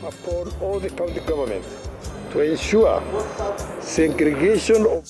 Upon all the county government to ensure segregation of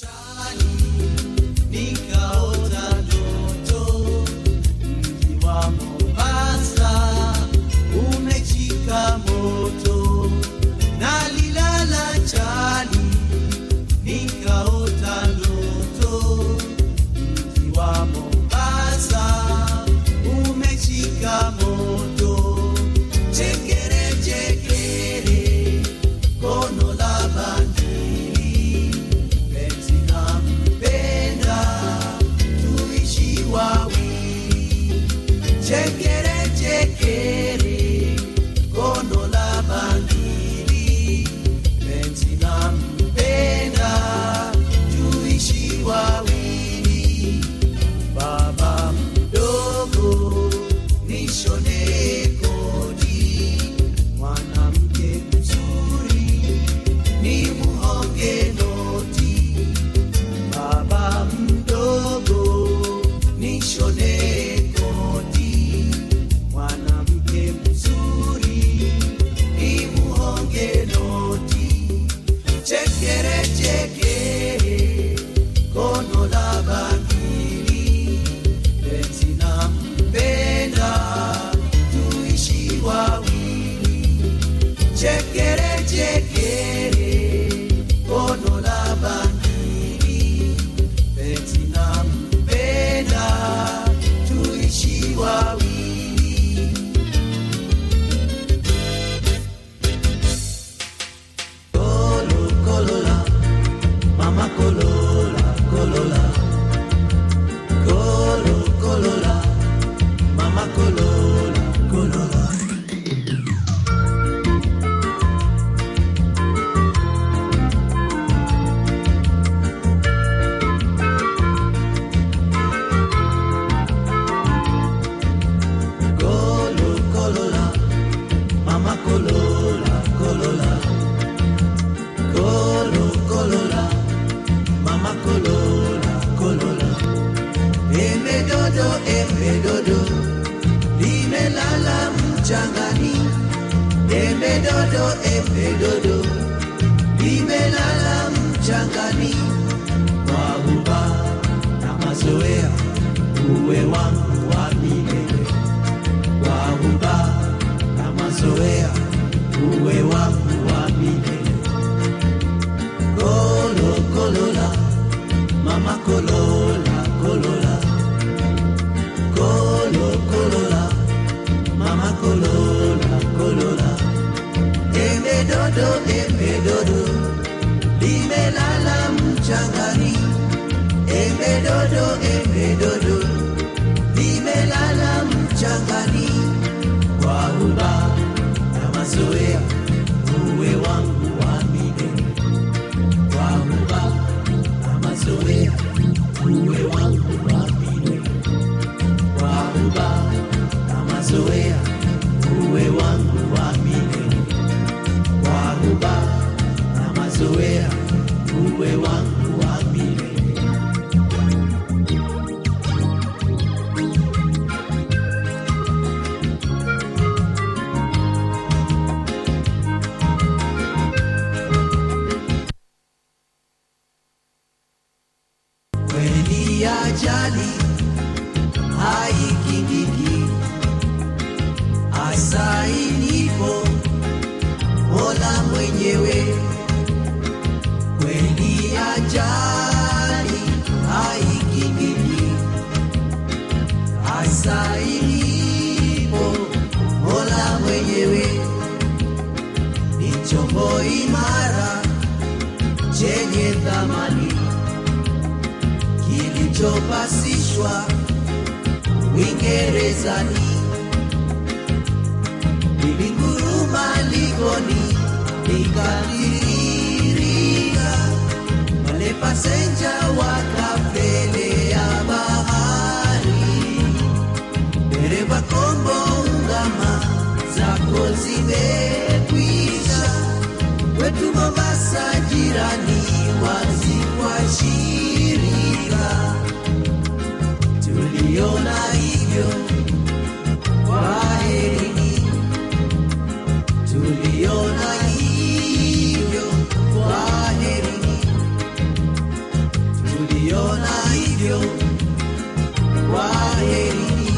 Kweli ajali haikingiki, hasa ilipo Mola mwenyewe. Kweli ajali haikingiki, hasa ilipo Mola mwenyewe. Ni chombo imara chenye thamani kilichopasishwa Uingerezani. Lilinguruma likoni likatiririka, wale pasenja wakapelea bahari. Dereva kombo, ungama zako zimekwisha, wetu Mombasa jirani wazi kwa shirika. Tuliona hivyo, kwaherini. Tuliona hivyo, kwaherini. Tuliona hivyo, kwaherini.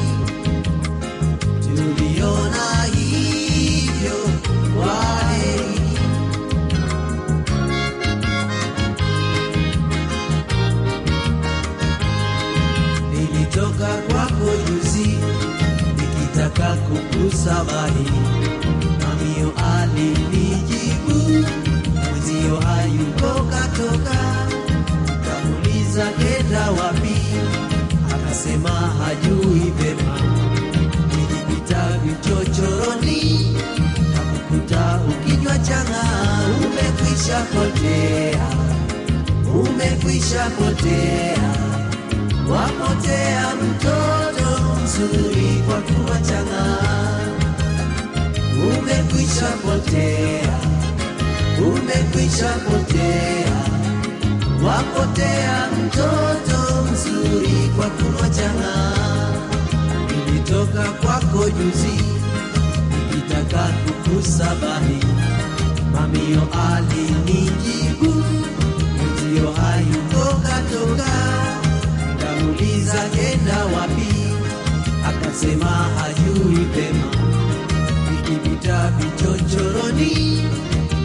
Tuliona hivyo, kwaherini. Nilitoka kwako juzi nikitaka kukusabahi, mamio alinijibu mwenzio hayuko katoka. Kamuliza kenda wapi, akasema hajui vema. Nilipita vichochoroni kakukuta ukinywa chang'aa. Umekwisha potea, umekwisha potea, wapotea mtoto mzuri kwa kuwa chang'aa. Umekwisha potea, umekwisha potea, wapotea mtoto mzuri kwa kuwa chang'aa. Nilitoka kwako juzi nikitaka kukusabahi, mamio alinijibu mwenzio hayuko katoka. Kamuliza kenda wapi, akasema hajui pema. Nikipita vichochoroni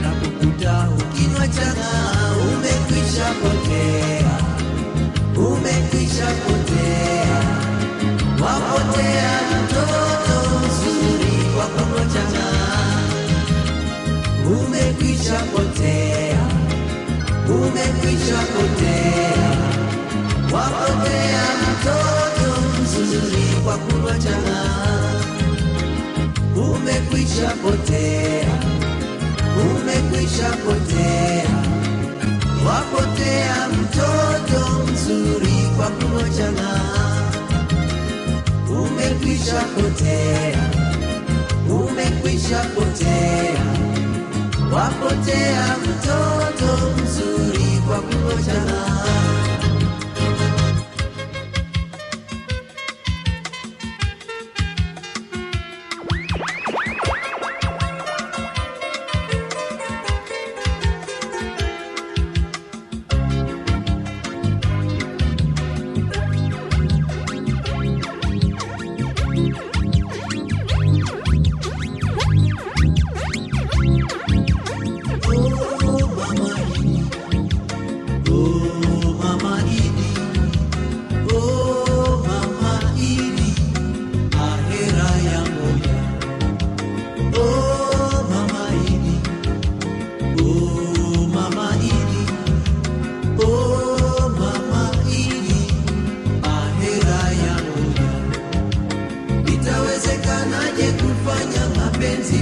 na kukuta ukinywa chang'aa. Umekwisha potea, umekwisha potea, wapotea mtoto mzuri kwa kunywa chang'aa. Umekwisha potea, umekwisha potea, wapotea mtoto mzuri kwa kunywa chang'aa. Umekwisha potea, umekwisha potea, wapotea mtoto mzuri kwa kunywa chang'aa. Umekwisha potea, umekwisha potea, wapotea mtoto mzuri kwa kunywa chang'aa.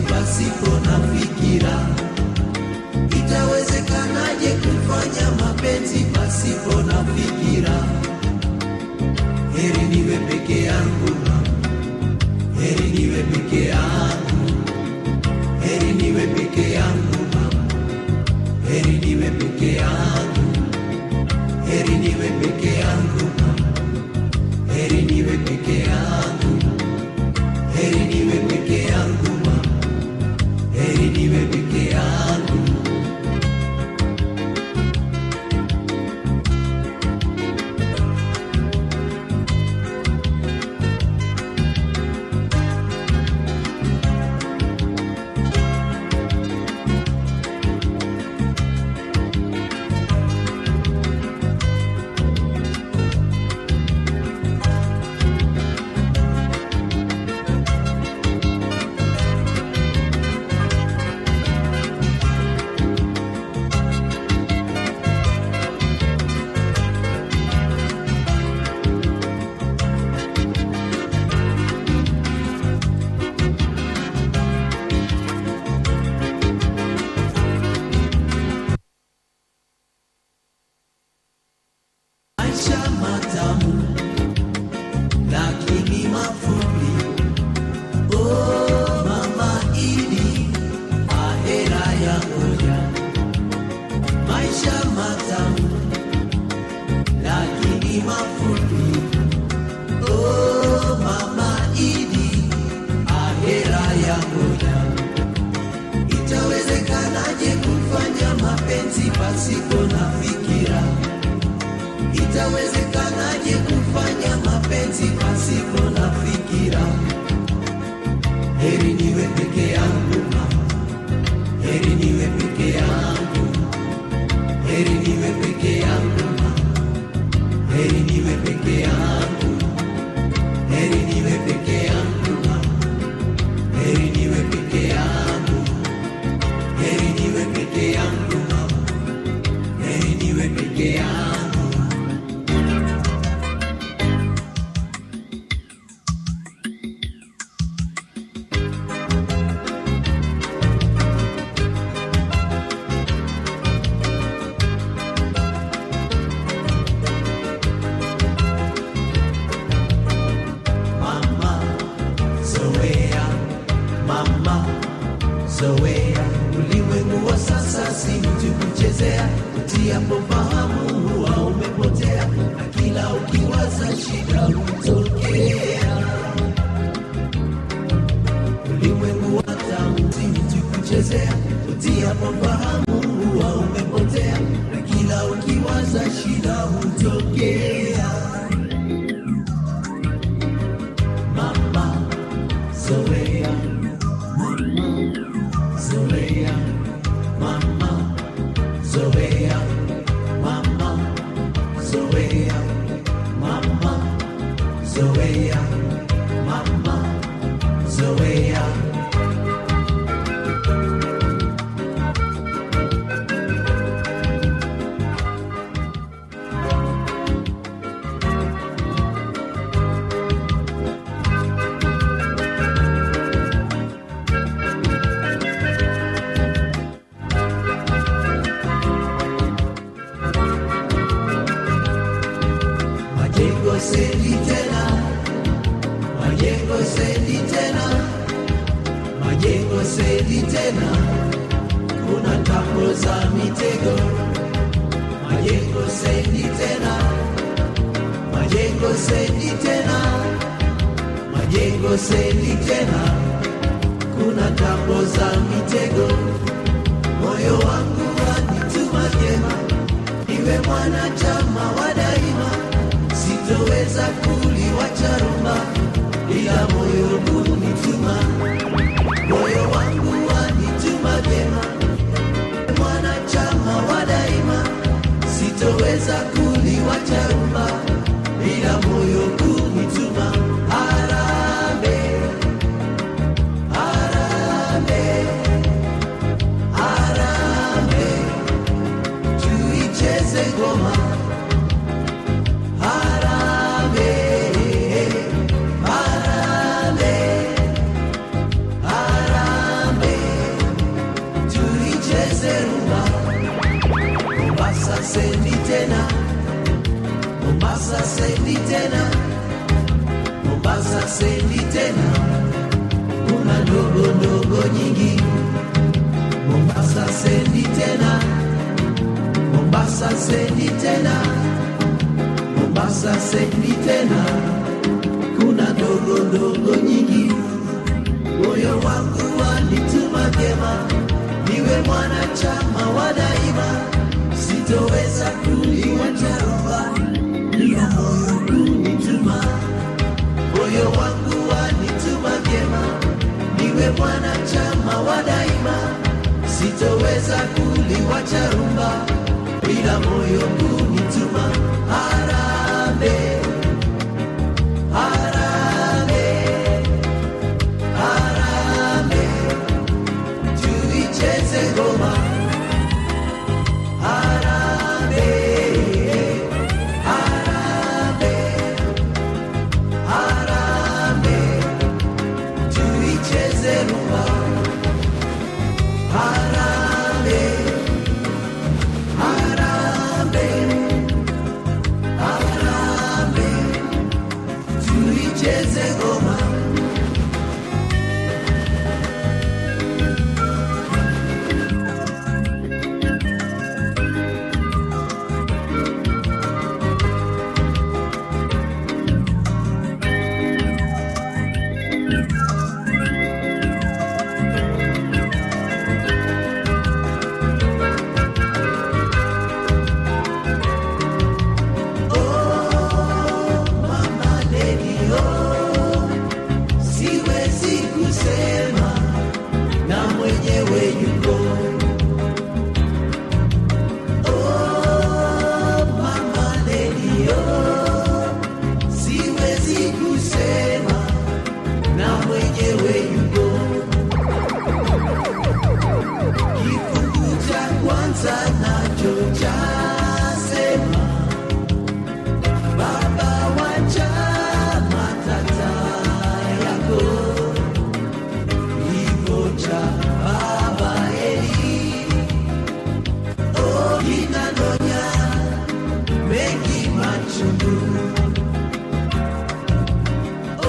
Pasipo na fikira, itawezekanaje kufanya mapenzi pasipo na fikira? Heri niwe peke yangu, heri niwe peke yangu, heri niwe peke yangu, heri niwe peke yangu, heri niwe peke yangu, heri niwe peke yangu, heri niwe peke yangu, heri niwe peke yangu. maisha matamu lakini mafupi. Oh mama Idi, ahera ya ngoja. Maisha matamu lakini mafupi. Oh mama Idi, ahera ya ngoja. Itawezekanaje kufanya mapenzi pasipo na fikira? Itawezekanaje kufanya mapenzi pasipo na fikira? Heri niwe peke yangu, heri niwe peke yangu, heri niwe peke yangu, heri niwe peke yangu, heri niwe peke yangu, heri niwe peke yangu, heri niwe peke yangu, heri niwe peke yangu. Zoea ulimwengu wa sasa, si mtu kuchezea. Utiapo fahamu huwa umepotea, na kila ukiwaza shida hutokea. Ulimwengu wa tamu, si mtu kuchezea. Utiapo fahamu huwa umepotea, na kila ukiwaza shida hutokea. Mama zoea, zoea, mama, zoea, mama, zoea, mama, zoea, mama, zoea. Majengo sendi tena, majengo sendi tena, majengo sendi tena, kuna tambo za mitego. Majengo sendi tena, majengo sendi tena, majengo sendi tena, kuna tambo za mitego. Moyo wangu wanituma vyema, niwe mwanachama wa daima. Sitoweza kuliwacha rumba, ila moyo kunituma. Moyo wangu wanituma vyema, mwanachama wa daima. Sitoweza kuliwacha rumba, ila moyo kunituma. Harambee, harambee, harambee, tuicheze ngoma. Mombasa sendi tena, Mombasa sendi tena, Mombasa sendi tena, kuna ndogo ndogo nyingi. Mombasa sendi tena, Mombasa sendi tena, Mombasa sendi tena, kuna ndogo ndogo nyingi. Moyo wangu wanituma vyema, niwe mwanachama wa daima. Sitoweza kuliwacha rumba, ila moyo kunituma. Moyo wangu wanituma vyema, niwe mwanachama wa daima. Sitoweza kuliwacha rumba, ila moyo kunituma. Harambee, harambee, harambee, tuicheze ngoma. Harambe, harambe, machungu. Oh,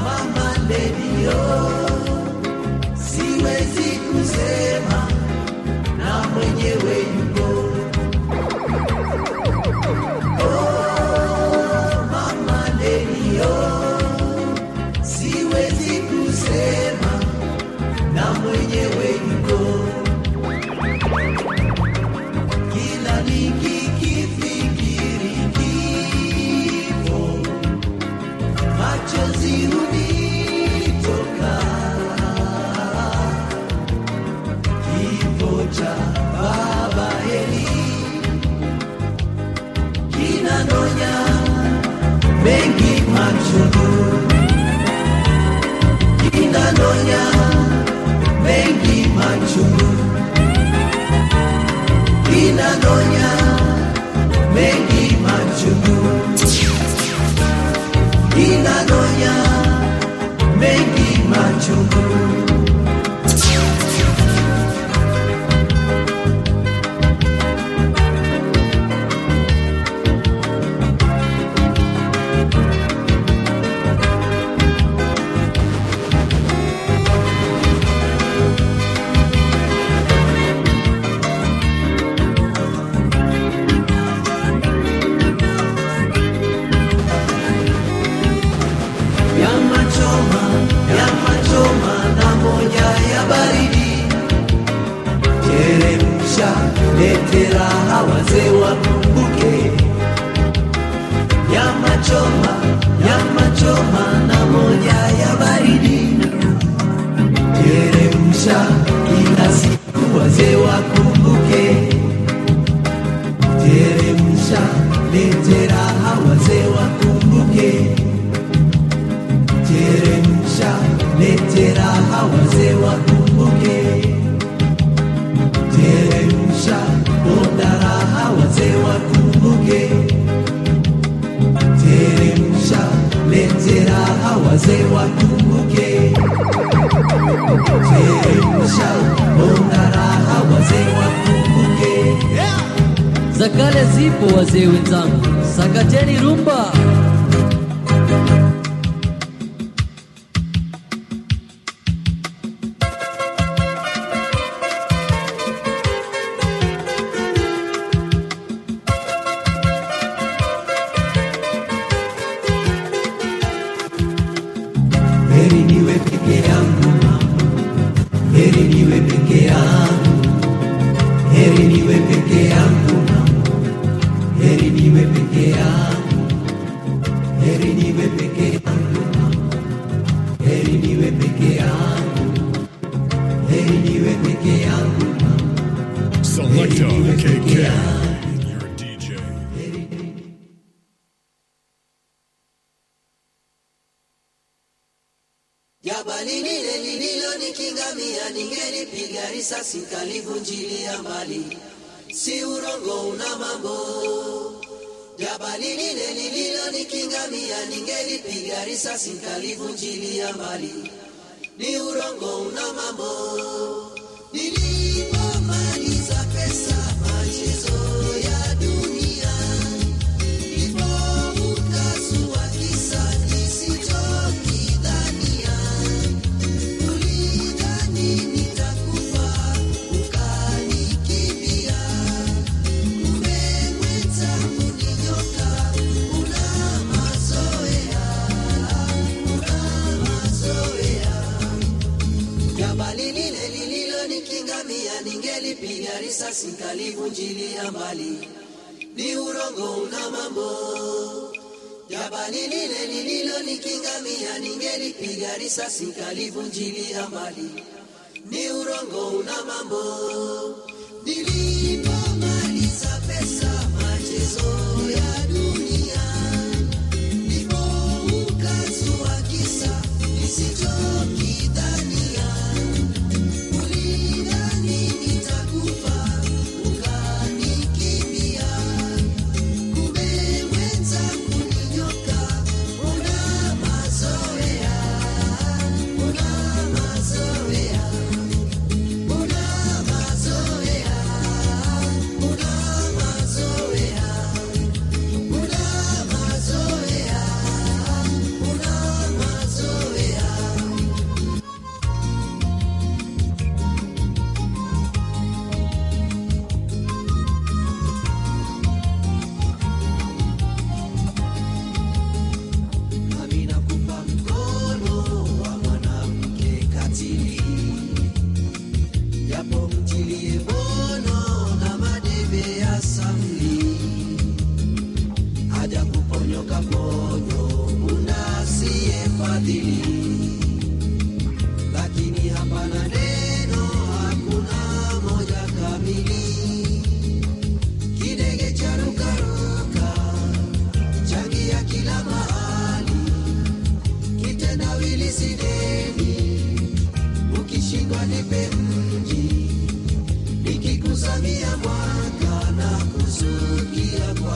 mama lady, oh, siwezi kusema na mwenyewe yuko. Oh, mama lady, oh, siwezi kusema na mwenyewe yuko. Kila nikikifikiri kifo, machozi hunitoka. Kifo cha baba Eli kinanonya mengi machungu, kinanonya mengi machungu, kinanonya mengi machungu, kinanonya mengi machungu. Yamachoma na moja ya baridi, teremsha letera wazee wakumbuke. Yamachoma na moja ya baridi, teremsha kila siku wazee wakumbuke. Teremsha letera wazee wakumbuke. Teremsha letera wazee wakumbuke. Teremsha bondara wazee wakumbuke. Teremsha letera wazee wakumbuke. Teremsha bondara wazee wakumbuke. Za kale zipo wazee wenzangu, sakateni rumba. Heri niwe peke yangu, heri niwe peke yangu, heri niwe peke yangu, heri niwe peke yangu, heri niwe peke yangu, heri niwe peke yangu, heri niwe peke yangu. Selector KK, your DJ. Jabali lile lililonikingamia, ningelipiga risasi kalivunjilia mbali, si urongo una mambo. Jabali lile lililonikingamia, ningelipiga risasi kalivunjilia mbali, ni urongo una mambo. Nilipomaliza pesa machezo ya dunia, ndipo ukazua kisa nisichokidhania. Ulidhani nitakufa ukanikimbia, kumbe mwenzangu ni nyoka, una mazoea, una mazoea. Jabali lile lililonikingamia, ningelipiga risasi kalivunjilia mbali, ni urongo una mambo. Jabali lile lililonikingamia, ningelipiga risasi kalivunjilia mbali, ni urongo una mambo. Nilipomaliza pesa machezo ya dunia, ndipo ukazua kisa nisichokidhania. Ulidhani nitakufa ukanikimbia, kumbe mwenzangu ni nyoka, una mazoea, una mazoea, una mazoea.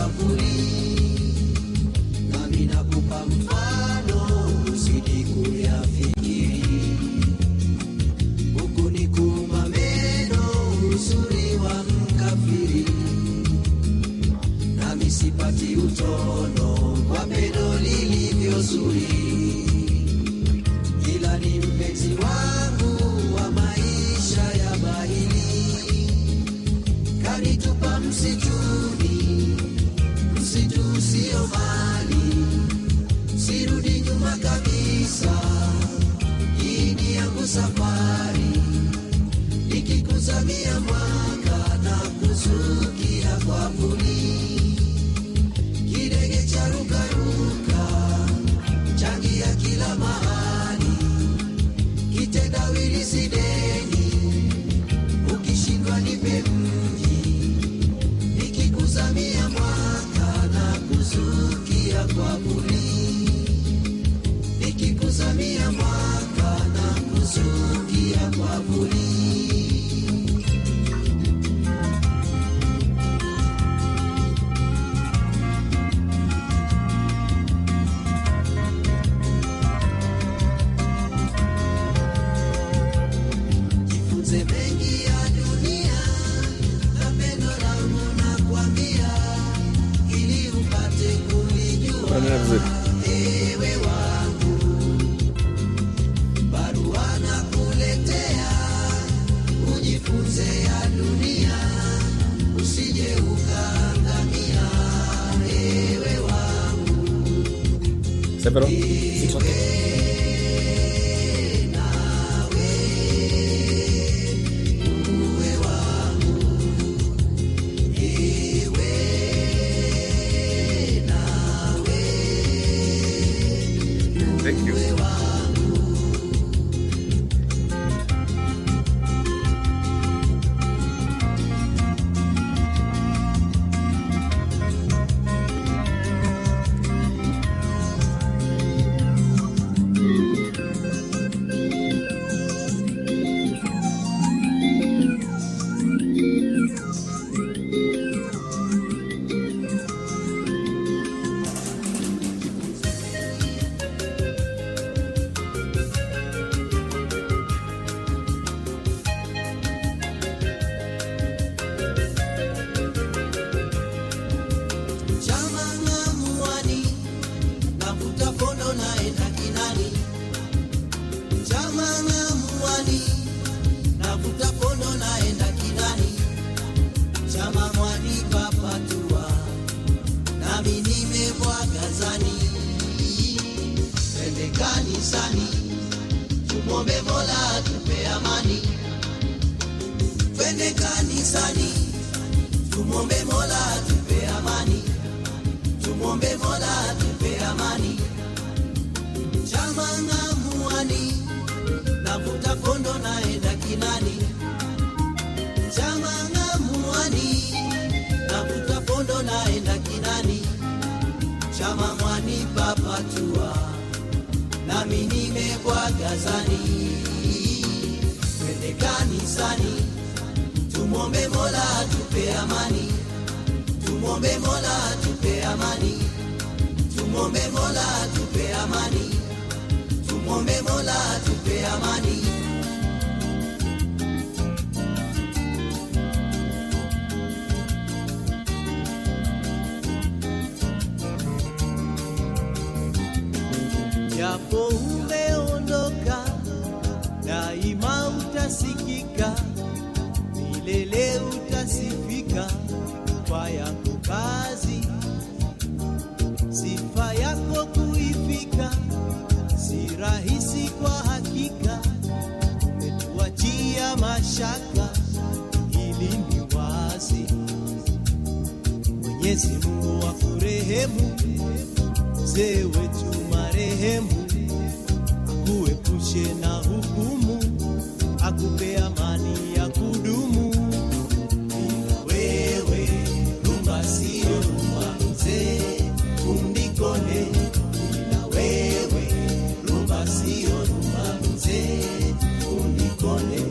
puli. Nami nakupa mfano usidi kuyafikiri. Huku ni kuuma meno uzuri wa mkafiri. Nami sipati utono kwa pendo lilivyo zuri. Ila ni mpenzi wangu wa maisha ya bahili. Kanitupa msituni, msitu usio mali. Sirudi nyuma kabisa, hii ni yangu safari. Nikikuzamia mwanga na kuzukia kwa puli. Kidege cha ruka changia kila mahali. Kitendawili sideni, ukishindwa nipe mji. Nikikuzamia mwanga na kuzukia kwa puli. Nikikuzamia mwanga na kuzukia kwa puli. Jifunze mengi ya dunia, na pendo langu nakwambia, ili upate kulijua. Ewe wangu, barua nakuletea, ujifunze ya dunia, usije ukaangamia. Ewe wangu, Thank you. chama ng'amuani, navuta fono naenda kinani. Chama ng'amuani, navuta fono naenda kinani. Chama mwani papatua, nami nimebwaga zani. Twende kanisani, tumwombe Mola atupe amani. Twende kanisani, tumwombe Mola atupe amani. Tumwombe Mola atupe amani. Chama ng'amuani, navuta fondo naenda kinani. Chama ng'amuani, navuta fondo naenda kinani. Chama mwani papatua, nami nimebwaga zani. Twende kanisani, tumwombe Mola atupe amani. Tumwombe Mola atupe amani. Tumwombe Mola atupe amani. Tumwombe Mola atupe amani. Japo umeondoka, daima utasikika, milele utasifika kwa yako kazi. Sifa yako kuifika, si rahisi kwa hakika. Umetuachia mashaka, hili ni wazi. Mwenyezi Mungu akurehemu, mzee wetu marehemu. Akuepushe na hukumu, akupe amani ya kudumu. Bila wewe rumba sio rumba mzee, unikone. Bila wewe rumba sio rumba mzee, unikone.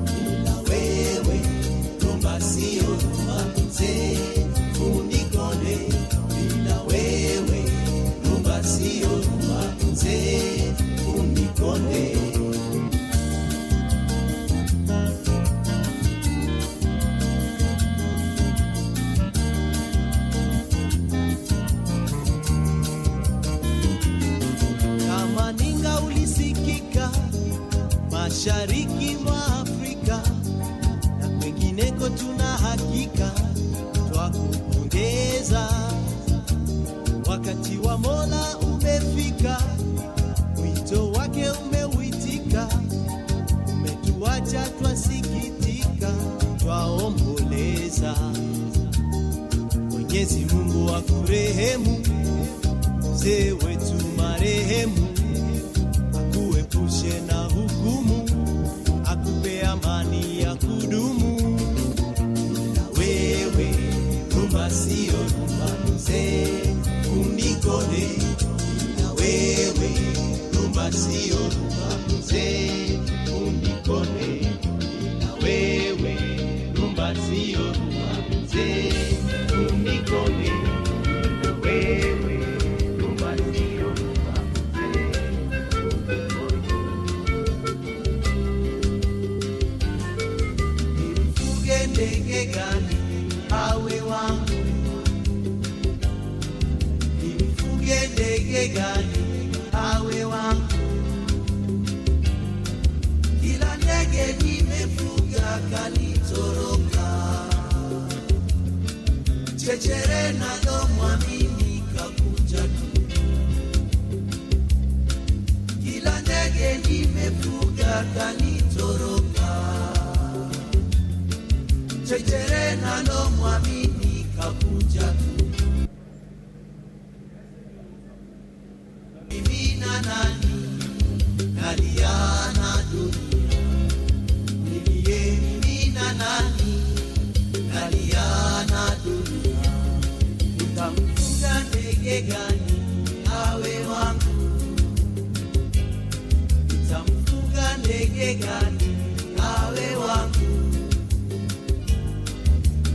Bila wewe rumba sio rumba mzee, unikone. mashariki mwa Afrika na kwengineko, tuna hakika twakupongeza. Wakati wa Mola umefika, wito wake umeuitika, umetuacha twasikitika, twaomboleza. Mwenyezi Mungu akurehemu, mzee wetu marehemu, akuepushe na hukumu, akupe amani ya kudumu. Na wewe rumba sio rumba mzee, unikone. Na wewe rumba sio rumba mzee, unikone. Na wewe rumba sio rumba mzee, unikone. Na wewe rumba sio rumba mzee, unikone. Nimfuge ndege gani awe wangu? Nimfuge ndege gani awe wangu? Kila ndege nimefuga kanitoroka, chechere nalo mwamini kakuja tu. Kila ndege nimefuga kanitoroka, chechere nalo mwamini kakuja tu. Mimi na nani naliana dunia? Nilie mimi na nani naliana dunia? Nitamfuga ndege gani awe wangu? Nitamfuga ndege gani awe wangu?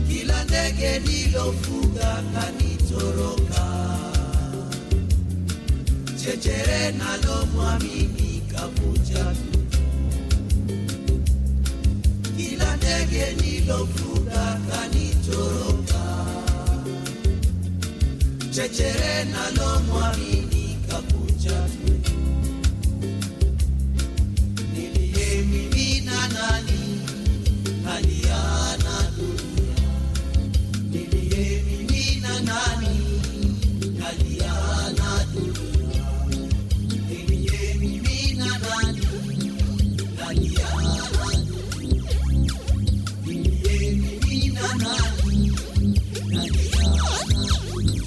Kila ndege nilofuga kanitoroka, chechere nalo mwamini kakuja tu. Kila ndege nilofuga kanitoroka, chechere nalo mwamini kakuja tu. Nilie mimi na nani naliana dunia? Nilie mimi na nani naliana dunia? Nilie mimi na nani naliana dunia? Nilie mimi na nani naliana dunia?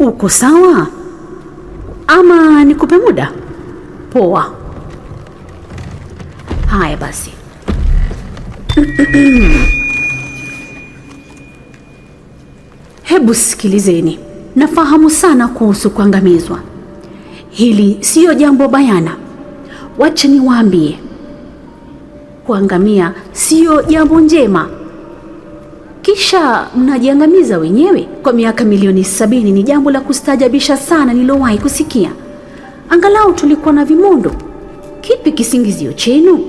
Uko sawa? Ama nikupe muda? Poa. Haya basi. Hebu sikilizeni. Nafahamu sana kuhusu kuangamizwa. Hili siyo jambo bayana. Wacha niwaambie. Kuangamia siyo jambo njema. Kisha mnajiangamiza wenyewe kwa miaka milioni 70 ni jambo la kustajabisha sana nilowahi kusikia. Angalau tulikuwa na vimondo. Kipi kisingizio chenu?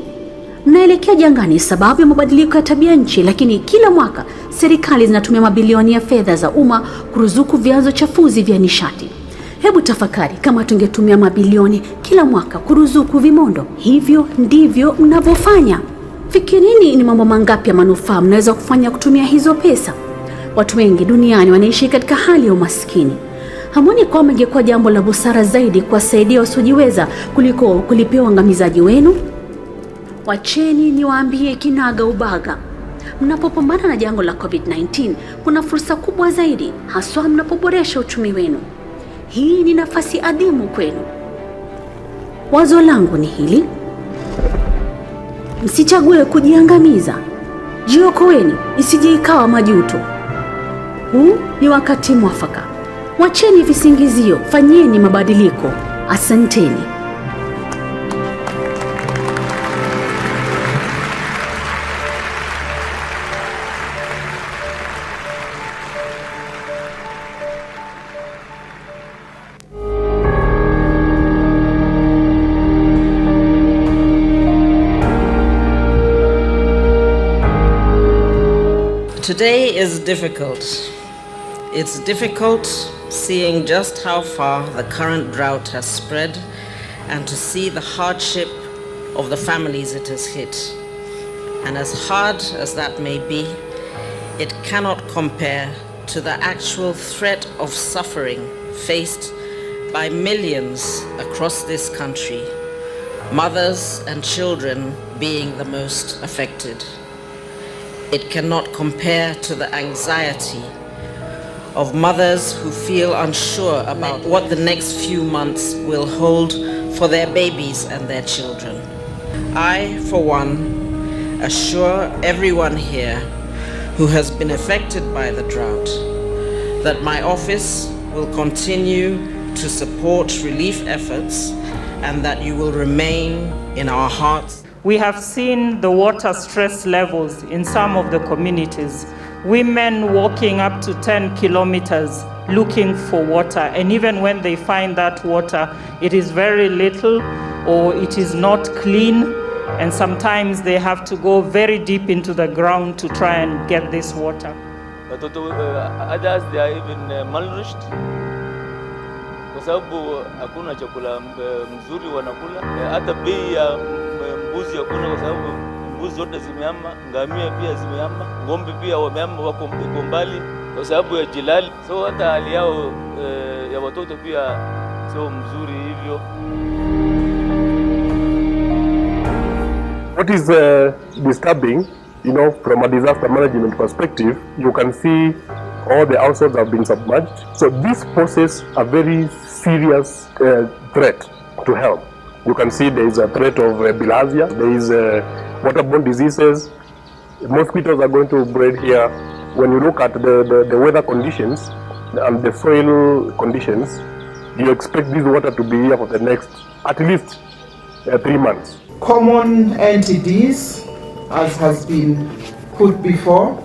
Mnaelekea jangani sababu ya mabadiliko ya tabia nchi, lakini kila mwaka serikali zinatumia mabilioni ya fedha za umma kuruzuku vyanzo chafuzi vya nishati. Hebu tafakari kama tungetumia mabilioni kila mwaka kuruzuku vimondo. Hivyo ndivyo mnavyofanya. Fikirini ni mambo mangapi ya manufaa mnaweza kufanya kutumia hizo pesa. Watu wengi duniani wanaishi katika hali ya umaskini. Hamoni kwamba ingekuwa jambo la busara zaidi kuwasaidia wasiojiweza kuliko kulipia uangamizaji wenu? Wacheni niwaambie kinaga ubaga. Mnapopambana na janga la COVID-19, kuna fursa kubwa zaidi, haswa mnapoboresha uchumi wenu. Hii ni nafasi adhimu kwenu. Wazo langu ni hili: msichague kujiangamiza. Jiokoeni, isije ikawa majuto. Huu ni wakati mwafaka. Wacheni visingizio, fanyeni mabadiliko. Asanteni. Today is difficult. It's difficult seeing just how far the current drought has spread and to see the hardship of the families it has hit. And as hard as that may be, it cannot compare to the actual threat of suffering faced by millions across this country, mothers and children being the most affected. It cannot compare to the anxiety of mothers who feel unsure about what the next few months will hold for their babies and their children. I, for one, assure everyone here who has been affected by the drought that my office will continue to support relief efforts and that you will remain in our hearts. We have seen the water stress levels in some of the communities. Women walking up to 10 kilometers looking for water, and even when they find that water, it is very little or it is not clean, and sometimes they have to go very deep into the ground to try and get this water. Others, they are even malnourished kwa sababu hakuna chakula mzuri wanakula. Hata bei ya mbuzi hakuna kwa sababu mbuzi zote zimehama, ngamia pia zimehama, ng'ombe pia wamehama, wako mbali kwa sababu ya jilali. So hata hali yao ya watoto pia sio mzuri hivyo. What is disturbing, from a disaster management perspective, you can see all the households have been submerged. So this poses a very serious threat to health. You can see there is a threat of bilharzia, there is waterborne diseases, mosquitoes are going to breed here. When you look at the weather conditions and the soil conditions, you expect this water to be here for the next at least 3 months. Common entities, as has been put before,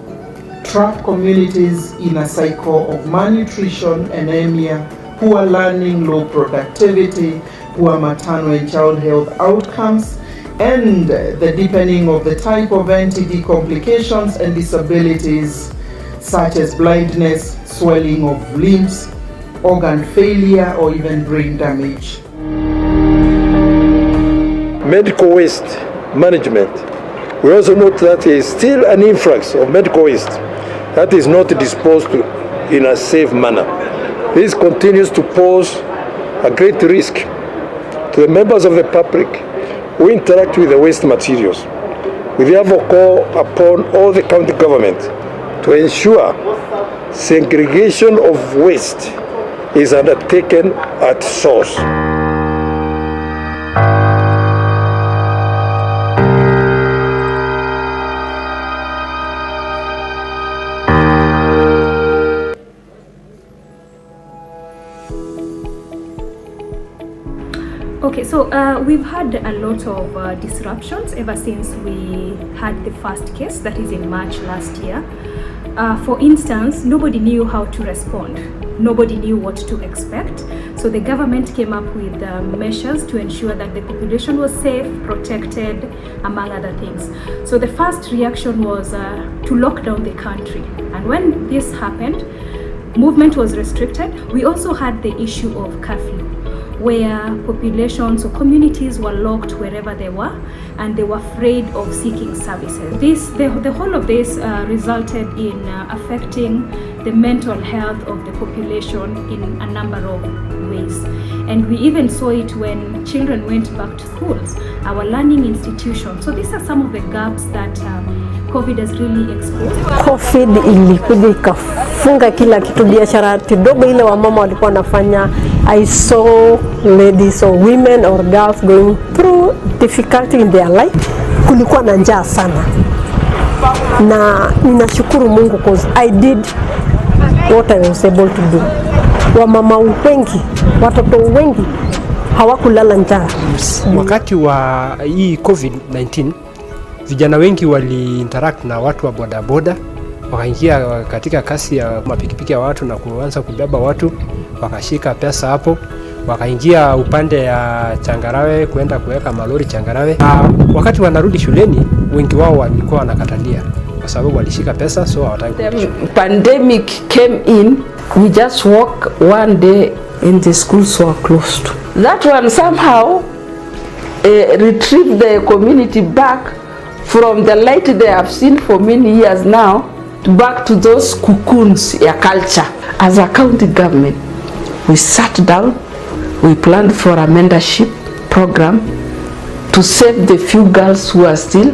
trap communities in a cycle of malnutrition, anemia, poor learning, low productivity, poor maternal and child health outcomes, and the deepening of the type of NTD complications and disabilities such as blindness, swelling of limbs, organ failure, or even brain damage. Medical waste management. We also note that there is still an influx of medical waste that is not disposed to in a safe manner. This continues to pose a great risk to the members of the public who interact with the waste materials. We therefore call upon all the county government to ensure segregation of waste is undertaken at source. Okay, so we've had a lot of disruptions ever since we had the first case, that is in March last year. For instance, nobody knew how to respond. Nobody knew what to expect. So the government came up with measures to ensure that the population was safe, protected, among other things. So the first reaction was to lock down the country. And when this happened, movement was restricted. We also had the issue of curfew, where populations or communities were locked wherever they were, and they were afraid of seeking services. The whole of this resulted in affecting the mental health of the population in a number of ways. And we even saw it when children went back to schools, our learning institutions. So these are some of the gaps that COVID has really exposed. COVID ilikuja ikafunga kila kitu, biashara kidogo ile wamama walikuwa wanafanya. I saw ladies or women or girls going through difficulty in their life. Kulikuwa na njaa sana, na ninashukuru Mungu because I did what I was able to do. Wamama wengi, watoto wengi hawakulala njaa. Wakati wa hii COVID-19, vijana wengi wali interact na watu wa bodaboda, wakaingia katika kasi ya mapikipiki ya watu na kuanza kubeba watu, wakashika pesa hapo, wakaingia upande ya Changarawe kwenda kuweka malori Changarawe. Wakati wanarudi shuleni, wengi wao walikuwa wanakatalia kwa sababu walishika pesa, so hawataki. The pandemic came in, we just walk one day and the schools were closed. That one somehow retrieved the community back from the light they have seen for many years now, back to those cocoons ya culture. As a county government, we sat down, we planned for a mentorship program to save the few girls who are still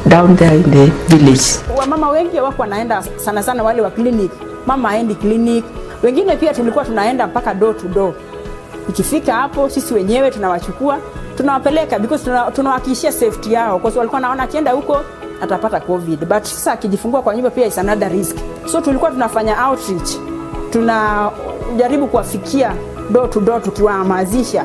down there in the village. Wamama wengi wako wanaenda sana sana wale wa clinic, mama aendi clinic. Wengine pia tulikuwa tunaenda mpaka door to door. Ikifika hapo sisi wenyewe tunawachukua, tunawapeleka because tunawahakikishia safety yao, kwa sababu walikuwa naona akienda huko atapata COVID. But sasa akijifungua kwa nyumba pia is another risk. So tulikuwa tunafanya outreach. Tunajaribu kuwafikia door to door tukiwahamasisha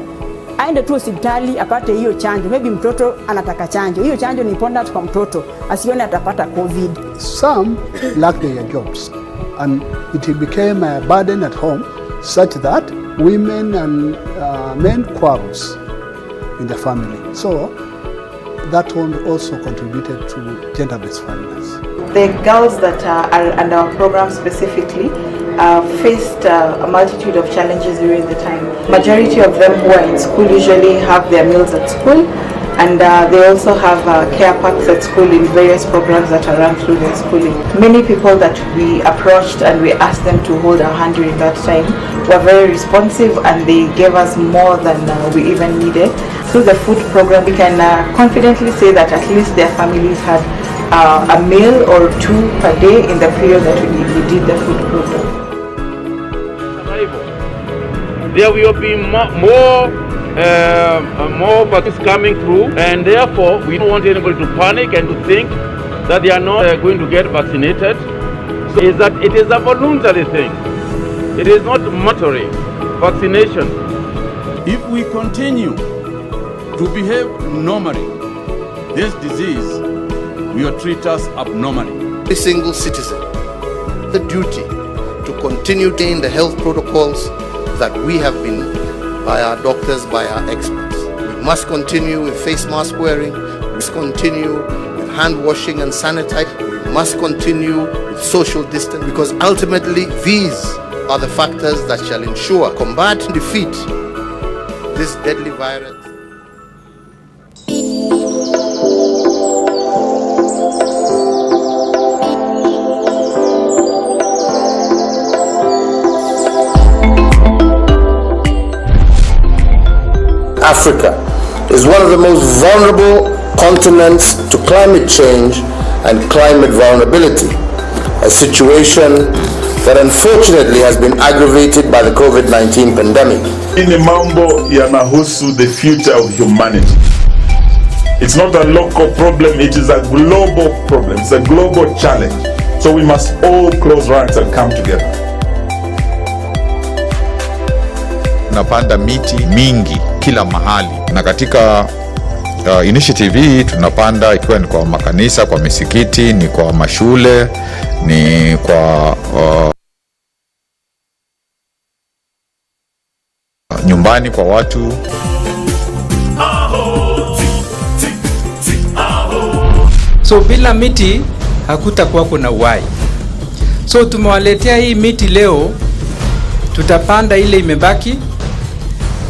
aende tu hospitali apate hiyo chanjo. Maybe mtoto anataka chanjo. Hiyo chanjo ni important kwa mtoto, asione atapata COVID. Some lacked their jobs and it became a burden at home such that women and men quarrels in the family. So that one also contributed to gender-based violence. The girls that are under our program specifically faced a multitude of challenges during the time. Majority of them who are in school usually have their meals at school, and they also have care packs at school in various programs that are run through their schooling. Many people that we approached and we asked them to hold our hand during that time were very responsive, and they gave us more than we even needed. Through the food program, we can confidently say that at least their families had a meal or two per day in the period that we did the food program. There will be more vaccines coming through, and therefore we don't want anybody to panic and to think that they are not going to get vaccinated. So is that it is a voluntary thing. It is not mandatory vaccination. If we continue to behave normally, this disease will treat us abnormally. Every single citizen, the duty to continue in the health protocols that we have been by our doctors, by our experts. We must continue with face mask wearing, we must continue with hand washing and sanitizing, we must continue with social distance, because ultimately these are the factors that shall ensure combat and defeat this deadly virus. Africa is one of the most vulnerable continents to climate change and climate vulnerability, a situation that unfortunately has been aggravated by the COVID-19 pandemic. Ini mambo yanahusu the future of humanity. It's not a local problem, it is a global problem. It's a global challenge. So we must all close ranks and come together. Tunapanda miti mingi kila mahali, na katika initiative hii tunapanda ikiwa ni kwa makanisa, kwa misikiti, ni kwa mashule, ni kwa nyumbani kwa watu. So bila miti hakutakuwa kuna uhai. So tumewaletea hii miti leo, tutapanda ile imebaki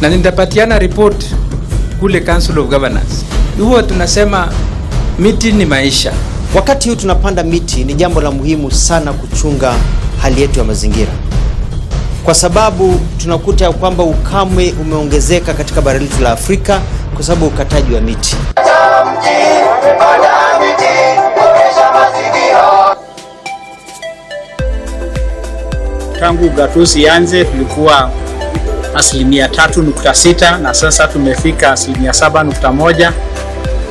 na nitapatiana report kule Council of Governors. Huwa tunasema miti ni maisha. Wakati huu tunapanda miti, ni jambo la muhimu sana kuchunga hali yetu ya mazingira, kwa sababu tunakuta kwamba ukame umeongezeka katika bara letu la Afrika kwa sababu ukataji wa miti. Tangu gatuzi ianze tulikuwa 3.6 na sasa tumefika 7.1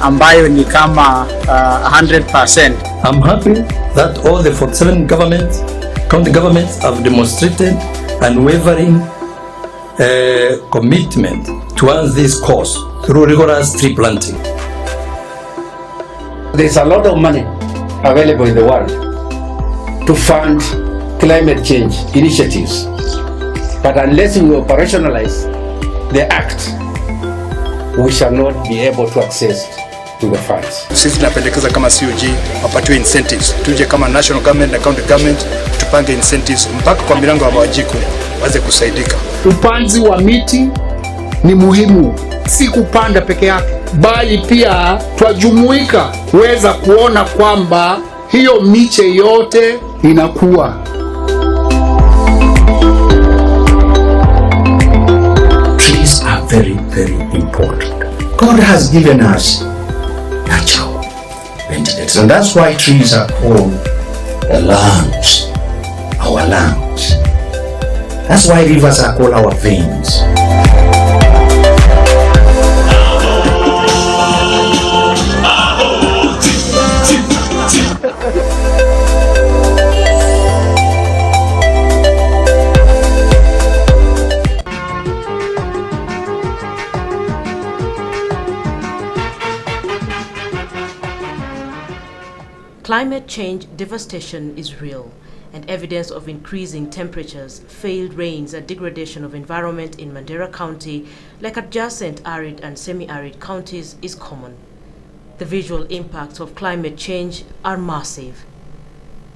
ambayo ni kama 100%. I'm happy that all the 47 county governments have demonstrated unwavering commitment towards this cause through rigorous tree planting. There's a lot of money available in the world to fund climate change initiatives, but unless we operationalize the act, we shall not be able to access to the funds. Sisi tunapendekeza kama COG wapatiwe incentives, tuje kama national government na county government tupange incentives mpaka kwa milango ya mawajiko waze kusaidika. Upanzi wa miti ni muhimu, si kupanda peke yake, bali pia twajumuika kuweza kuona kwamba hiyo miche yote inakuwa. Trees are very, very important. God has given us natural ventilators, and that's why trees are called the lungs, our lungs. That's why rivers are called our veins. Climate change devastation is real, and evidence of increasing temperatures, failed rains, and degradation of environment in Mandera County, like adjacent arid and semi-arid counties, is common. The visual impacts of climate change are massive.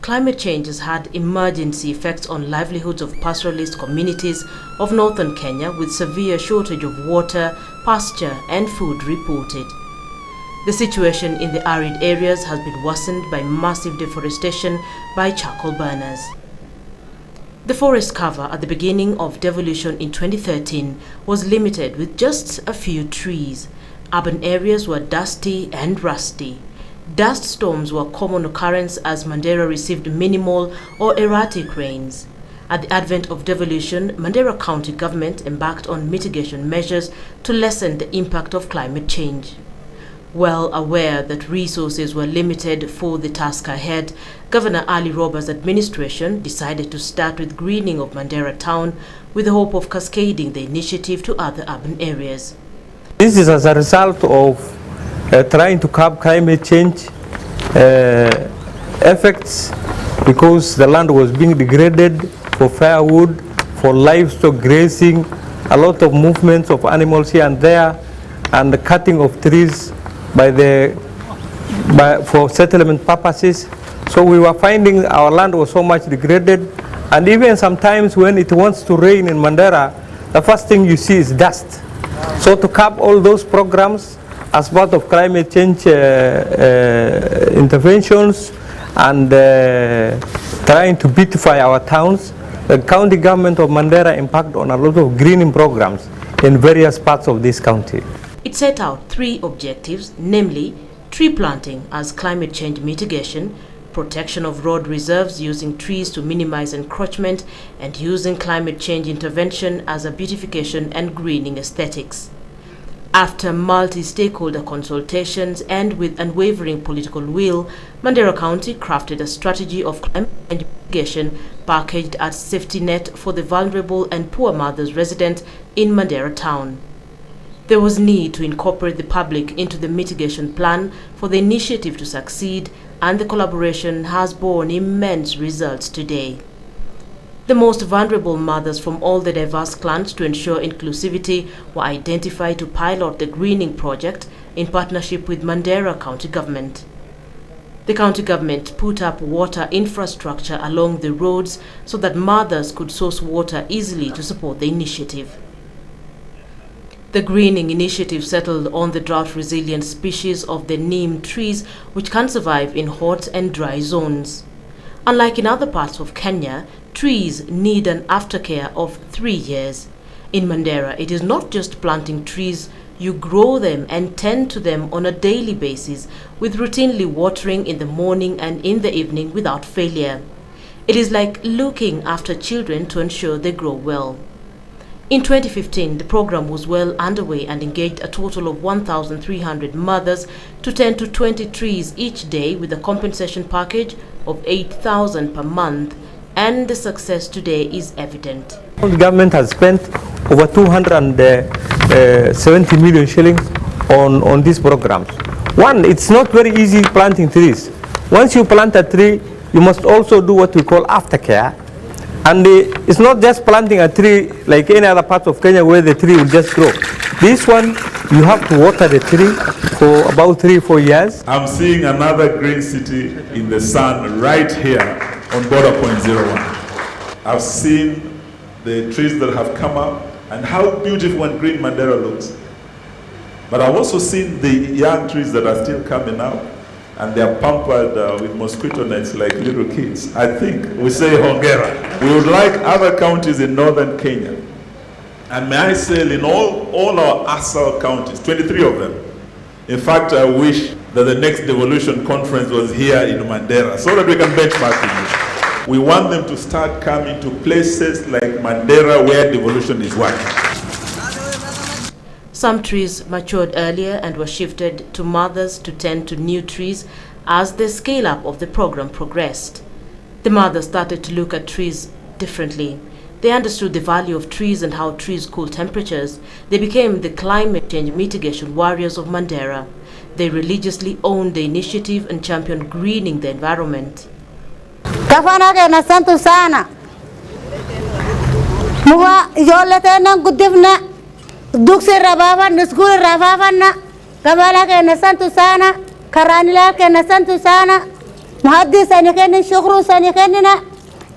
Climate change has had emergency effects on livelihoods of pastoralist communities of northern Kenya, with severe shortage of water, pasture, and food reported. The situation in the arid areas has been worsened by massive deforestation by charcoal burners. The forest cover at the beginning of devolution in 2013 was limited with just a few trees. Urban areas were dusty and rusty. Dust storms were a common occurrence as Mandera received minimal or erratic rains. At the advent of devolution, Mandera County government embarked on mitigation measures to lessen the impact of climate change. Well aware that resources were limited for the task ahead, Governor Ali Roba's administration decided to start with greening of Mandera town with the hope of cascading the initiative to other urban areas. This is as a result of trying to curb climate change effects, because the land was being degraded for firewood, for livestock grazing, a lot of movements of animals here and there, and the cutting of trees for settlement purposes. So we were finding our land was so much degraded, and even sometimes when it wants to rain in Mandera, the first thing you see is dust. So to curb all those programs as part of climate change interventions and trying to beautify our towns, the county government of Mandera embarked on a lot of greening programs in various parts of this county. It set out 3 objectives, namely tree planting as climate change mitigation, protection of road reserves using trees to minimize encroachment, and using climate change intervention as a beautification and greening aesthetics. After multi-stakeholder consultations and with unwavering political will, Mandera County crafted a strategy of climate change mitigation packaged as safety net for the vulnerable and poor mothers resident in Mandera town. There was need to incorporate the public into the mitigation plan for the initiative to succeed, and the collaboration has borne immense results today. The most vulnerable mothers from all the diverse clans to ensure inclusivity were identified to pilot the greening project in partnership with Mandera County Government. The county government put up water infrastructure along the roads so that mothers could source water easily to support the initiative. The greening initiative settled on the drought-resilient species of the neem trees, which can survive in hot and dry zones. Unlike in other parts of Kenya, trees need an aftercare of 3 years. In Mandera, it is not just planting trees, you grow them and tend to them on a daily basis, with routinely watering in the morning and in the evening without failure. It is like looking after children to ensure they grow well. In 2015, the program was well underway and engaged a total of 1,300 mothers to tend to 20 trees each day with a compensation package of 8,000 per month, and the success today is evident. The government has spent over 270 million shillings on these programs. One, it's not very easy planting trees. Once you plant a tree, you must also do what we call aftercare. And it's not just planting a tree like any other part of Kenya where the tree will just grow. This one, you have to water the tree for about 3-4 years. I'm seeing another green city in the sun right here on border point 01. I've seen the trees that have come up and how beautiful and green Mandera looks. But I've also seen the young trees that are still coming out, and they are pampered with mosquito nets like little kids. I think we say hongera. We would like other counties in northern Kenya, and may I say in all our ASAL counties, 23 of them. In fact, I wish that the next Devolution Conference was here in Mandera so that we can benchmark with you. We want them to start coming to places like Mandera where devolution is working. Some trees matured earlier and were shifted to mothers to tend to new trees as the scale-up of the program progressed. The mothers started to look at trees differently. They understood the value of trees and how trees cool temperatures. They became the climate change mitigation warriors of Mandera. They religiously owned the initiative and championed greening the environment. Kafana ke nasantu sana. Muwa yolete na gudifna. Dukse rabawa nuskul rabawa na. Kafana ke nasantu sana. Karanila ke nasantu sana. Muhaddis anikeni shukru sanikeni na.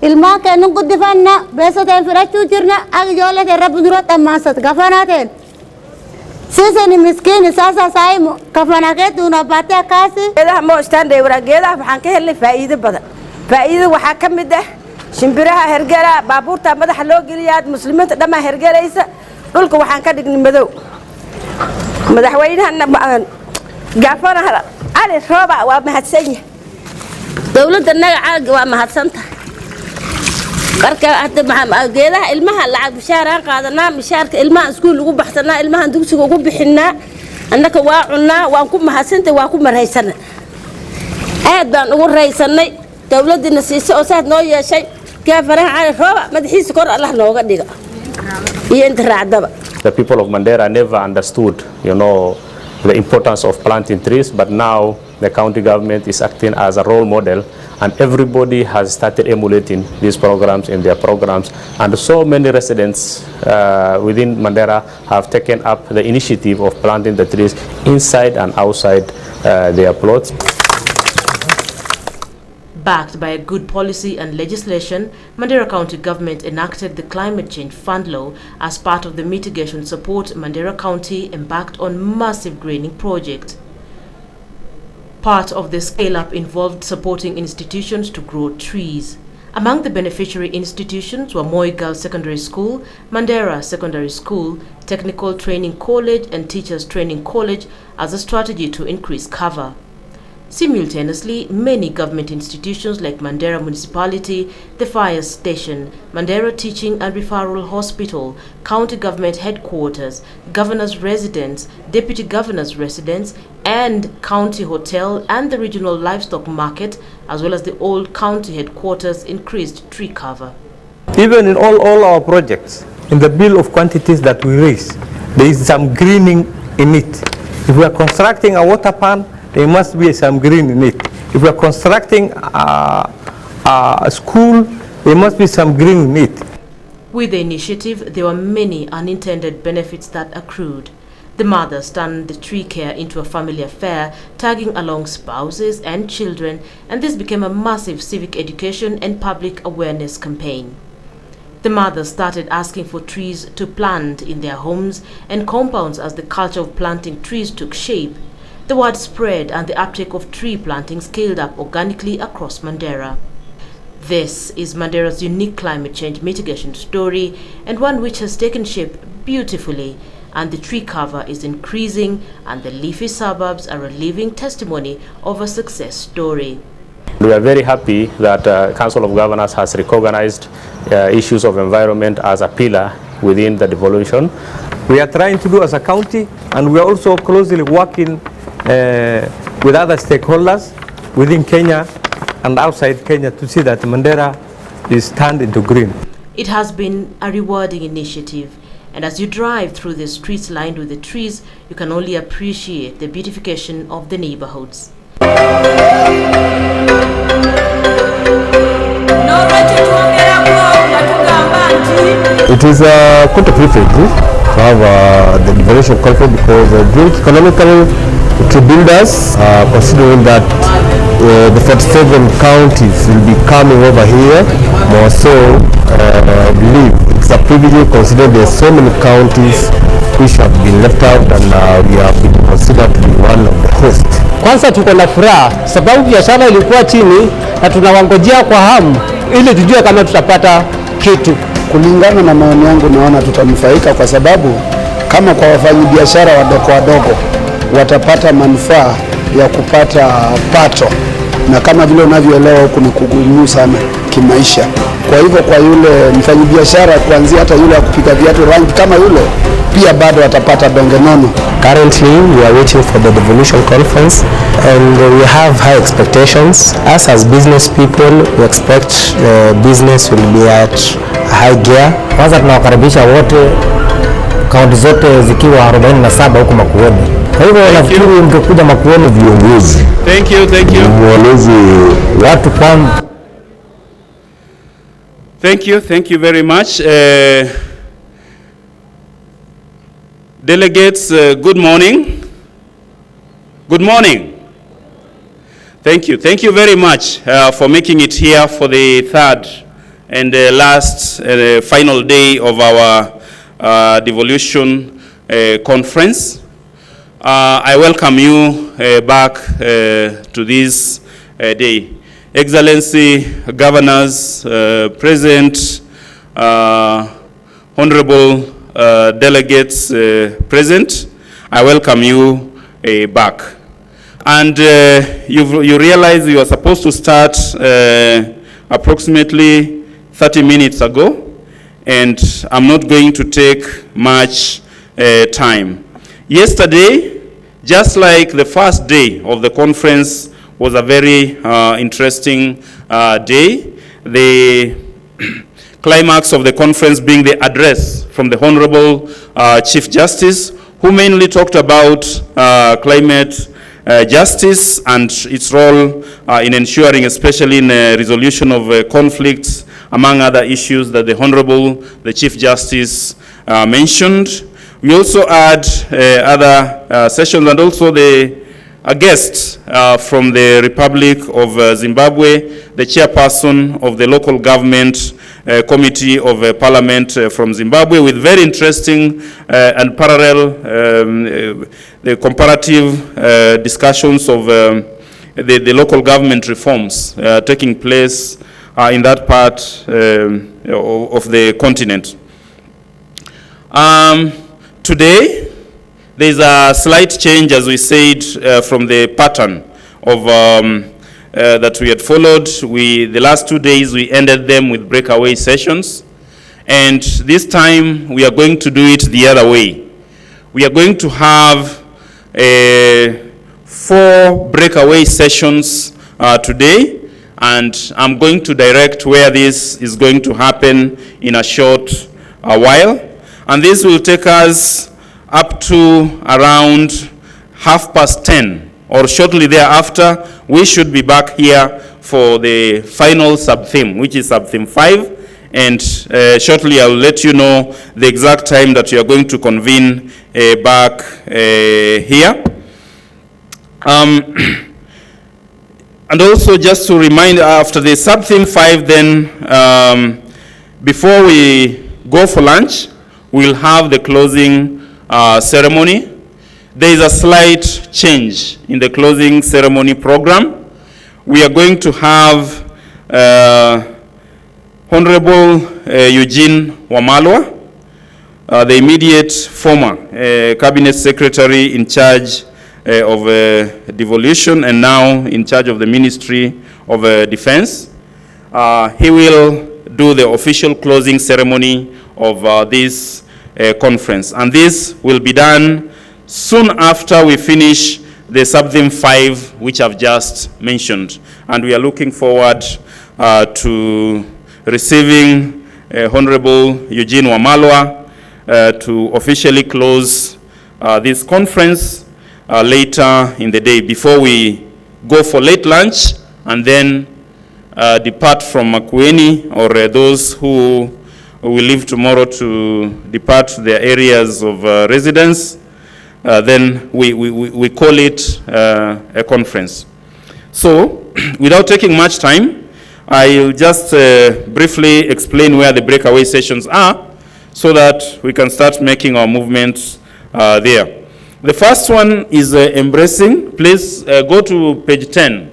Ilma ke nungudifana. Beso ten firachu jirna. Ag yolete rabudurat amasat. Kafana ten. Sisi ni miskini sasa saimu. Kafana ke tunapata kasi. Geda mo stande ura geda waxaan ka helay faa'iido badan. faa'iido waxa kamid ah shimbiraha hergala baabuurta madaxa loo geliyaad muslimiinta dhama hergalaysa dhulka waxaan ka dhignay madow madaxweynaha gaafanaha ali rooba waa mahadsan dawladda naga waa mahadsantahay qarka hadda geedaha ilmaha lacag bishaaraan qaadanaa mishaarka ilmaha iskuul ugu baxsanaa ilmaha dugsiga ugu bixinaa annaka waa cunaa waan ku mahadsantahay waa ku maraysan aad baan ugu raysanay dawladina siisay oo saad noo yeeshay gaafanaha ali rooba madaxiisa kor Allah nooga dhiga iyo inta raacdaba. The people of Mandera never understood, the importance of planting trees, but now the county government is acting as a role model, and everybody has started emulating these programs in their programs, and so many residents within Mandera have taken up the initiative of planting the trees inside and outside their plots. Backed by a good policy and legislation, Mandera County government enacted the Climate Change Fund Law as part of the mitigation support. Mandera County embarked on massive greening project. Part of the scale-up involved supporting institutions to grow trees. Among the beneficiary institutions were Moi Girls Secondary School, Mandera Secondary School, Technical Training College and Teachers Training College as a strategy to increase cover. Simultaneously, many government institutions like Mandera Municipality, the Fire Station, Mandera Teaching and Referral Hospital, County Government Headquarters, Governor's Residence, Deputy Governor's Residence, and County Hotel and the Regional Livestock Market, as well as the old county headquarters, increased tree cover. Even in all our projects, in the bill of quantities that we raise, there is some greening in it. If we are constructing a water pan, there must be some green in it. If we are constructing a school, there must be some green in it. With the initiative, there were many unintended benefits that accrued. The mothers turned the tree care into a family affair, tagging along spouses and children, and this became a massive civic education and public awareness campaign. The mothers started asking for trees to plant in their homes and compounds as the culture of planting trees took shape. The word spread and the uptake of tree planting scaled up organically across Mandera. This is Mandera's unique climate change mitigation story, and one which has taken shape beautifully, and the tree cover is increasing, and the leafy suburbs are a living testimony of a success story. We are very happy that Council of Governors has recognized issues of environment as a pillar within the devolution. We are trying to do as a county, and we are also closely working with other stakeholders within Kenya and outside Kenya to see that Mandera is turned into green. It has been a rewarding initiative, and as you drive through the streets lined with the trees, you can only appreciate the beautification of the neighborhoods. It is quite a privilege to have the Devolution Conference because during economically to build us, considering that the 47 counties will be coming over here, more so I believe it's a privilege considering there's so many counties which have been left out, and we have been considered to be one of the hosts. Kwanza tuko na furaha sababu biashara ilikuwa chini na tunawangojea kwa hamu ili tujue kama tutapata kitu. Kulingana na maoni yangu, naona tutanufaika kwa sababu kama kwa wafanyabiashara wadogo watapata manufaa ya kupata pato, na kama vile unavyoelewa huku ni kugumu sana kimaisha. Kwa hivyo kwa yule mfanyabiashara kuanzia hata yule kupika viatu rangi kama yule pia bado atapata donge nono. Currently, we are waiting for the Devolution Conference, and we have high expectations. Us as business people, we expect the business will be at a high gear. Kwanza tunawakaribisha wote, kaunti zote zikiwa 47 huko Makueni. Kwa hivyo nafikiri mkikuja Makueni viongozi. Thank you. Muonezi watu kwanza. Thank you very much. Delegates, good morning. Good morning. Thank you very much for making it here for the third and last final day of our Devolution Conference. I welcome you back to this day. Excellency, Governors, present, Honorable delegates present, I welcome you back. And you realize you are supposed to start approximately 30 minutes ago, and I'm not going to take much time. Yesterday, just like the first day of the conference, was a very interesting day. The climax of the conference being the address from the Honorable Chief Justice, who mainly talked about climate justice and its role in ensuring, especially in resolution of conflicts, among other issues that the Honorable, the Chief Justice mentioned. We also had other sessions, and also a guest from the Republic of Zimbabwe, the chairperson of the local government committee of parliament from Zimbabwe, with very interesting and parallel the comparative discussions of the local government reforms taking place in that part of the continent. Today, there's a slight change, as we said, from the pattern of that we had followed. The last 2 days we ended them with breakaway sessions, and this time we are going to do it the other way. We are going to have 4 breakaway sessions today, and I'm going to direct where this is going to happen in a short while. And this will take us up to around 10:30, or shortly thereafter. We should be back here for the final sub-theme, which is sub-theme 5. And shortly I'll let you know the exact time that you are going to convene back here. And also just to remind, after the sub-theme 5, then before we go for lunch, we'll have the closing ceremony. There is a slight change in the closing ceremony program. We are going to have Honorable Eugene Wamalwa, the immediate former Cabinet Secretary in charge of Devolution and now in charge of the Ministry of Defense. He will do the official closing ceremony of this conference. And this will be done soon after we finish the sub-theme 5, which I've just mentioned. And we are looking forward to receiving Honorable Eugene Wamalwa to officially close this conference later in the day, before we go for late lunch and then depart from Makueni, or those who will leave tomorrow to depart their areas of residence. Then we call it a conference. So, without taking much time, I'll just briefly explain where the breakaway sessions are, so that we can start making our movements there. The first one is embracing. Please go to page 10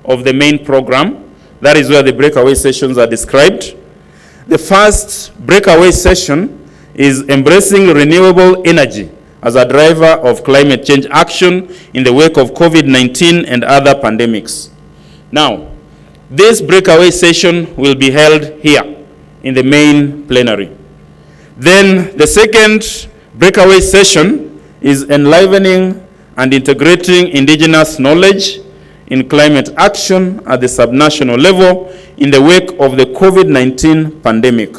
of the main program. That is where the breakaway sessions are described. The first breakaway session is embracing renewable energy as a driver of climate change action in the wake of COVID-19 and other pandemics. Now, this breakaway session will be held here in the main plenary. Then the second breakaway session is enlivening and integrating indigenous knowledge in climate action at the subnational level in the wake of the COVID-19 pandemic.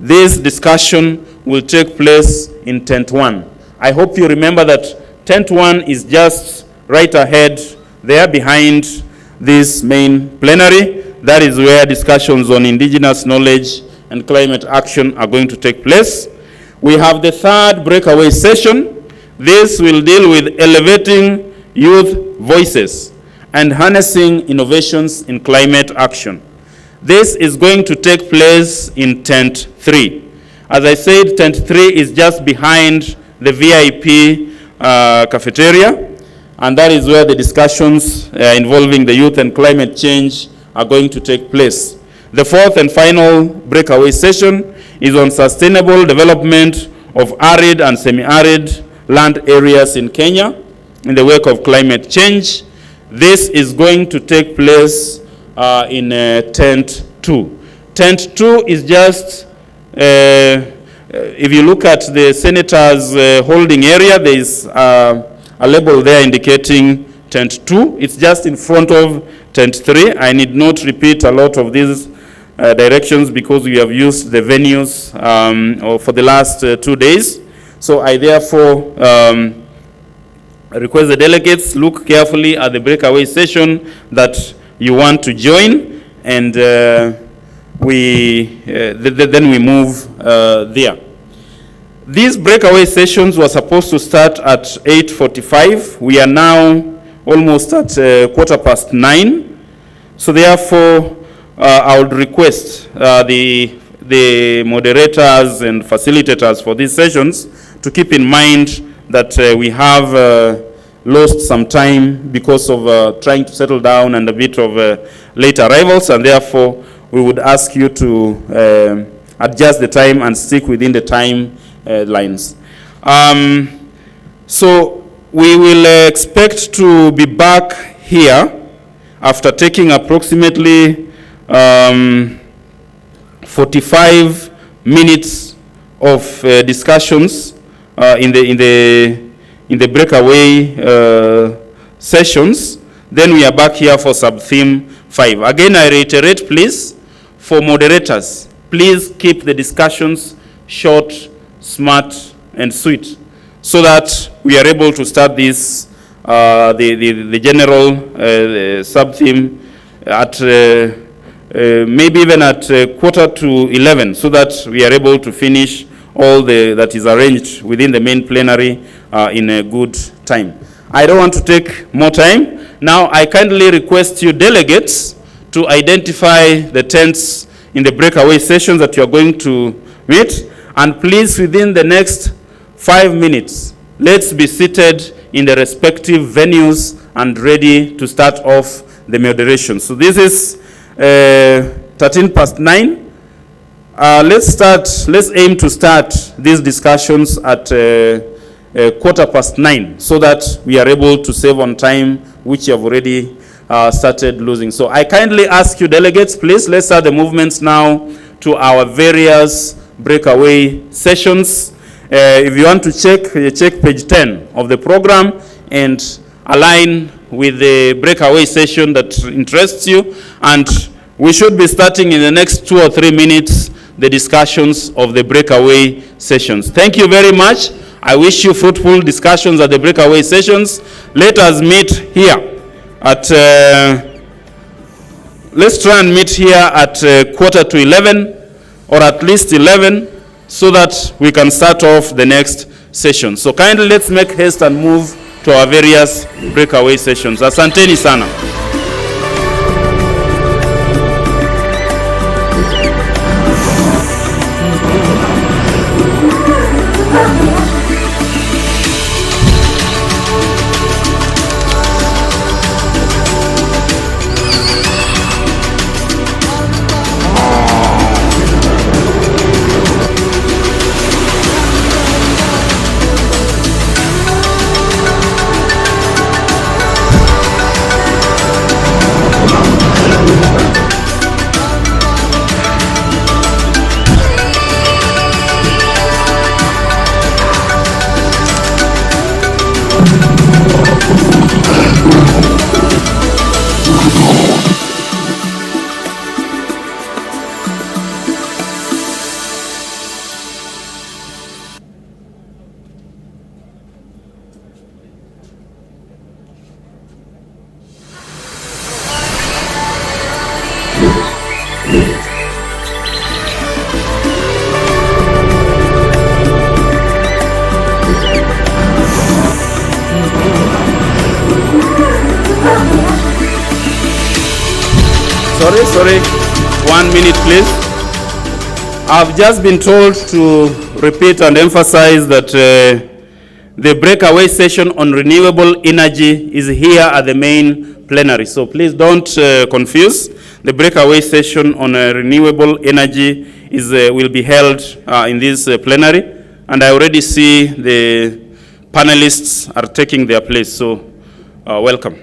This discussion will take place in Tent 1. I hope you remember that Tent 1 is just right ahead there behind this main plenary. That is where discussions on indigenous knowledge and climate action are going to take place. We have the third breakaway session. This will deal with elevating youth voices and harnessing innovations in climate action. This is going to take place in Tent 3. As I said, Tent 3 is just behind the VIP cafeteria, and that is where the discussions involving the youth and climate change are going to take place. The fourth and final breakaway session is on sustainable development of arid and semi-arid land areas in Kenya in the wake of climate change. This is going to take place in Tent 2. Tent 2 is just, if you look at the senators' holding area, there is a label there indicating Tent 2. It's just in front of Tent 3. I need not repeat a lot of these directions because we have used the venues for the last 2 days. So I therefore request the delegates look carefully at the breakaway session that you want to join, and then we move there. These breakaway sessions were supposed to start at 8:45. We are now almost at 9:15. So therefore, I would request the moderators and facilitators for these sessions to keep in mind that we have lost some time because of trying to settle down and a bit of late arrivals, and therefore we would ask you to adjust the time and stick within the time lines. So we will expect to be back here after taking approximately 45 minutes of discussions in the breakaway sessions, then we are back here for sub-theme 5. Again, I reiterate, please, for moderators, please keep the discussions short, smart, and sweet, so that we are able to start this, the general sub-theme at maybe even at 11:15, so that we are able to finish all that is arranged within the main plenary in a good time. I don't want to take more time. Now, I kindly request you delegates to identify the tents in the breakaway sessions that you are going to meet. And please, within the next 5 minutes, let's be seated in the respective venues and ready to start off the moderation. So this is 9:13. Let's aim to start these discussions at 9:15, so that we are able to save on time, which you have already started losing. So I kindly ask you, delegates, please, let's start the movements now to our various breakaway sessions. If you want to check page 10 of the program and align with the breakaway session that interests you. And we should be starting in the next 2 or 3 minutes the discussions of the breakaway sessions. Thank you very much. I wish you fruitful discussions at the breakaway sessions. Let us meet here at, let's try and meet here at 11:15 or at least 11, so that we can start off the next session. So kindly let's make haste and move to our various breakaway sessions. Asanteni sana. Sorry, 1 minute please. I've just been told to repeat and emphasize that the breakaway session on renewable energy is here at the main plenary. So please don't confuse. The breakaway session on renewable energy will be held in this plenary. And I already see the panelists are taking their place. So welcome.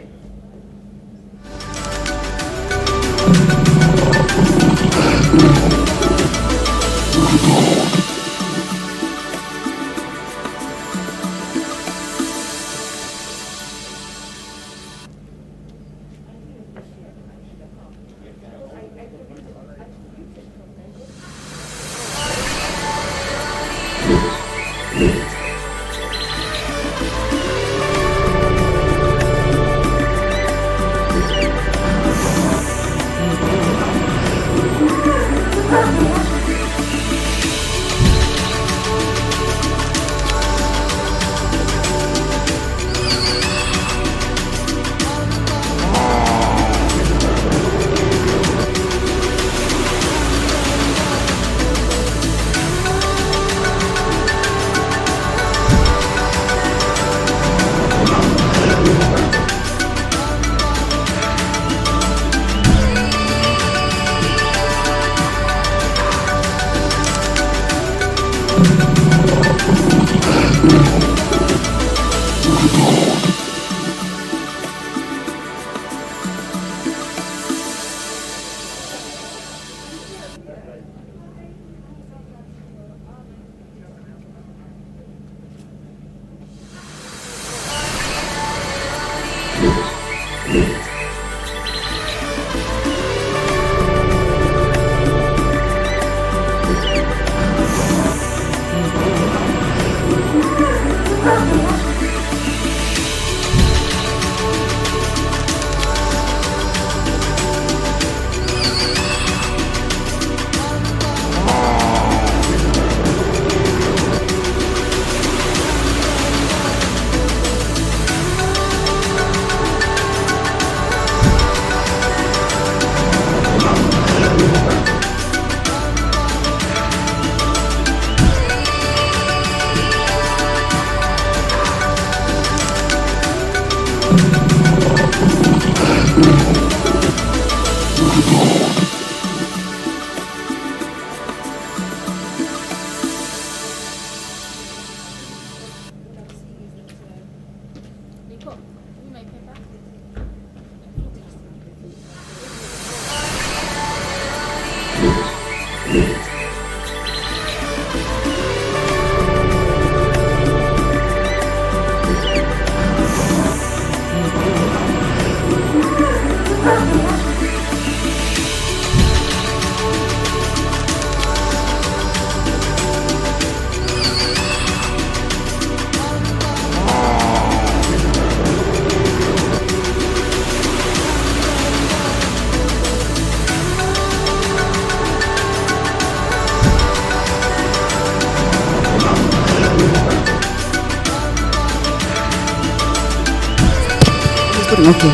Okay.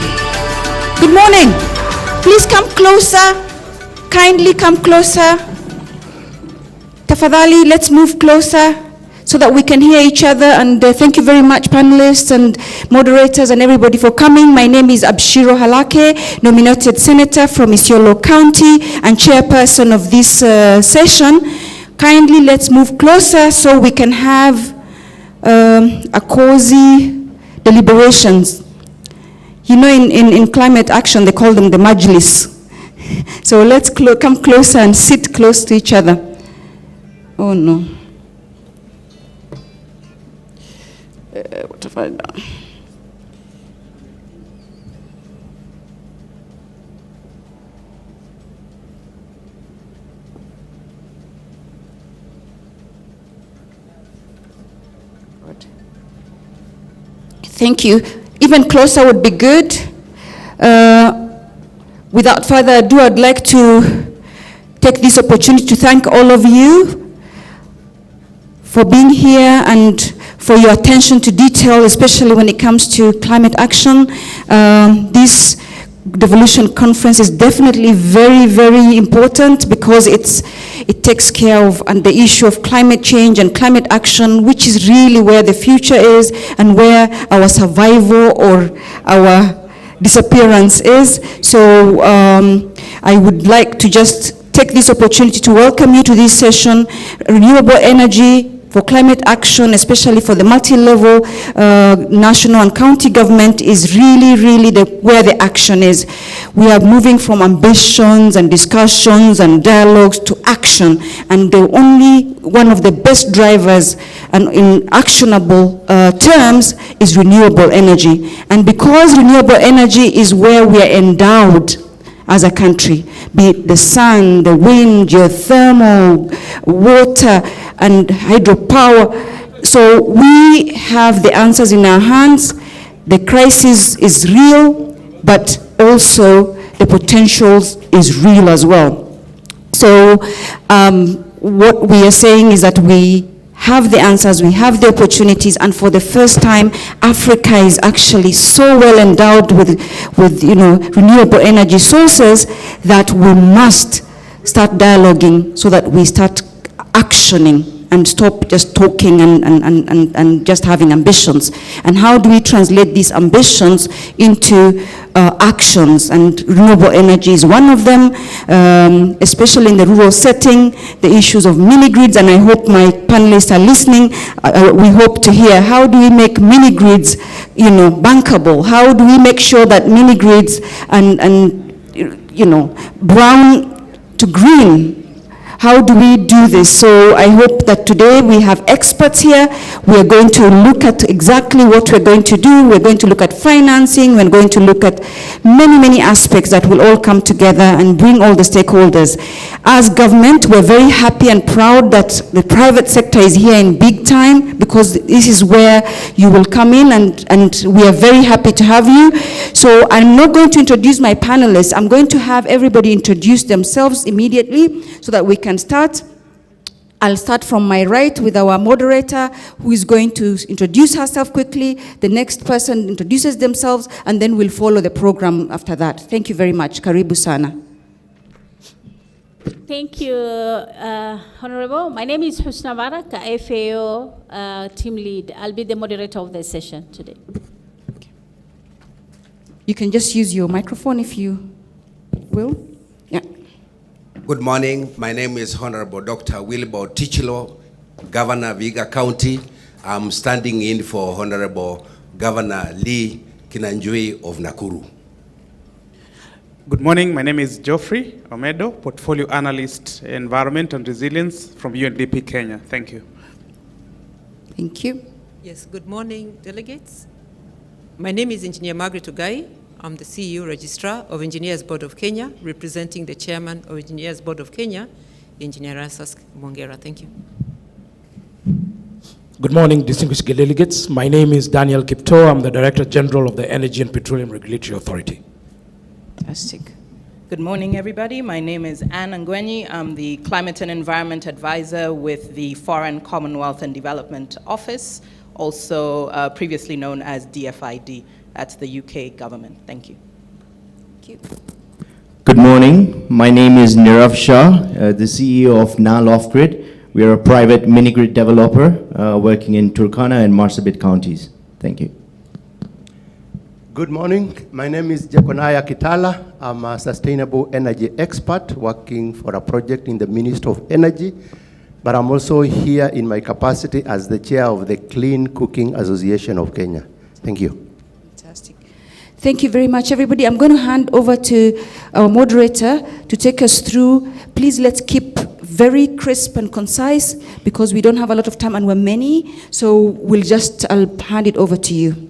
Good morning. Please come closer. Kindly come closer. Tafadhali, let's move closer so that we can hear each other. And thank you very much, panelists and moderators and everybody for coming. My name is Abshiro Halake, nominated senator from Isiolo County and chairperson of this session. Kindly, let's move closer so we can have a cozy deliberations. You know, in climate action, they call them the majlis. So let's come closer and sit close to each other. Oh no. What have I done? Thank you. Even closer would be good. Without further ado, I'd like to take this opportunity to thank all of you for being here and for your attention to detail, especially when it comes to climate action. This Devolution Conference is definitely very, very important because it takes care of the issue of climate change and climate action, which is really where the future is and where our survival or our disappearance is. So I would like to just take this opportunity to welcome you to this session. Renewable energy for climate action, especially for the multi-level national and county government, is really, really where the action is. We are moving from ambitions and discussions and dialogues to action, and the only one of the best drivers and in actionable terms is renewable energy. And because renewable energy is where we are endowed as a country, be it the sun, the wind, geothermal, water, and hydropower. So we have the answers in our hands. The crisis is real, but also the potential is real as well. So what we are saying is that we have the answers, we have the opportunities, and for the first time, Africa is actually so well endowed with renewable energy sources that we must start dialoguing so that we start actioning and stop just talking and just having ambitions. And how do we translate these ambitions into actions? And renewable energy is one of them, especially in the rural setting, the issues of mini-grids, and I hope my panelists are listening. We hope to hear, how do we make mini-grids, bankable? How do we make sure that mini-grids and brown to green, how do we do this? So I hope that today we have experts here. We are going to look at exactly what we're going to do. We're going to look at financing. We're going to look at many, many aspects that will all come together and bring all the stakeholders. As government, we're very happy and proud that the private sector is here in big time, because this is where you will come in, and we are very happy to have you. So I'm not going to introduce my panelists. I'm going to have everybody introduce themselves immediately so that we can start. I'll start from my right with our moderator, who is going to introduce herself quickly. The next person introduces themselves, and then we'll follow the program after that. Thank you very much. Karibu sana. Thank you, Honorable. My name is Husna Barak, FAO team lead. I'll be the moderator of the session today. Okay. You can just use your microphone if you will. Yeah. Good morning. My name is Honorable Dr. Wilbur Tichilo, Governor of Vihiga County. I'm standing in for Honorable Governor Lee Kinanjui of Nakuru. Good morning. My name is Geoffrey Omedo, Portfolio Analyst, Environment and Resilience from UNDP Kenya. Thank you. Thank you. Yes, good morning, delegates. My name is Engineer Margaret Ugai. I'm the CEO Registrar of Engineers Board of Kenya, representing the Chairman of Engineers Board of Kenya, Engineer Ansas Mongera. Thank you. Good morning, distinguished delegates. My name is Daniel Kipto. I'm the Director General of the Energy and Petroleum Regulatory Authority. Fantastic. Good morning, everybody. My name is Anne Angweni. I'm the Climate and Environment Advisor with the Foreign Commonwealth and Development Office, also previously known as DFID. at the UK government. Thank you. Good morning. My name is Nirav Shah, the CEO of NAL Off-Grid. We are a private mini-grid developer working in Turkana and Marsabit counties. Thank you. Good morning. My name is Jekonaya Kitala. I'm a sustainable energy expert working for a project in the Ministry of Energy, but I'm also here in my capacity as the chair of the Clean Cooking Association of Kenya. Thank you. Fantastic. Thank you very much, everybody. I'm going to hand over to our moderator to take us through. Please let's keep very crisp and concise because we don't have a lot of time and we're many. So I'll hand it over to you.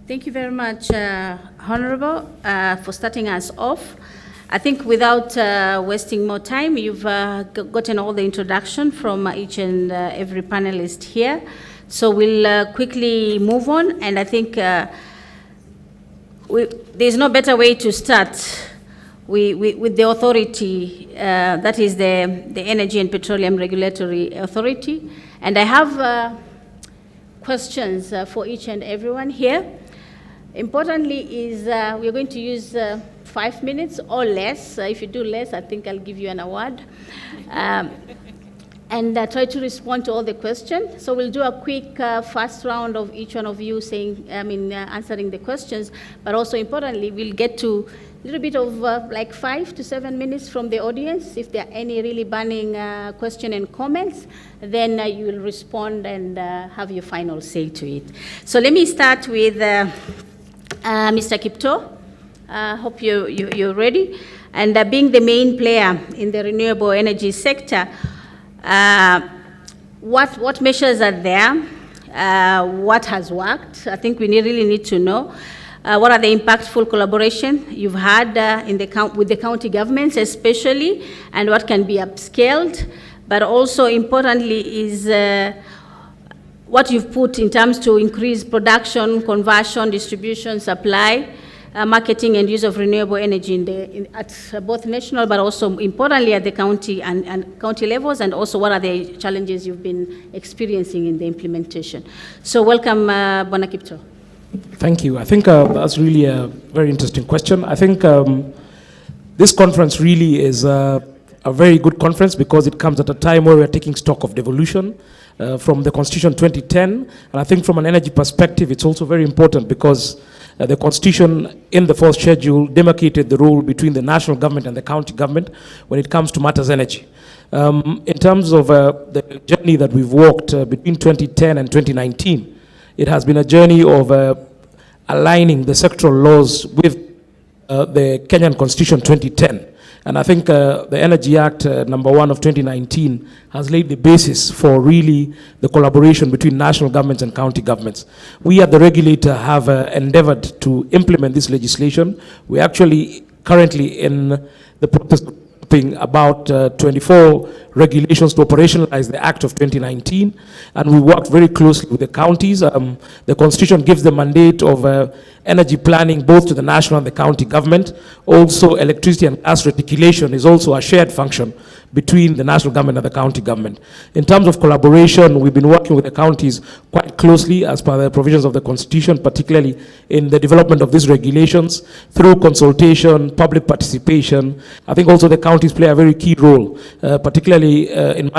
Thank you very much, Honorable, for starting us off. I think without wasting more time, you've gotten all the introduction from each and every panelist here. So we'll quickly move on, and I think there's no better way to start with the authority, that is the Energy and Petroleum Regulatory Authority. And I have questions for each and everyone here. Importantly is we're going to use 5 minutes or less. If you do less, I think I'll give you an award. And try to respond to all the questions. So we'll do a quick first round of each one of you answering the questions. But also importantly, we'll get to a little bit of like 5 to 7 minutes from the audience. If there are any really burning question and comments, then you will respond and have your final say to it. So let me start with Mr. Kipto. Hope you're ready. And being the main player in the renewable energy sector, what measures are there? What has worked? I think we really need to know. What are the impactful collaboration you've had with the county governments especially, and what can be upscaled? But also importantly is what you've put in terms to increase production, conversion, distribution, supply, marketing and use of renewable energy at both national, but also importantly at the county and county levels, and also what are the challenges you've been experiencing in the implementation. So welcome, Bona Kipto. Thank you. I think that's really a very interesting question. I think this conference really is a very good conference because it comes at a time where we're taking stock of devolution from the Constitution 2010. And I think from an energy perspective, it's also very important because the Constitution in the fourth schedule demarcated the role between the national government and the county government when it comes to matters energy. In terms of the journey that we've walked between 2010 and 2019, it has been a journey of aligning the sectoral laws with the Kenyan Constitution 2010. And I think the Energy Act number 1 of 2019 has laid the basis for really the collaboration between national governments and county governments. We at the regulator have endeavored to implement this legislation. We're actually currently in the process of about 24 regulations to operationalize the Act of 2019, and we worked very closely with the counties. The Constitution gives the mandate of energy planning both to the national and the county government. Also, electricity and gas reticulation is also a shared function between the national government and the county government. In terms of collaboration, we've been working with the counties quite closely as per the provisions of the Constitution, particularly in the development of these regulations through consultation, public participation. I think also the counties play a very key role, particularly in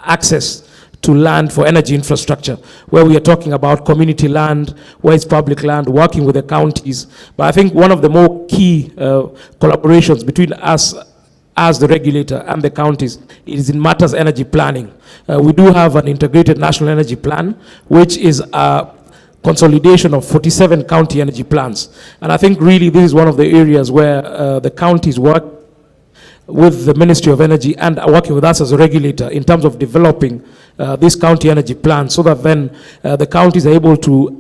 access to land for energy infrastructure, where we are talking about community land, where it's public land, working with the counties. But I think one of the more key collaborations between us as the regulator and the counties is in matters energy planning. We do have an integrated national energy plan, which is a consolidation of 47 county energy plans. And I think really this is one of the areas where the counties work with the Ministry of Energy and are working with us as a regulator in terms of developing this county energy plan, so that then the counties are able to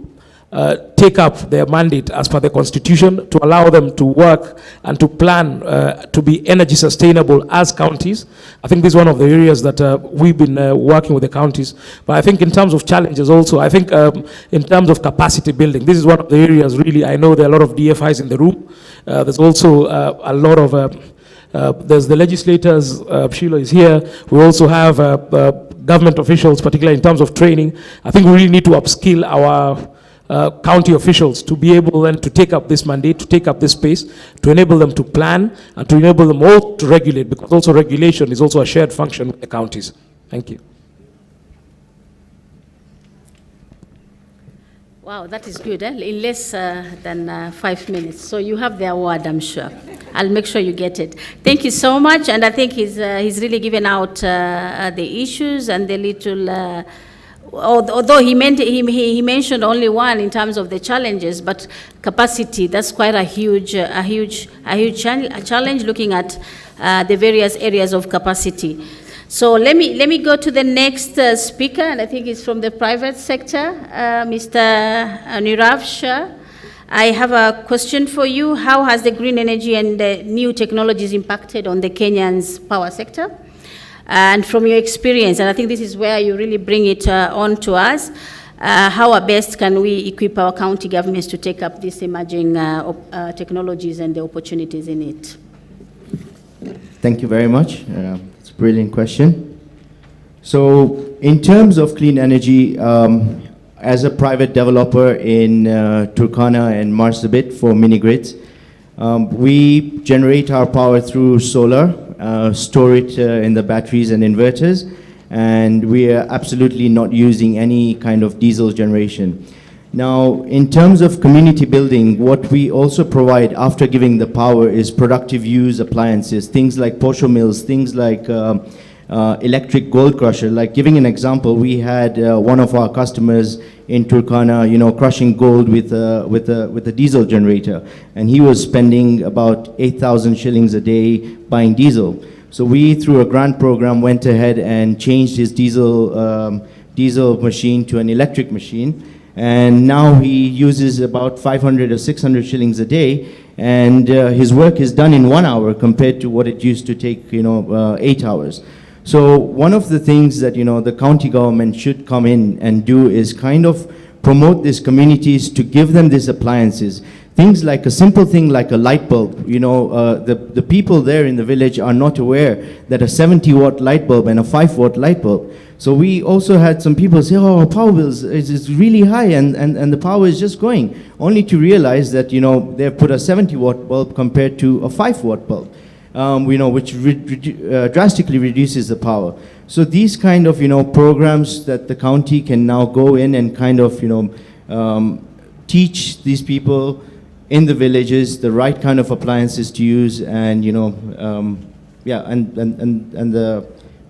take up their mandate as per the Constitution to allow them to work and to plan to be energy sustainable as counties. I think this is one of the areas that we've been working with the counties. But I think in terms of challenges also, I think in terms of capacity building, this is one of the areas really, I know there are a lot of DFIs in the room. There's also a lot of there's the legislators, Sheila is here. We also have government officials, particularly in terms of training. I think we really need to upskill our county officials to be able then to take up this mandate, to take up this space, to enable them to plan and to enable them all to regulate, because also regulation is also a shared function with the counties. Thank you. Wow, that is good, in less than 5 minutes. So you have the award, I'm sure. I'll make sure you get it. Thank you so much, and I think he's really given out the issues and the little, although he mentioned only one in terms of the challenges, but capacity, that's quite a huge challenge, looking at the various areas of capacity. So let me go to the next speaker, and I think it's from the private sector, Mr. Nirav Shah. I have a question for you. How has the green energy and the new technologies impacted on the Kenyans' power sector? And from your experience, and I think this is where you really bring it on to us, how best can we equip our county governments to take up these emerging technologies and the opportunities in it? Thank you very much. It's a brilliant question. So in terms of clean energy, as a private developer in Turkana and Marsabit for mini grids, we generate our power through solar, store it in the batteries and inverters, and we are absolutely not using any kind of diesel generation. Now, in terms of community building, what we also provide after giving the power is productive use appliances, things like posho mills, things like electric gold crusher. Like giving an example, we had one of our customers in Turkana, crushing gold with a diesel generator, and he was spending about 8,000 shillings a day buying diesel. So we, through a grant program, went ahead and changed his diesel machine to an electric machine, and now he uses about 500 or 600 shillings a day, and his work is done in 1 hour compared to what it used to take 8 hours. So one of the things that the county government should come in and do is kind of promote these communities to give them these appliances. Things like a simple thing like a light bulb. The people there in the village are not aware that a 70-watt light bulb and a 5-watt light bulb. So we also had some people say, oh, power bills is really high and the power is just going, only to realize that they've put a 70-watt bulb compared to a 5-watt bulb. Which drastically reduces the power. So these kind of programs that the county can now go in and kind of teach these people in the villages the right kind of appliances to use, and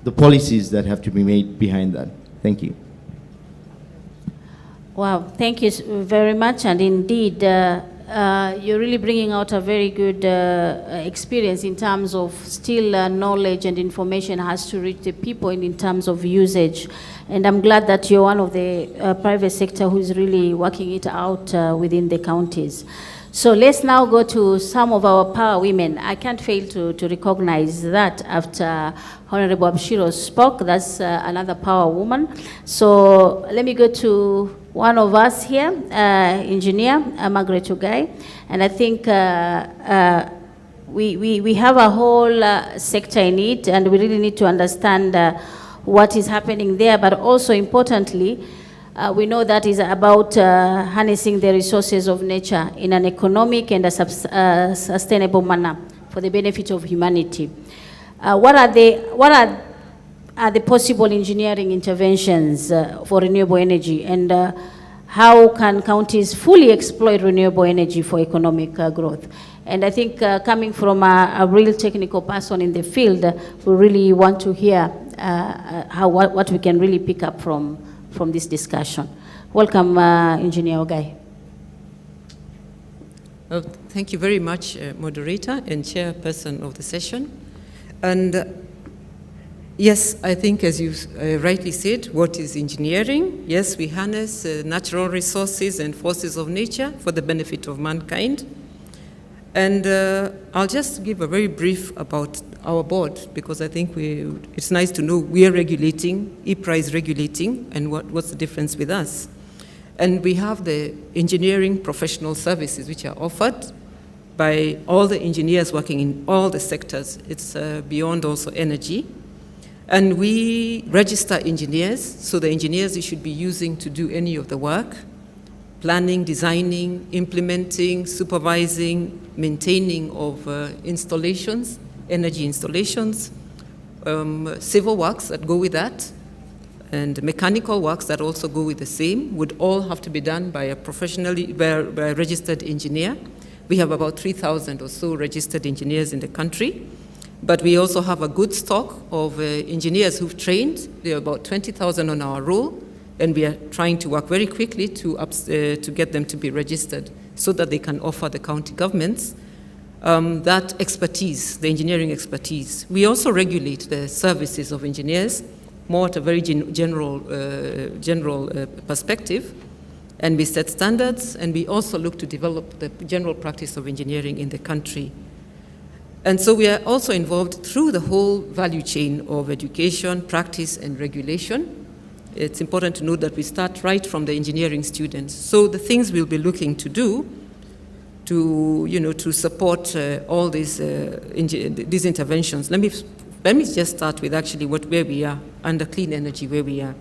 the policies that have to be made behind that. Thank you. Wow, thank you very much, and indeed. You're really bringing out a very good experience in terms of still knowledge and information has to reach the people in terms of usage. And I'm glad that you're one of the private sector who's really working it out within the counties. So let's now go to some of our power women. I can't fail to recognize that after Honorable Abshiro spoke, that's another power woman. So let me go to one of us here, Engineer Margaret Ugai, and I think we have a whole sector in it, and we really need to understand what is happening there, but also importantly, we know that is about harnessing the resources of nature in an economic and a sustainable manner for the benefit of humanity. What are the possible engineering interventions for renewable energy, and how can counties fully exploit renewable energy for economic growth? And I think coming from a real technical person in the field, we really want to hear what we can really pick up from this discussion. Welcome, Engineer Ogai. Well, thank you very much, moderator and chairperson of the session. And yes, I think as you rightly said, what is engineering? Yes, we harness natural resources and forces of nature for the benefit of mankind. And I'll just give a very brief about our board, because I think it's nice to know we are regulating, EPRA is regulating, and what's the difference with us. And we have the engineering professional services which are offered by all the engineers working in all the sectors. It's beyond also energy. And we register engineers, so the engineers you should be using to do any of the work, planning, designing, implementing, supervising, maintaining of installations, energy installations, civil works that go with that, and mechanical works that also go with the same would all have to be done by a by a registered engineer. We have about 3,000 or so registered engineers in the country, but we also have a good stock of engineers who've trained. There are about 20,000 on our roll, and we are trying to work very quickly to get them to be registered so that they can offer the county governments that expertise, the engineering expertise. We also regulate the services of engineers more at a very general perspective, and we set standards, and we also look to develop the general practice of engineering in the country. And so we are also involved through the whole value chain of education, practice, and regulation. It's important to note that we start right from the engineering students. So the things we'll be looking to do to support all these interventions. Let me just start with actually where we are under clean energy, where we are.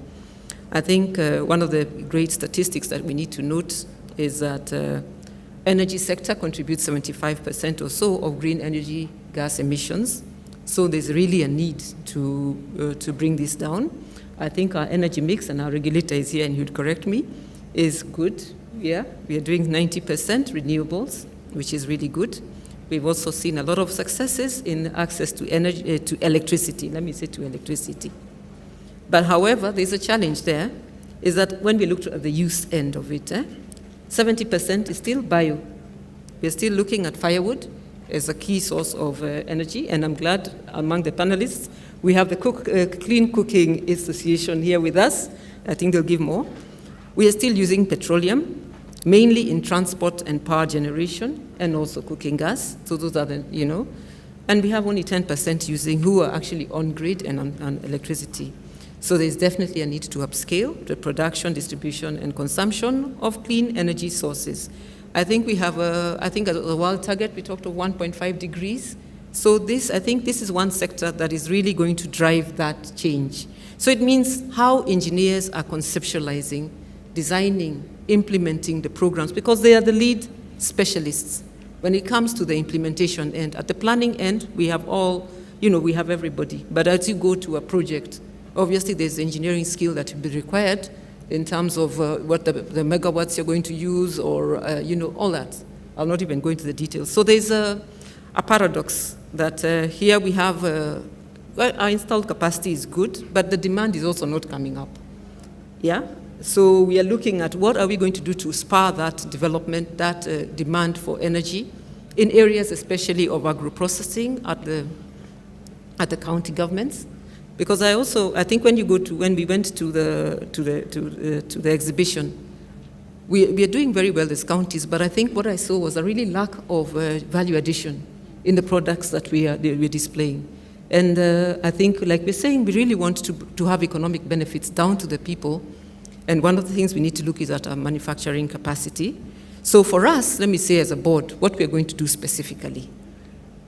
I think one of the great statistics that we need to note is that energy sector contributes 75% or so of green energy gas emissions. So there's really a need to bring this down. I think our energy mix, and our regulator is here and he would correct me, is good. Yeah, we are doing 90% renewables, which is really good. We've also seen a lot of successes in access to energy, to electricity. Let me say to electricity. But however, there's a challenge there, is that when we look at the use end of it, 70% is still bio. We're still looking at firewood as a key source of energy, and I'm glad among the panelists, we have the Clean Cooking Association here with us. I think they'll give more. We are still using petroleum, mainly in transport and power generation, and also cooking gas. So those are the, and we have only 10% who are actually on grid and on electricity. So there's definitely a need to upscale the production, distribution, and consumption of clean energy sources. I think we have a world target, we talked of 1.5 degrees. So I think this is one sector that is really going to drive that change. So it means how engineers are conceptualizing, designing, implementing the programs, because they are the lead specialists. When it comes to the implementation end, at the planning end, we have we have everybody. But as you go to a project, obviously there's engineering skill that will be required in terms of what the megawatts you're going to use, or all that. I'll not even go into the details. So there's a paradox that here we have, our installed capacity is good, but the demand is also not coming up. Yeah? So we are looking at what are we going to do to spur that development, that demand for energy in areas especially of agro-processing at the county governments. Because I think when we went to the exhibition, we are doing very well as counties, but I think what I saw was a really lack of value addition in the products that we're displaying. And I think, like we're saying, we really want to have economic benefits down to the people. And one of the things we need to look is at our manufacturing capacity. So for us, let me say as a board, what we're going to do specifically.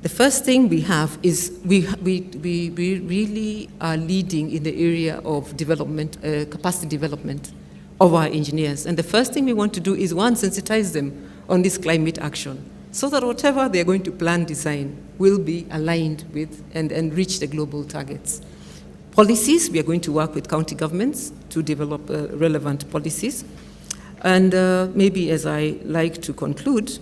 The first thing we have is we really are leading in the area of development, capacity development of our engineers. And the first thing we want to do is, one, sensitize them on this climate action, so that whatever they're going to plan, design, will be aligned with and reach the global targets. Policies, we are going to work with county governments to develop relevant policies. And maybe as I like to conclude,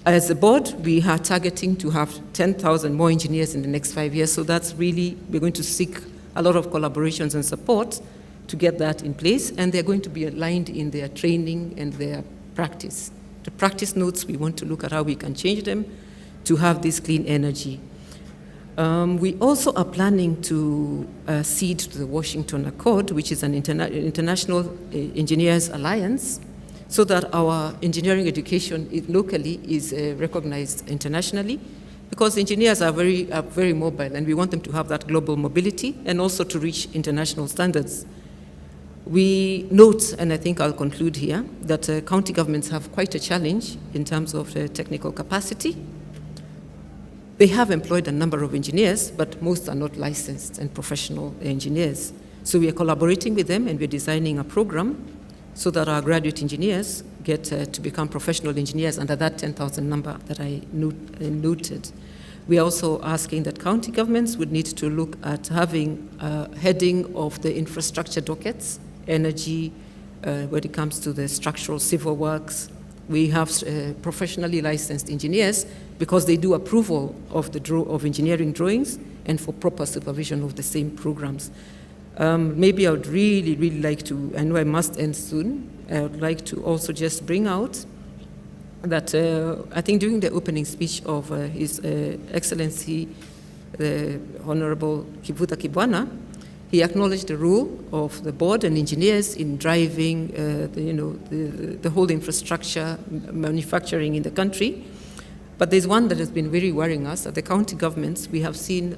as a board, we are targeting to have 10,000 more engineers in the next 5 years. So that's really, we're going to seek a lot of collaborations and support to get that in place. And they're going to be aligned in their training and their practice. The practice notes, we want to look at how we can change them to have this clean energy. We also are planning to cede to the Washington Accord, which is an international engineers alliance, so that our engineering education locally is recognized internationally, because engineers are very mobile, and we want them to have that global mobility and also to reach international standards. We note, and I think I'll conclude here, that county governments have quite a challenge in terms of technical capacity. They have employed a number of engineers, but most are not licensed and professional engineers. So we are collaborating with them, and we're designing a program so that our graduate engineers get to become professional engineers under that 10,000 number that I noted. We are also asking that county governments would need to look at having a heading of the infrastructure dockets, energy, when it comes to the structural civil works. We have professionally licensed engineers because they do approval of of engineering drawings and for proper supervision of the same programs. Maybe I would really, really like to, I know I must end soon, I would like to also just bring out that I think during the opening speech of His Excellency, the Honorable Kivuta Kibwana, he acknowledged the role of the board and engineers in driving the whole infrastructure manufacturing in the country. But there's one that has been very worrying us. At the county governments, we have seen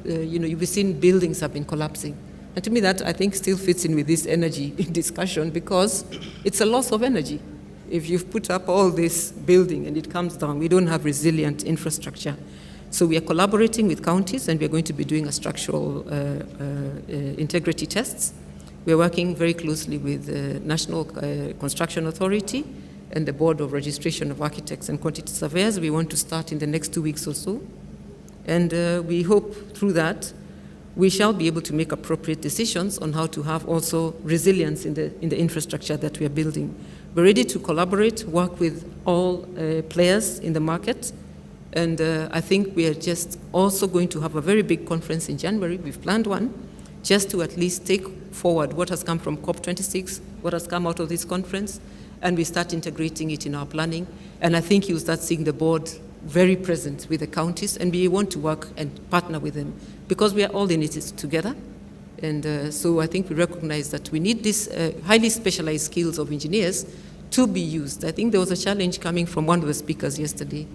we've seen buildings have been collapsing. And to me that, I think, still fits in with this energy discussion because it's a loss of energy. If you've put up all this building and it comes down, we don't have resilient infrastructure. So we are collaborating with counties, and we are going to be doing a structural integrity tests. We are working very closely with the National Construction Authority and the Board of Registration of Architects and Quantity Surveyors. We want to start in the next 2 weeks or so. And we hope through that we shall be able to make appropriate decisions on how to have also resilience in the infrastructure that we are building. We're ready to collaborate, work with all players in the market. And I think we are just also going to have a very big conference in January. We've planned one, just to at least take forward what has come from COP26, what has come out of this conference, and we start integrating it in our planning. And I think you'll start seeing the board very present with the counties, and we want to work and partner with them because we are all in it together. And so I think we recognize that we need these highly specialized skills of engineers to be used. I think there was a challenge coming from one of the speakers yesterday,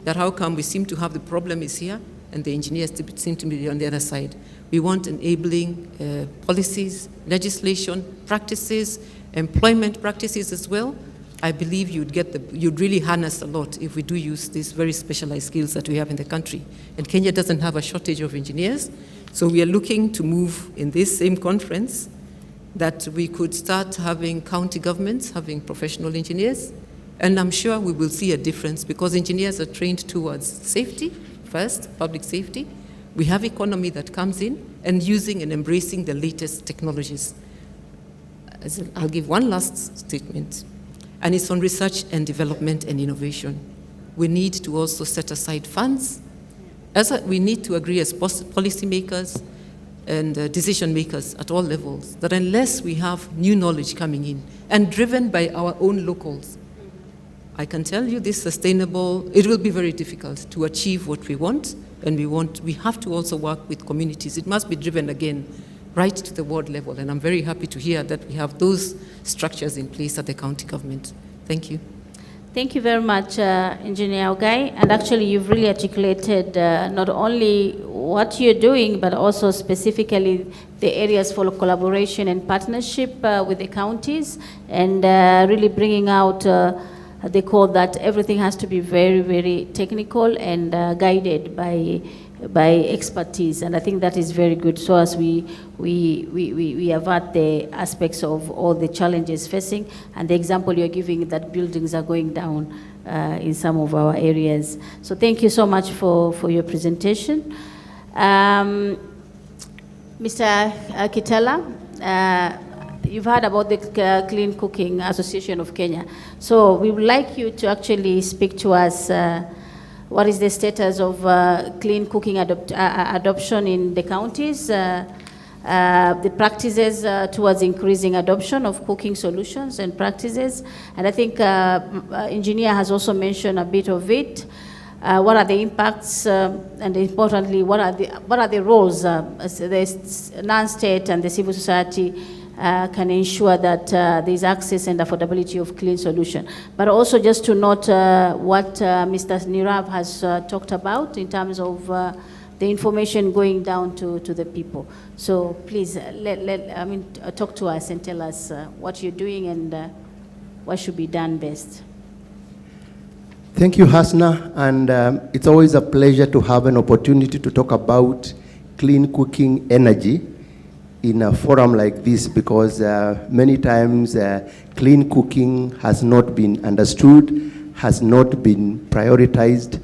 that how come we seem to have the problem is here and the engineers seem to be on the other side. We want enabling policies, legislation, practices, employment practices as well. I believe you'd really harness a lot if we do use these very specialized skills that we have in the country. And Kenya doesn't have a shortage of engineers, so we are looking to move in this same conference that we could start having county governments having professional engineers. And I'm sure we will see a difference because engineers are trained towards safety first, public safety. We have economy that comes in and using and embracing the latest technologies. I'll give one last statement, and it's on research and development and innovation. We need to also set aside funds. We need to agree as policymakers and decision makers at all levels that unless we have new knowledge coming in and driven by our own locals, I can tell you this sustainable, it will be very difficult to achieve what we want, and we have to also work with communities. It must be driven again right to the ward level, and I'm very happy to hear that we have those structures in place at the county government. Thank you. Thank you very much, Engineer Ogai. And actually, you've really articulated not only what you're doing, but also specifically the areas for collaboration and partnership with the counties, and really bringing out they call that everything has to be very, very technical and guided by expertise, and I think that is very good. So as we avert the aspects of all the challenges facing, and the example you're giving that buildings are going down in some of our areas. So thank you so much for your presentation. Mr. Kitala, you've heard about the Clean Cooking Association of Kenya. So we would like you to actually speak to us. What is the status of clean cooking adoption in the counties? The practices towards increasing adoption of cooking solutions and practices. And I think engineer has also mentioned a bit of it. What are the impacts, and importantly, what are the roles the non-state and the civil society can ensure that there is access and affordability of clean solution. But also just to note what Mr. Nirav has talked about in terms of the information going down to the people. So please, talk to us and tell us what you're doing and what should be done best. Thank you, Hasna, and it's always a pleasure to have an opportunity to talk about clean cooking energy in a forum like this, because many times clean cooking has not been understood, has not been prioritized,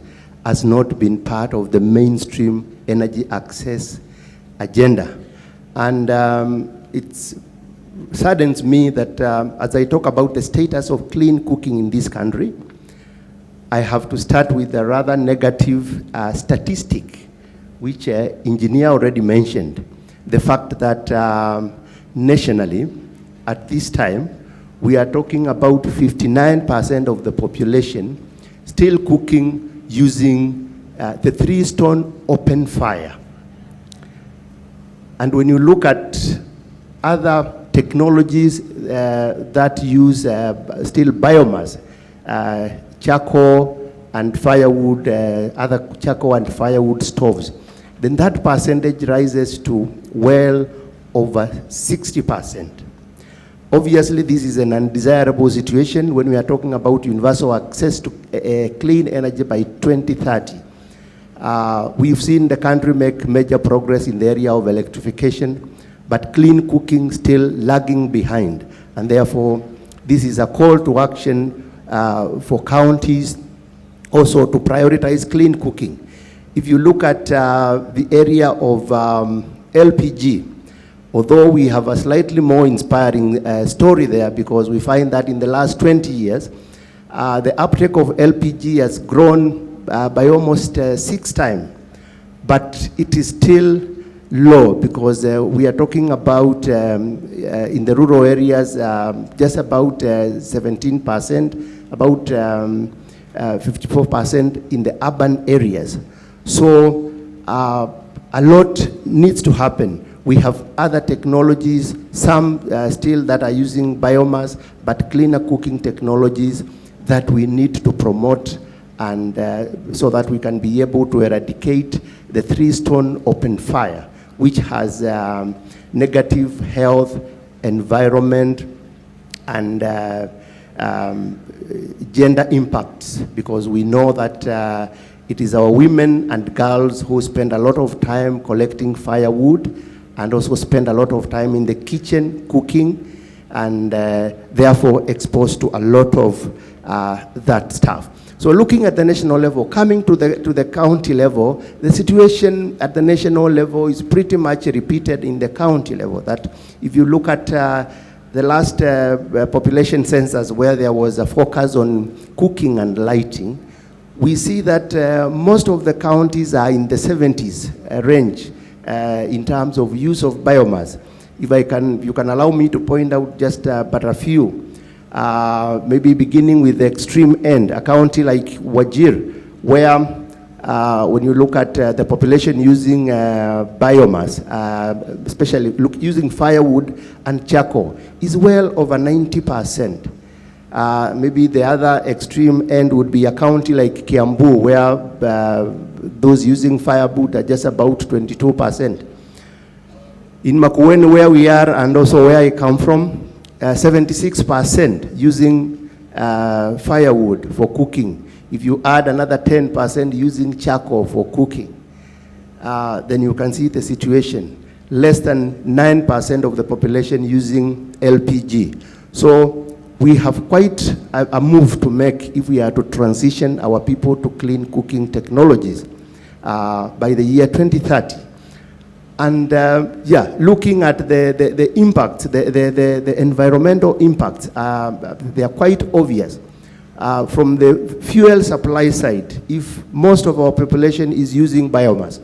has not been part of the mainstream energy access agenda. And it saddens me that as I talk about the status of clean cooking in this country, I have to start with a rather negative statistic, which engineer already mentioned. The fact that nationally, at this time, we are talking about 59% of the population still cooking using the 3-stone open fire. And when you look at other technologies that use still biomass, charcoal and firewood, other charcoal and firewood stoves, then that percentage rises to well over 60%. Obviously, this is an undesirable situation when we are talking about universal access to clean energy by 2030. We've seen the country make major progress in the area of electrification, but clean cooking still lagging behind. And therefore, this is a call to action for counties also to prioritize clean cooking. If you look at the area of LPG, although we have a slightly more inspiring story there, because we find that in the last 20 years, the uptake of LPG has grown by almost 6 times, but it is still low, because we are talking about in the rural areas just about 17%, about 54% in the urban areas. So a lot needs to happen. We have other technologies, some still that are using biomass, but cleaner cooking technologies that we need to promote, and so that we can be able to eradicate the 3-stone open fire, which has negative health, environment, and gender impacts, because we know that it is our women and girls who spend a lot of time collecting firewood and also spend a lot of time in the kitchen cooking, and therefore exposed to a lot of that stuff. So looking at the national level, coming to the county level, the situation at the national level is pretty much repeated in the county level. That if you look at the last population census, where there was a focus on cooking and lighting, we see that most of the counties are in the 70s range in terms of use of biomass. If you can allow me to point out just but a few. Maybe beginning with the extreme end, a county like Wajir, where when you look at the population using biomass, especially using firewood and charcoal, is well over 90%. Maybe the other extreme end would be a county like Kiambu, where those using firewood are just about 22%. In Makueni, where we are, and also where I come from, 76% using firewood for cooking. If you add another 10% using charcoal for cooking, then you can see the situation. Less than 9% of the population using LPG. So we have quite a move to make if we are to transition our people to clean cooking technologies by the year 2030. And yeah, looking at the impacts, the environmental impacts, they are quite obvious. From the fuel supply side, if most of our population is using biomass,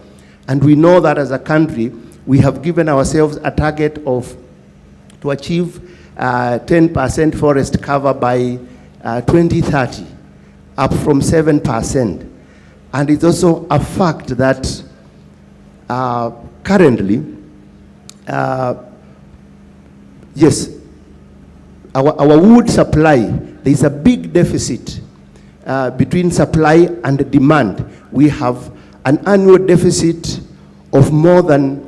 and we know that as a country, we have given ourselves a target to achieve 10% forest cover by 2030, up from 7%. And it's also a fact that currently, yes, our wood supply, there is a big deficit between supply and demand. We have an annual deficit of more than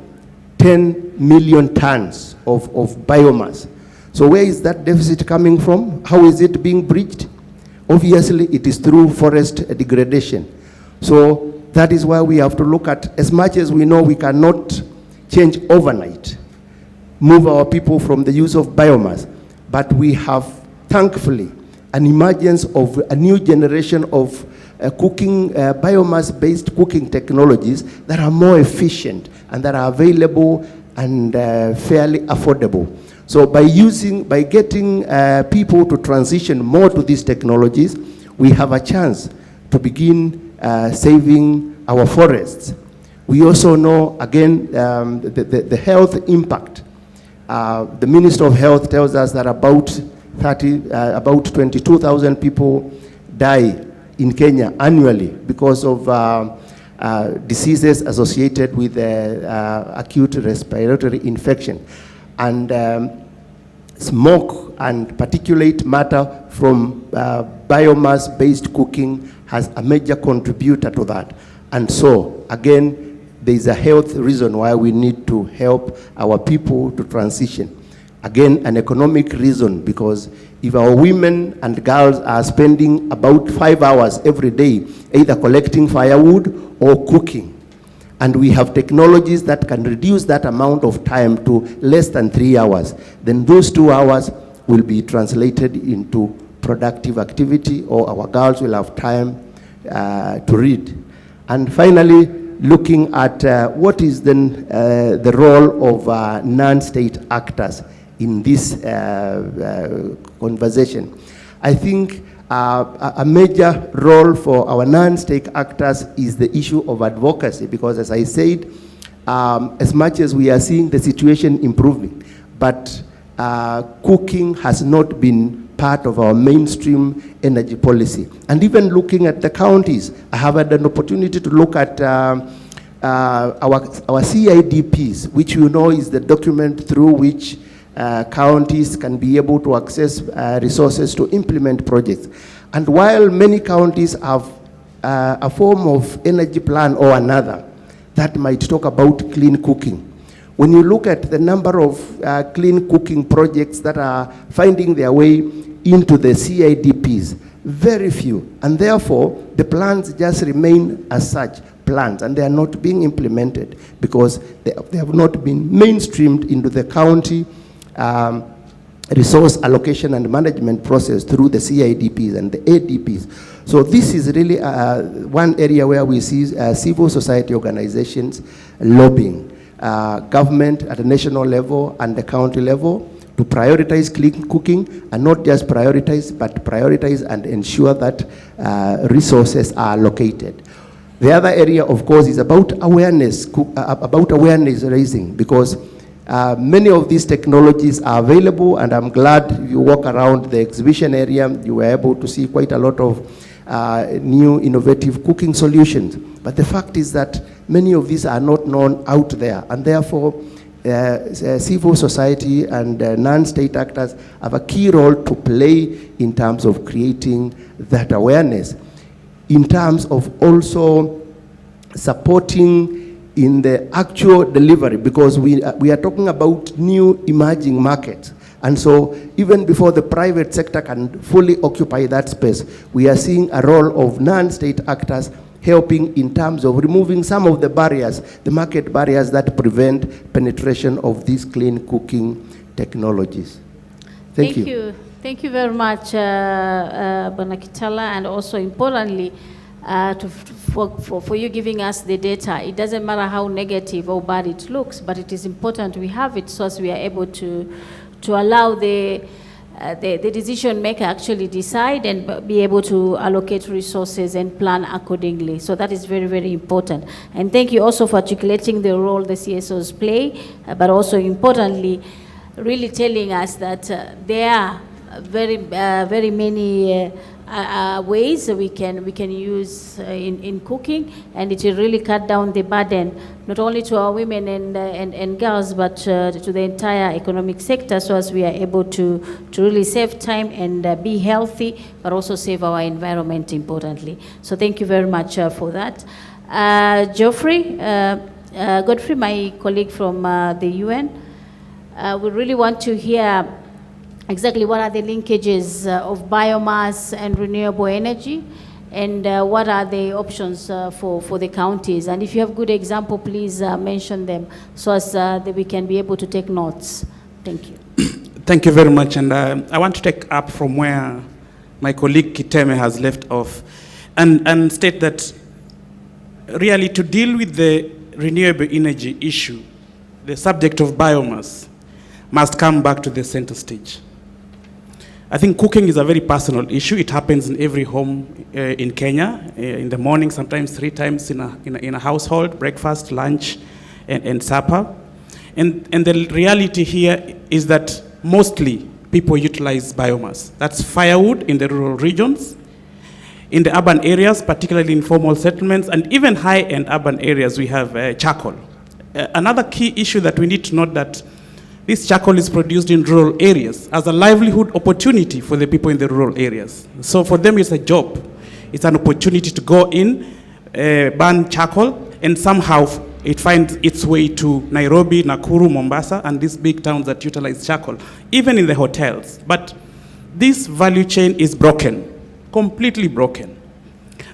10 million tons of biomass. So where is that deficit coming from? How is it being bridged? Obviously, it is through forest degradation. So that is why we have to look at, as much as we know we cannot change overnight, move our people from the use of biomass, but we have, thankfully, an emergence of a new generation of biomass-based cooking technologies that are more efficient and that are available and fairly affordable. So by getting people to transition more to these technologies, we have a chance to begin saving our forests. We also know, again, the health impact. The Minister of Health tells us that about 22,000 people die in Kenya annually because of diseases associated with acute respiratory infection. And smoke and particulate matter from biomass-based cooking has a major contributor to that. And so, again, there is a health reason why we need to help our people to transition. Again, an economic reason, because if our women and girls are spending about 5 hours every day either collecting firewood or cooking, and we have technologies that can reduce that amount of time to less than 3 hours, then those 2 hours will be translated into productive activity, or our girls will have time to read. And finally, looking at what is then the role of non-state actors in this conversation. I think a major role for our non-state actors is the issue of advocacy, because as I said, as much as we are seeing the situation improving, but cooking has not been part of our mainstream energy policy. And even looking at the counties, I have had an opportunity to look at our CIDPs, which you know is the document through which counties can be able to access resources to implement projects. And while many counties have a form of energy plan or another that might talk about clean cooking, when you look at the number of clean cooking projects that are finding their way into the CIDPs, very few. And therefore, the plans just remain as such plans, and they are not being implemented because they have not been mainstreamed into the county resource allocation and management process through the CIDPs and the ADPs. So this is really one area where we see civil society organizations lobbying government at a national level and the county level to prioritize clean cooking, and not just prioritize, but prioritize and ensure that resources are allocated. The other area, of course, is about awareness raising, because many of these technologies are available, and I'm glad you walk around the exhibition area, you were able to see quite a lot of new innovative cooking solutions. But the fact is that many of these are not known out there, and therefore civil society and non-state actors have a key role to play in terms of creating that awareness, in terms of also supporting in the actual delivery, because we are talking about new emerging markets. And so even before the private sector can fully occupy that space, we are seeing a role of non-state actors helping in terms of removing some of the barriers, the market barriers that prevent penetration of these clean cooking technologies. Thank you. Thank you very much, Bwana Kitala, and also importantly, for you giving us the data. It doesn't matter how negative or bad it looks, but it is important we have it so as we are able to allow the decision maker actually decide and be able to allocate resources and plan accordingly. So that is very, very important. And thank you also for articulating the role the CSOs play, but also importantly, really telling us that there are very many ways we can use in cooking, and it will really cut down the burden not only to our women and girls, but to the entire economic sector, so as we are able to really save time and be healthy, but also save our environment importantly. So thank you very much for that. Godfrey, my colleague from the UN, we really want to hear exactly what are the linkages of biomass and renewable energy, and what are the options for the counties. And if you have good example, please mention them so as that we can be able to take notes. Thank you. Thank you very much. And I want to take up from where my colleague Kiteme has left off and state that really to deal with the renewable energy issue, the subject of biomass must come back to the center stage. I think cooking is a very personal issue. It happens in every home in Kenya, in the morning, sometimes 3 times in a household, breakfast, lunch, and supper. And the reality here is that mostly people utilize biomass. That's firewood in the rural regions, in the urban areas, particularly in informal settlements, and even high-end urban areas, we have charcoal. Another key issue that we need to note that this charcoal is produced in rural areas as a livelihood opportunity for the people in the rural areas. So for them, it's a job. It's an opportunity to go in, burn charcoal, and somehow it finds its way to Nairobi, Nakuru, Mombasa, and these big towns that utilize charcoal, even in the hotels. But this value chain is broken, completely broken.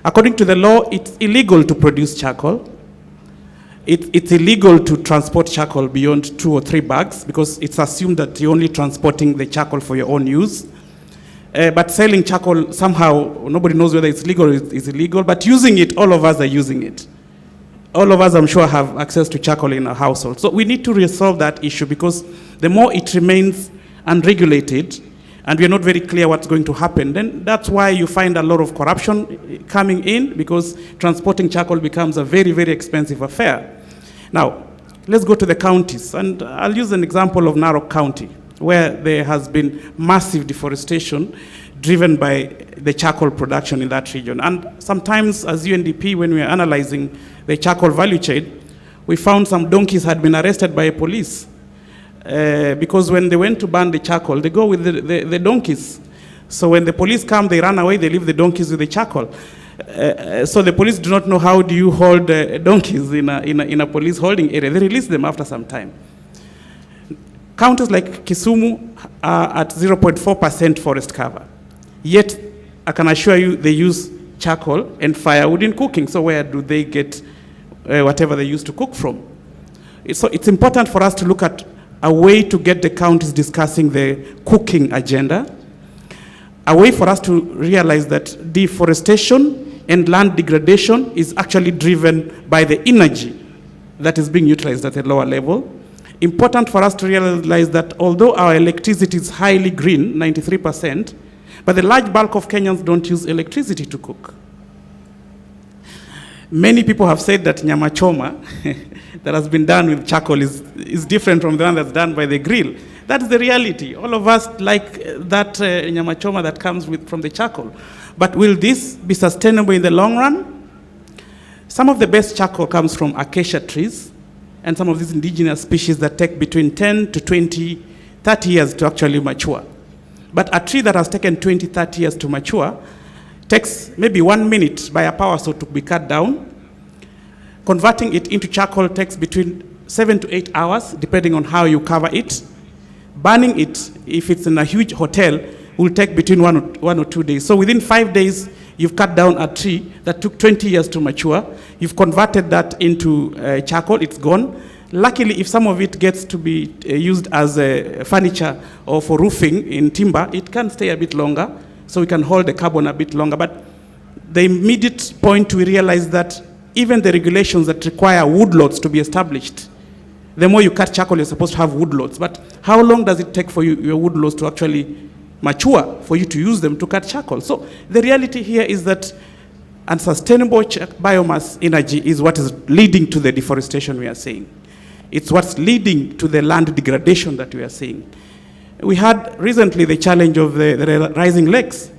According to the law, it's illegal to produce charcoal. It's illegal to transport charcoal beyond 2 or 3 bags because it's assumed that you're only transporting the charcoal for your own use. But selling charcoal, somehow, nobody knows whether it's legal or it's illegal, but using it, all of us are using it. All of us, I'm sure, have access to charcoal in our household. So we need to resolve that issue because the more it remains unregulated and we're not very clear what's going to happen, then that's why you find a lot of corruption coming in because transporting charcoal becomes a very, very expensive affair. Now, let's go to the counties. And I'll use an example of Narok County, where there has been massive deforestation driven by the charcoal production in that region. And sometimes as UNDP, when we are analyzing the charcoal value chain, we found some donkeys had been arrested by police because when they went to burn the charcoal, they go with the donkeys. So when the police come, they run away, they leave the donkeys with the charcoal. So the police do not know how do you hold donkeys in a police holding area. They release them after some time. Counties like Kisumu are at 0.4% forest cover. Yet, I can assure you, they use charcoal and firewood in cooking. So where do they get whatever they use to cook from? So it's important for us to look at a way to get the counties discussing the cooking agenda, a way for us to realize that deforestation and land degradation is actually driven by the energy that is being utilized at a lower level. Important for us to realize that although our electricity is highly green, 93%, but the large bulk of Kenyans don't use electricity to cook. Many people have said that nyama choma that has been done with charcoal is different from the one that's done by the grill. That's the reality. All of us like that nyama choma that comes from the charcoal. But will this be sustainable in the long run? Some of the best charcoal comes from acacia trees and some of these indigenous species that take between 10 to 20, 30 years to actually mature. But a tree that has taken 20, 30 years to mature takes maybe 1 minute by a power saw to be cut down. Converting it into charcoal takes between 7 to 8 hours, depending on how you cover it. Burning it, if it's in a huge hotel, will take between one or 2 days. So within 5 days, you've cut down a tree that took 20 years to mature. You've converted that into charcoal, it's gone. Luckily, if some of it gets to be used as furniture or for roofing in timber, it can stay a bit longer, so we can hold the carbon a bit longer. But the immediate point we realize that even the regulations that require woodlots to be established, the more you cut charcoal, you're supposed to have woodlots. But how long does it take for your woodlots to actually mature, for you to use them to cut charcoal? So the reality here is that unsustainable biomass energy is what is leading to the deforestation we are seeing. It's what's leading to the land degradation that we are seeing. We had recently the challenge of the rising lakes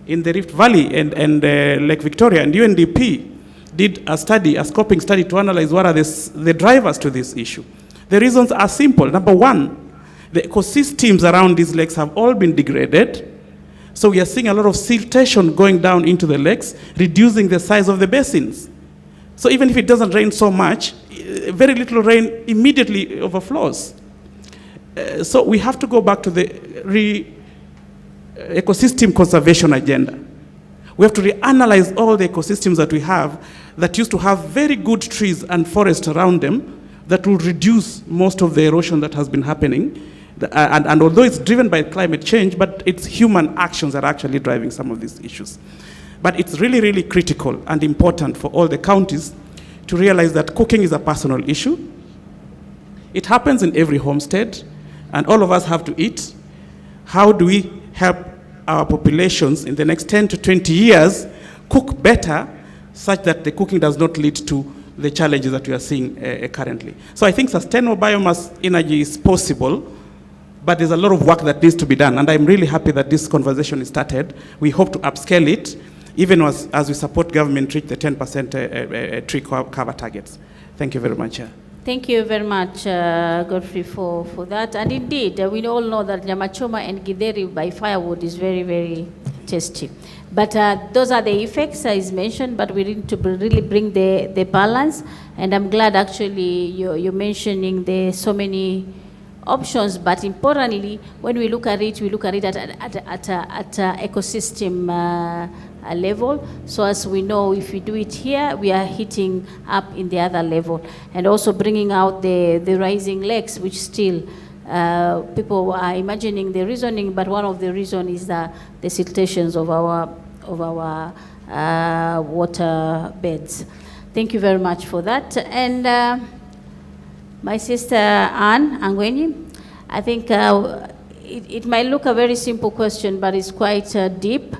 in the Rift Valley and Lake Victoria, and UNDP did a study, a scoping study to analyze what are the drivers to this issue. The reasons are simple. Number one, the ecosystems around these lakes have all been degraded. So we are seeing a lot of siltation going down into the lakes, reducing the size of the basins. So even if it doesn't rain so much, very little rain immediately overflows. So we have to go back to the ecosystem conservation agenda. We have to reanalyze all the ecosystems that we have that used to have very good trees and forests around them that will reduce most of the erosion that has been happening. And although it's driven by climate change, but it's human actions that are actually driving some of these issues. But it's really, really critical and important for all the counties to realize that cooking is a personal issue. It happens in every homestead, and all of us have to eat. How do we help our populations in the next 10 to 20 years cook better such that the cooking does not lead to the challenges that we are seeing currently? So I think sustainable biomass energy is possible, but there's a lot of work that needs to be done, and I'm really happy that this conversation is started. We hope to upscale it, even as we support government reach the 10% tree cover targets. Thank you very much. Thank you very much, Godfrey, for that. And indeed, we all know that Nyamachoma and Githeri by firewood is very, very tasty. But those are the effects as mentioned, but we need to really bring the balance. And I'm glad actually you're mentioning there's so many options, but importantly, when we look at it at ecosystem level. So as we know, if we do it here, we are hitting up in the other level, and also bringing out the rising lakes, which still people are imagining the reasoning, but one of the reasons is the siltations of our water beds. Thank you very much for that. And my sister Anne Angweni, I think it might look a very simple question, but it's quite deep.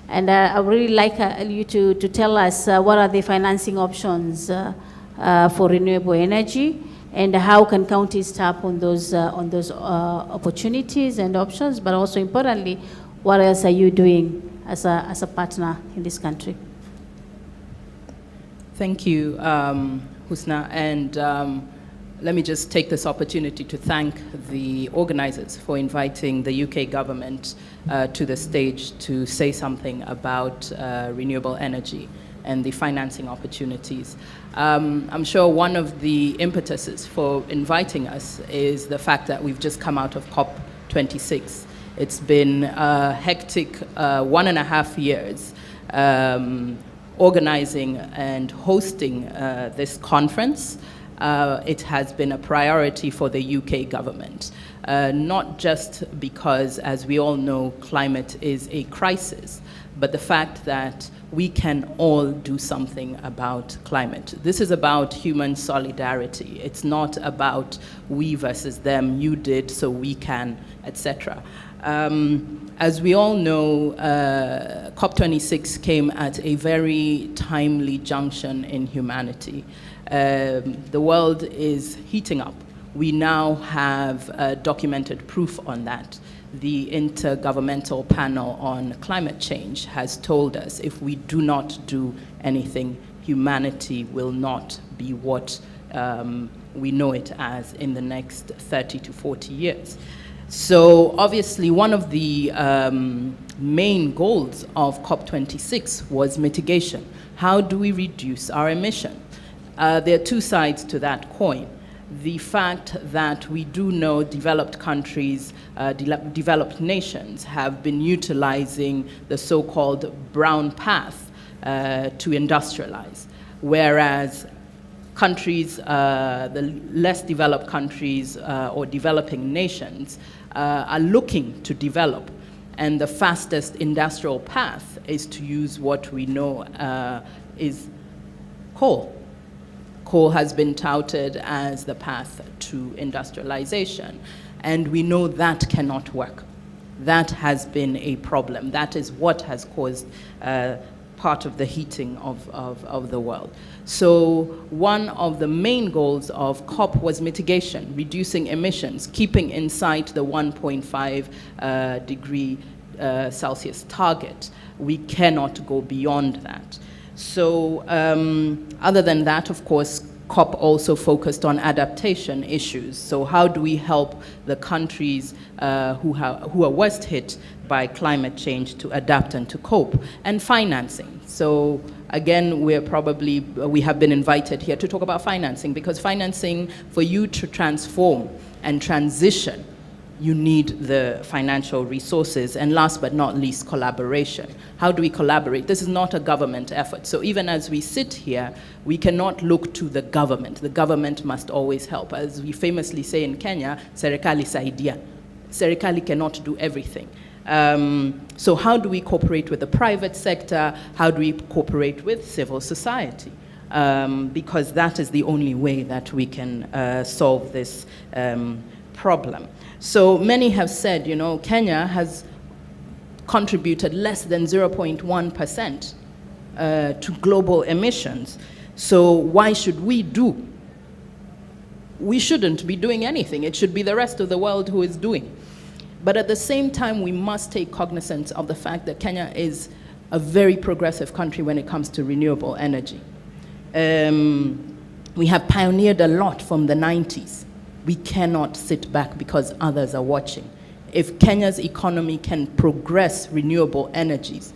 And I would really like you to tell us what are the financing options for renewable energy, and how can counties tap on those opportunities and options, but also importantly, what else are you doing as a partner in this country? Thank you, Husna, and let me just take this opportunity to thank the organizers for inviting the UK government to the stage to say something about renewable energy and the financing opportunities. I'm sure one of the impetuses for inviting us is the fact that we've just come out of COP26. It's been a hectic 1.5 years organizing and hosting this conference. It has been a priority for the UK government, not just because, as we all know, climate is a crisis, but the fact that we can all do something about climate. This is about human solidarity. It's not about we versus them, you did, so we can, etc. As we all know, COP26 came at a very timely junction in humanity. The world is heating up. We now have documented proof on that. The Intergovernmental Panel on Climate Change has told us if we do not do anything, humanity will not be what we know it as in the next 30 to 40 years. So obviously one of the main goals of COP26 was mitigation. How do we reduce our emission? There are two sides to that coin. The fact that we do know developed countries, developed nations have been utilizing the so-called brown path to industrialize, whereas countries, the less developed countries or developing nations are looking to develop. And the fastest industrial path is to use what we know is coal. Coal has been touted as the path to industrialization, and we know that cannot work. That has been a problem. That is what has caused part of the heating of the world. So one of the main goals of COP was mitigation, reducing emissions, keeping inside the 1.5 degree Celsius target. We cannot go beyond that. So other than that, of course, COP also focused on adaptation issues. So how do we help the countries who are worst hit by climate change to adapt and to cope? And financing. So again, we have been invited here to talk about financing, because financing for you to transform and transition you need the financial resources. And last but not least, collaboration. How do we collaborate? This is not a government effort. So even as we sit here, we cannot look to the government. The government must always help. As we famously say in Kenya, serikali saidia. Serikali cannot do everything. So how do we cooperate with the private sector? How do we cooperate with civil society? Because that is the only way that we can solve this problem. So many have said, you know, Kenya has contributed less than 0.1% to global emissions. So why should we do? We shouldn't be doing anything. It should be the rest of the world who is doing. But at the same time, we must take cognizance of the fact that Kenya is a very progressive country when it comes to renewable energy. We have pioneered a lot from the 90s. We cannot sit back because others are watching. If Kenya's economy can progress renewable energies,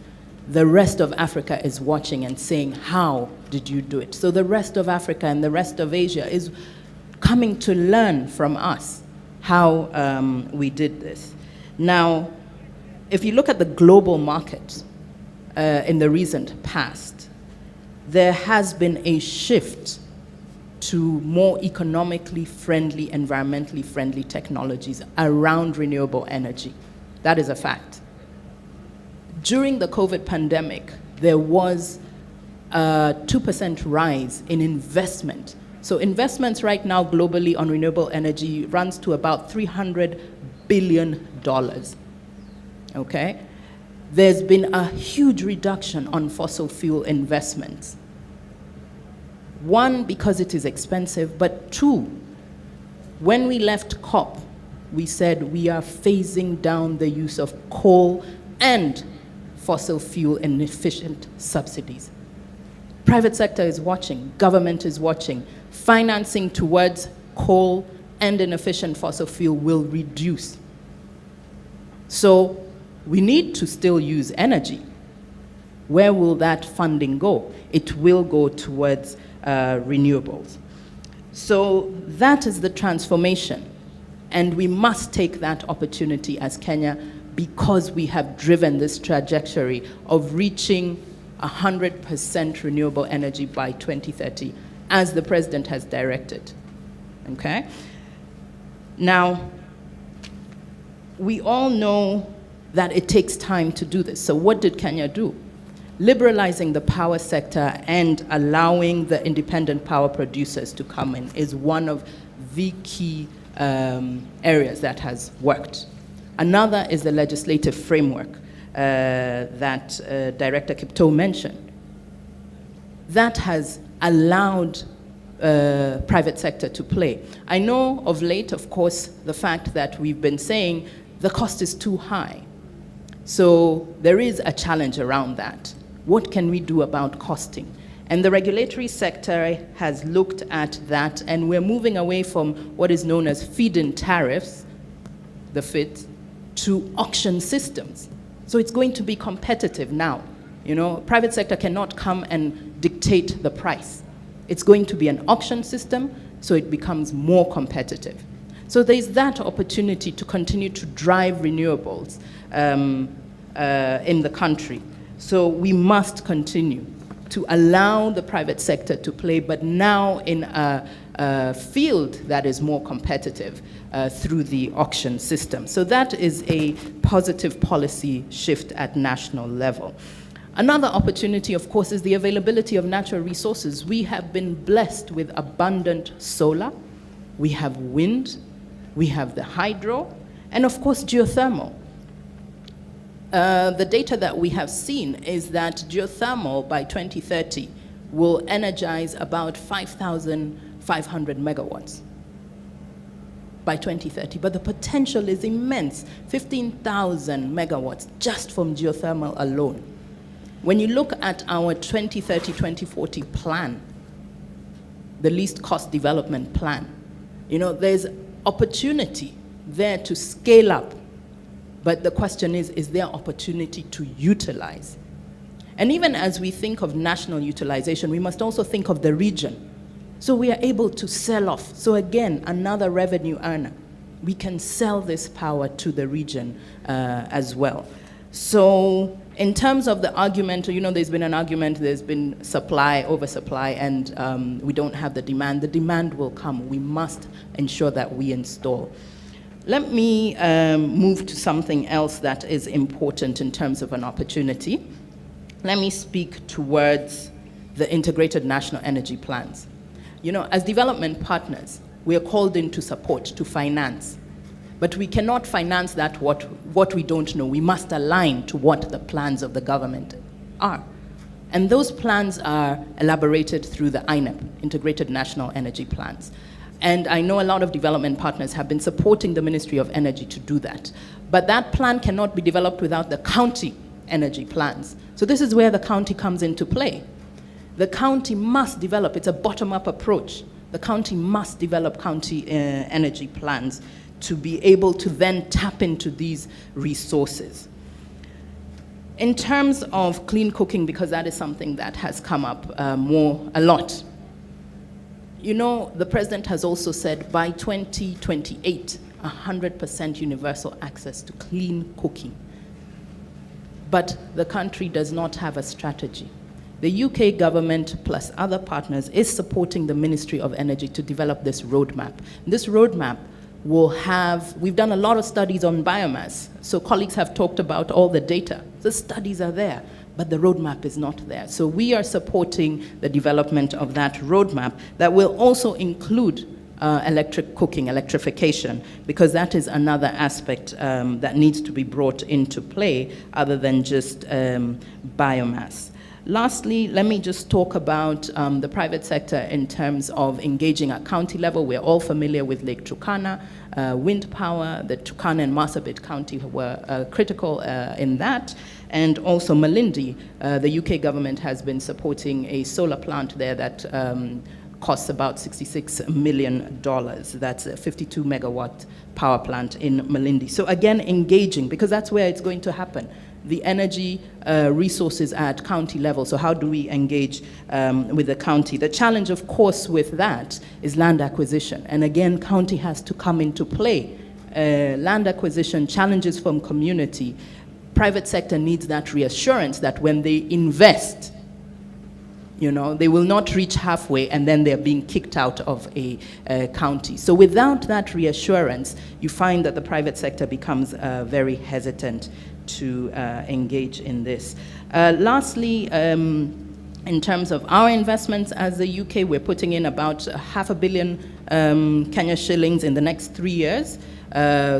the rest of Africa is watching and saying, how did you do it? So the rest of Africa and the rest of Asia is coming to learn from us how we did this. Now, if you look at the global market in the recent past, there has been a shift to more economically friendly, environmentally friendly technologies around renewable energy. That is a fact. During the COVID pandemic, there was a 2% rise in investment. So investments right now globally on renewable energy runs to about $300 billion, okay? There's been a huge reduction on fossil fuel investments. One, because it is expensive, but two, when we left COP, we said we are phasing down the use of coal and fossil fuel inefficient subsidies. Private sector is watching, government is watching. Financing towards coal and inefficient fossil fuel will reduce. So we need to still use energy. Where will that funding go? It will go towards renewables. So that is the transformation. And we must take that opportunity as Kenya because we have driven this trajectory of reaching 100% renewable energy by 2030, as the president has directed, okay? Now, we all know that it takes time to do this. So what did Kenya do? Liberalizing the power sector and allowing the independent power producers to come in is one of the key areas that has worked. Another is the legislative framework that Director Kipto mentioned. That has allowed private sector to play. I know of late, of course, the fact that we've been saying the cost is too high. So there is a challenge around that. What can we do about costing? And the regulatory sector has looked at that, and we're moving away from what is known as feed-in tariffs, the FIT, to auction systems. So it's going to be competitive now. You know, private sector cannot come and dictate the price. It's going to be an auction system, so it becomes more competitive. So there's that opportunity to continue to drive renewables in the country. So we must continue to allow the private sector to play, but now in a field that is more competitive through the auction system. So that is a positive policy shift at national level. Another opportunity, of course, is the availability of natural resources. We have been blessed with abundant solar, we have wind, we have the hydro, and of course geothermal. The data that we have seen is that geothermal by 2030 will energize about 5,500 megawatts by 2030, but the potential is immense, 15,000 megawatts just from geothermal alone. When you look at our 2030-2040 plan, the least cost development plan, you know, there's opportunity there to scale up. But the question is there opportunity to utilize? And even as we think of national utilization, we must also think of the region. So we are able to sell off. So again, another revenue earner. we can sell this power to the region as well. So in terms of the argument, there's been an argument, there's been supply, oversupply, and we don't have the demand. The demand will come. We must ensure that we install. Let me move to something else that is important in terms of an opportunity. Let me speak towards the integrated national energy plans. As development partners, we are called in to support, to finance. But we cannot finance that what we don't know. We must align to what the plans of the government are. And those plans are elaborated through the INEP, Integrated National Energy Plans. And I know a lot of development partners have been supporting the Ministry of Energy to do that. But that plan cannot be developed without the county energy plans. So this is where the county comes into play. The county must develop, it's a bottom-up approach. The county must develop county energy plans to be able to then tap into these resources. In terms of clean cooking, because that is something that has come up a lot. The president has also said by 2028, 100% universal access to clean cooking. But the country does not have a strategy. The UK government plus other partners is supporting the Ministry of Energy to develop this roadmap. This roadmap will have, we've done a lot of studies on biomass, so colleagues have talked about all the data. The studies are there, but the roadmap is not there. So we are supporting the development of that roadmap that will also include electric cooking, electrification, because that is another aspect that needs to be brought into play other than just biomass. Lastly, let me just talk about the private sector in terms of engaging at county level. We're all familiar with Lake Turkana, wind power. The Turkana and Marsabit County were critical in that. And also Malindi, the UK government has been supporting a solar plant there that costs about $66 million. That's a 52 megawatt power plant in Malindi. So again, engaging, because that's where it's going to happen. The energy resources at county level. So how do we engage with the county? The challenge, of course, with that is land acquisition. And again, county has to come into play. Land acquisition, challenges from community. Private sector needs that reassurance that when they invest, they will not reach halfway and then they're being kicked out of a county. So without that reassurance, you find that the private sector becomes very hesitant to engage in this. Lastly, in terms of our investments as the UK, we're putting in about $500 million Kenya shillings in the next 3 years,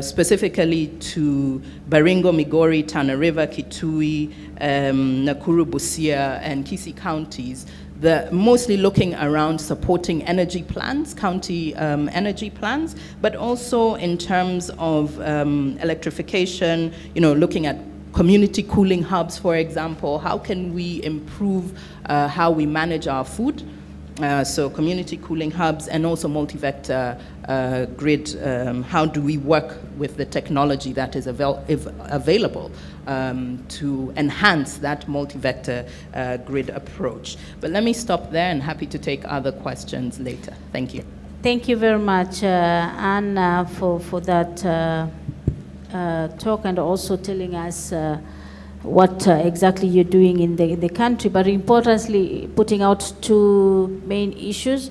specifically to Baringo, Migori, Tana River, Kitui, Nakuru, Busia, and Kisii counties. Mostly looking around supporting energy plans, county energy plans, but also in terms of electrification, looking at community cooling hubs, for example. How can we improve how we manage our food? So community cooling hubs and also multi-vector grid. How do we work with the technology that is available to enhance that multi-vector grid approach? But let me stop there and happy to take other questions later. Thank you. Thank you very much, Anne, for that talk and also telling us what exactly you're doing in the country, but importantly, putting out two main issues.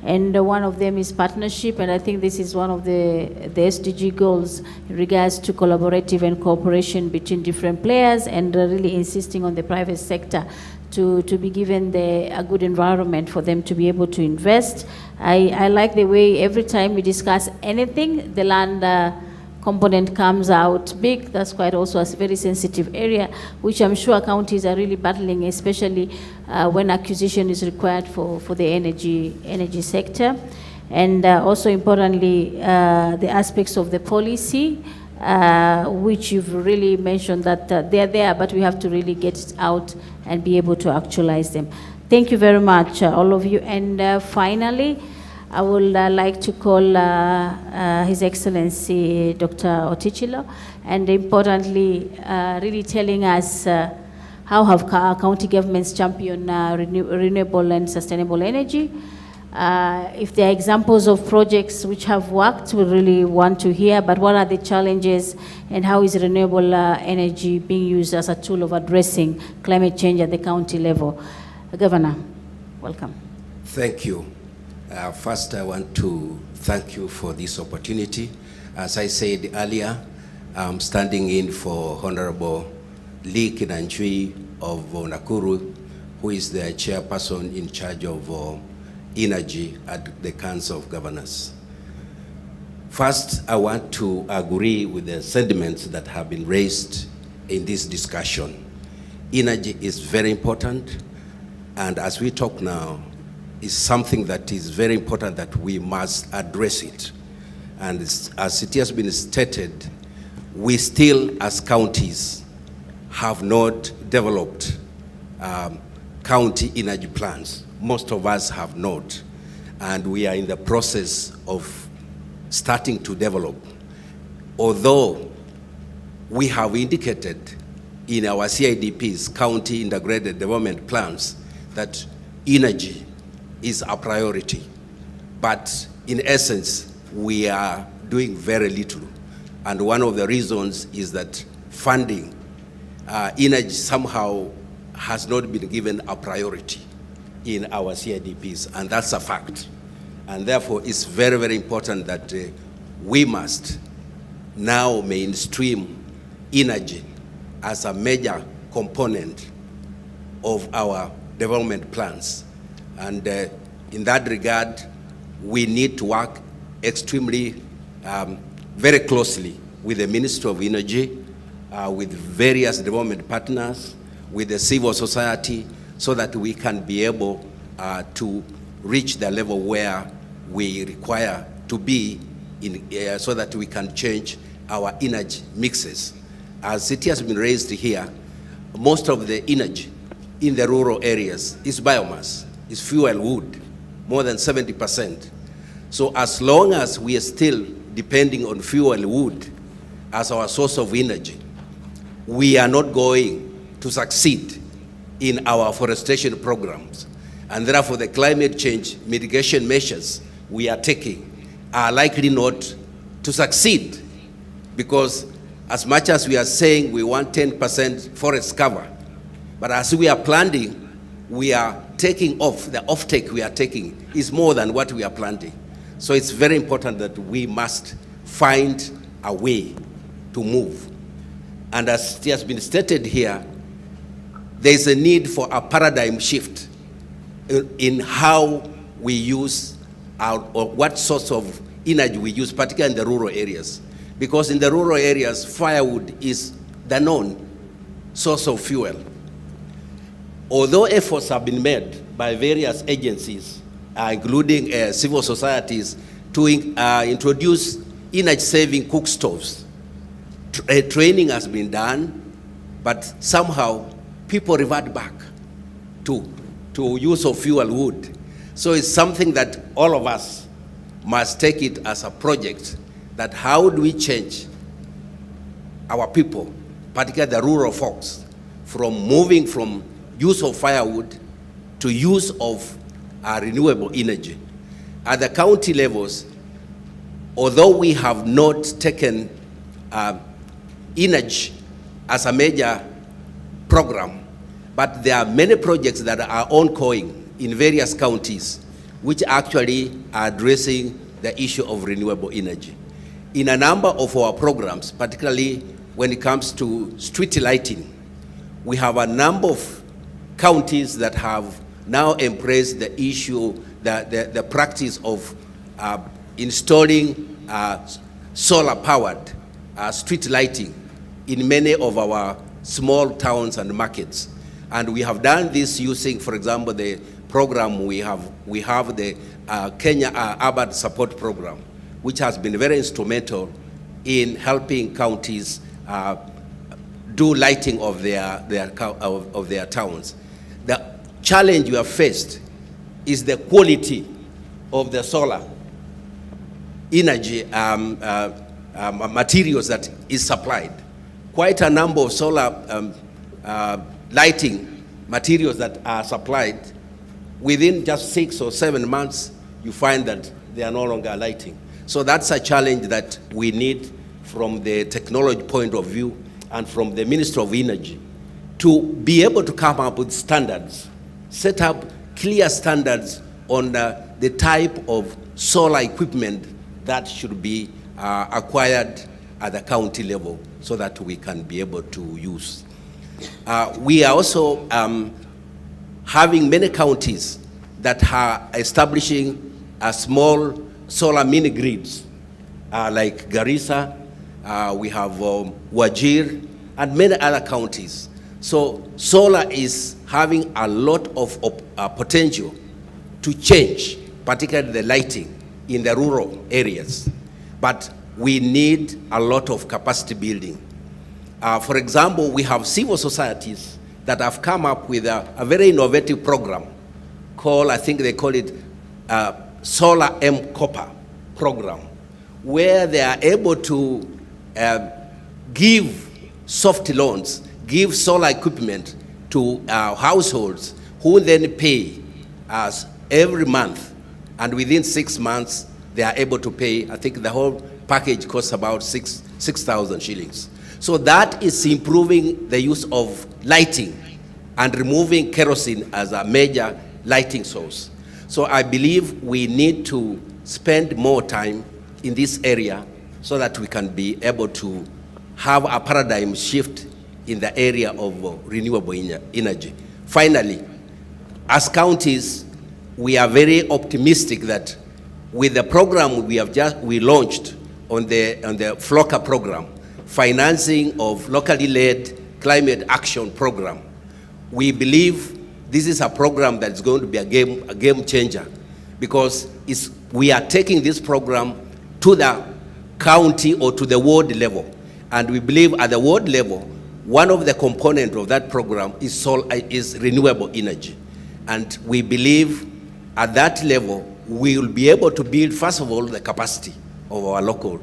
And one of them is partnership, and I think this is one of the SDG goals in regards to collaborative and cooperation between different players, and really insisting on the private sector to be given a good environment for them to be able to invest. I like the way every time we discuss anything, the land component comes out big. That's quite also a very sensitive area, which I'm sure counties are really battling, especially when acquisition is required for the energy sector. And also importantly, the aspects of the policy, which you've really mentioned that they're there, but we have to really get it out and be able to actualize them. Thank you very much, all of you. And finally, I would like to call His Excellency Dr. Otichilo, and importantly, really telling us how have county governments championed renewable and sustainable energy, If there are examples of projects which have worked, we really want to hear, but what are the challenges and how is renewable energy being used as a tool of addressing climate change at the county level? Governor, welcome. Thank you. First, I want to thank you for this opportunity. As I said earlier, I'm standing in for Honorable Lee Kinanjui of Nakuru, who is the chairperson in charge of energy at the Council of Governors. First, I want to agree with the sentiments that have been raised in this discussion. Energy is very important, and as we talk now, is something that is very important that we must address it. And as it has been stated, we still, as counties, have not developed county energy plans. Most of us have not. And we are in the process of starting to develop. Although we have indicated in our CIDPs, County Integrated Development Plans, that energy is a priority. But in essence, we are doing very little. And one of the reasons is that funding, energy somehow has not been given a priority in our CIDPs, and that's a fact. And therefore, it's very, very important that we must now mainstream energy as a major component of our development plans. And in that regard, we need to work extremely, very closely with the Ministry of Energy, with various development partners, with the civil society, so that we can be able to reach the level where we require to be in, so that we can change our energy mixes. As it has been raised here, most of the energy in the rural areas is biomass, is fuel wood, more than 70%. So as long as we are still depending on fuel wood as our source of energy, we are not going to succeed in our forestation programs. And therefore, the climate change mitigation measures we are taking are likely not to succeed, because as much as we are saying we want 10% forest cover, but as we are planting, we are taking off, the offtake we are taking is more than what we are planting. So it's very important that we must find a way to move. And as it has been stated here, there is a need for a paradigm shift in how we use or what source of energy we use, particularly in the rural areas. Because in the rural areas, firewood is the known source of fuel. Although efforts have been made by various agencies, including civil societies, to introduce energy-saving cook stoves, training has been done, but somehow people revert back to use of fuel wood. So it's something that all of us must take it as a project, that how do we change our people, particularly the rural folks, from moving from use of firewood to use of renewable energy. At the county levels, although we have not taken energy as a major program, but there are many projects that are ongoing in various counties which actually are addressing the issue of renewable energy. In a number of our programs, particularly when it comes to street lighting, we have a number of counties that have now embraced the issue, the practice of installing solar-powered street lighting in many of our small towns and markets. And we have done this using, for example, the program we have the Kenya Urban Support Program, which has been very instrumental in helping counties do lighting of their towns. The challenge we have faced is the quality of the solar energy materials that is supplied. Quite a number of solar lighting materials that are supplied, within just 6 or 7 months, you find that they are no longer lighting. So that's a challenge that we need from the technology point of view and from the Ministry of Energy to be able to come up with standards, set up clear standards on the type of solar equipment that should be acquired at the county level so that we can be able to use. We are also having many counties that are establishing a small solar mini grids, like Garissa, we have Wajir, and many other counties. So solar is having a lot of potential to change, particularly the lighting in the rural areas. But we need a lot of capacity building. For example, we have civil societies that have come up with a very innovative program called, I think they call it Solar M Copper program, where they are able to give soft loans, give solar equipment to households who then pay us every month. And within 6 months, they are able to pay, I think the whole package costs about 6,000 shillings. So that is improving the use of lighting and removing kerosene as a major lighting source. So I believe we need to spend more time in this area so that we can be able to have a paradigm shift in the area of renewable energy. Finally, as counties, we are very optimistic that with the program we launched on the FLOCA program, financing of locally led climate action program, we believe this is a program that's going to be a game changer, because we are taking this program to the county or to the ward level. And we believe at the ward level, one of the components of that program is renewable energy. And we believe at that level, we will be able to build, first of all, the capacity of our local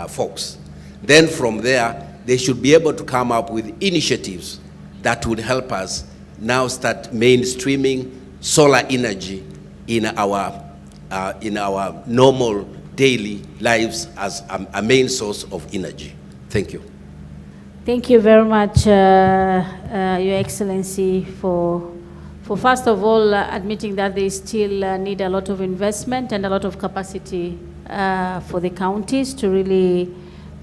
folks. Then from there, they should be able to come up with initiatives that would help us now start mainstreaming solar energy in our normal daily lives as a main source of energy. Thank you. Thank you very much, Your Excellency, for first of all admitting that they still need a lot of investment and a lot of capacity for the counties to really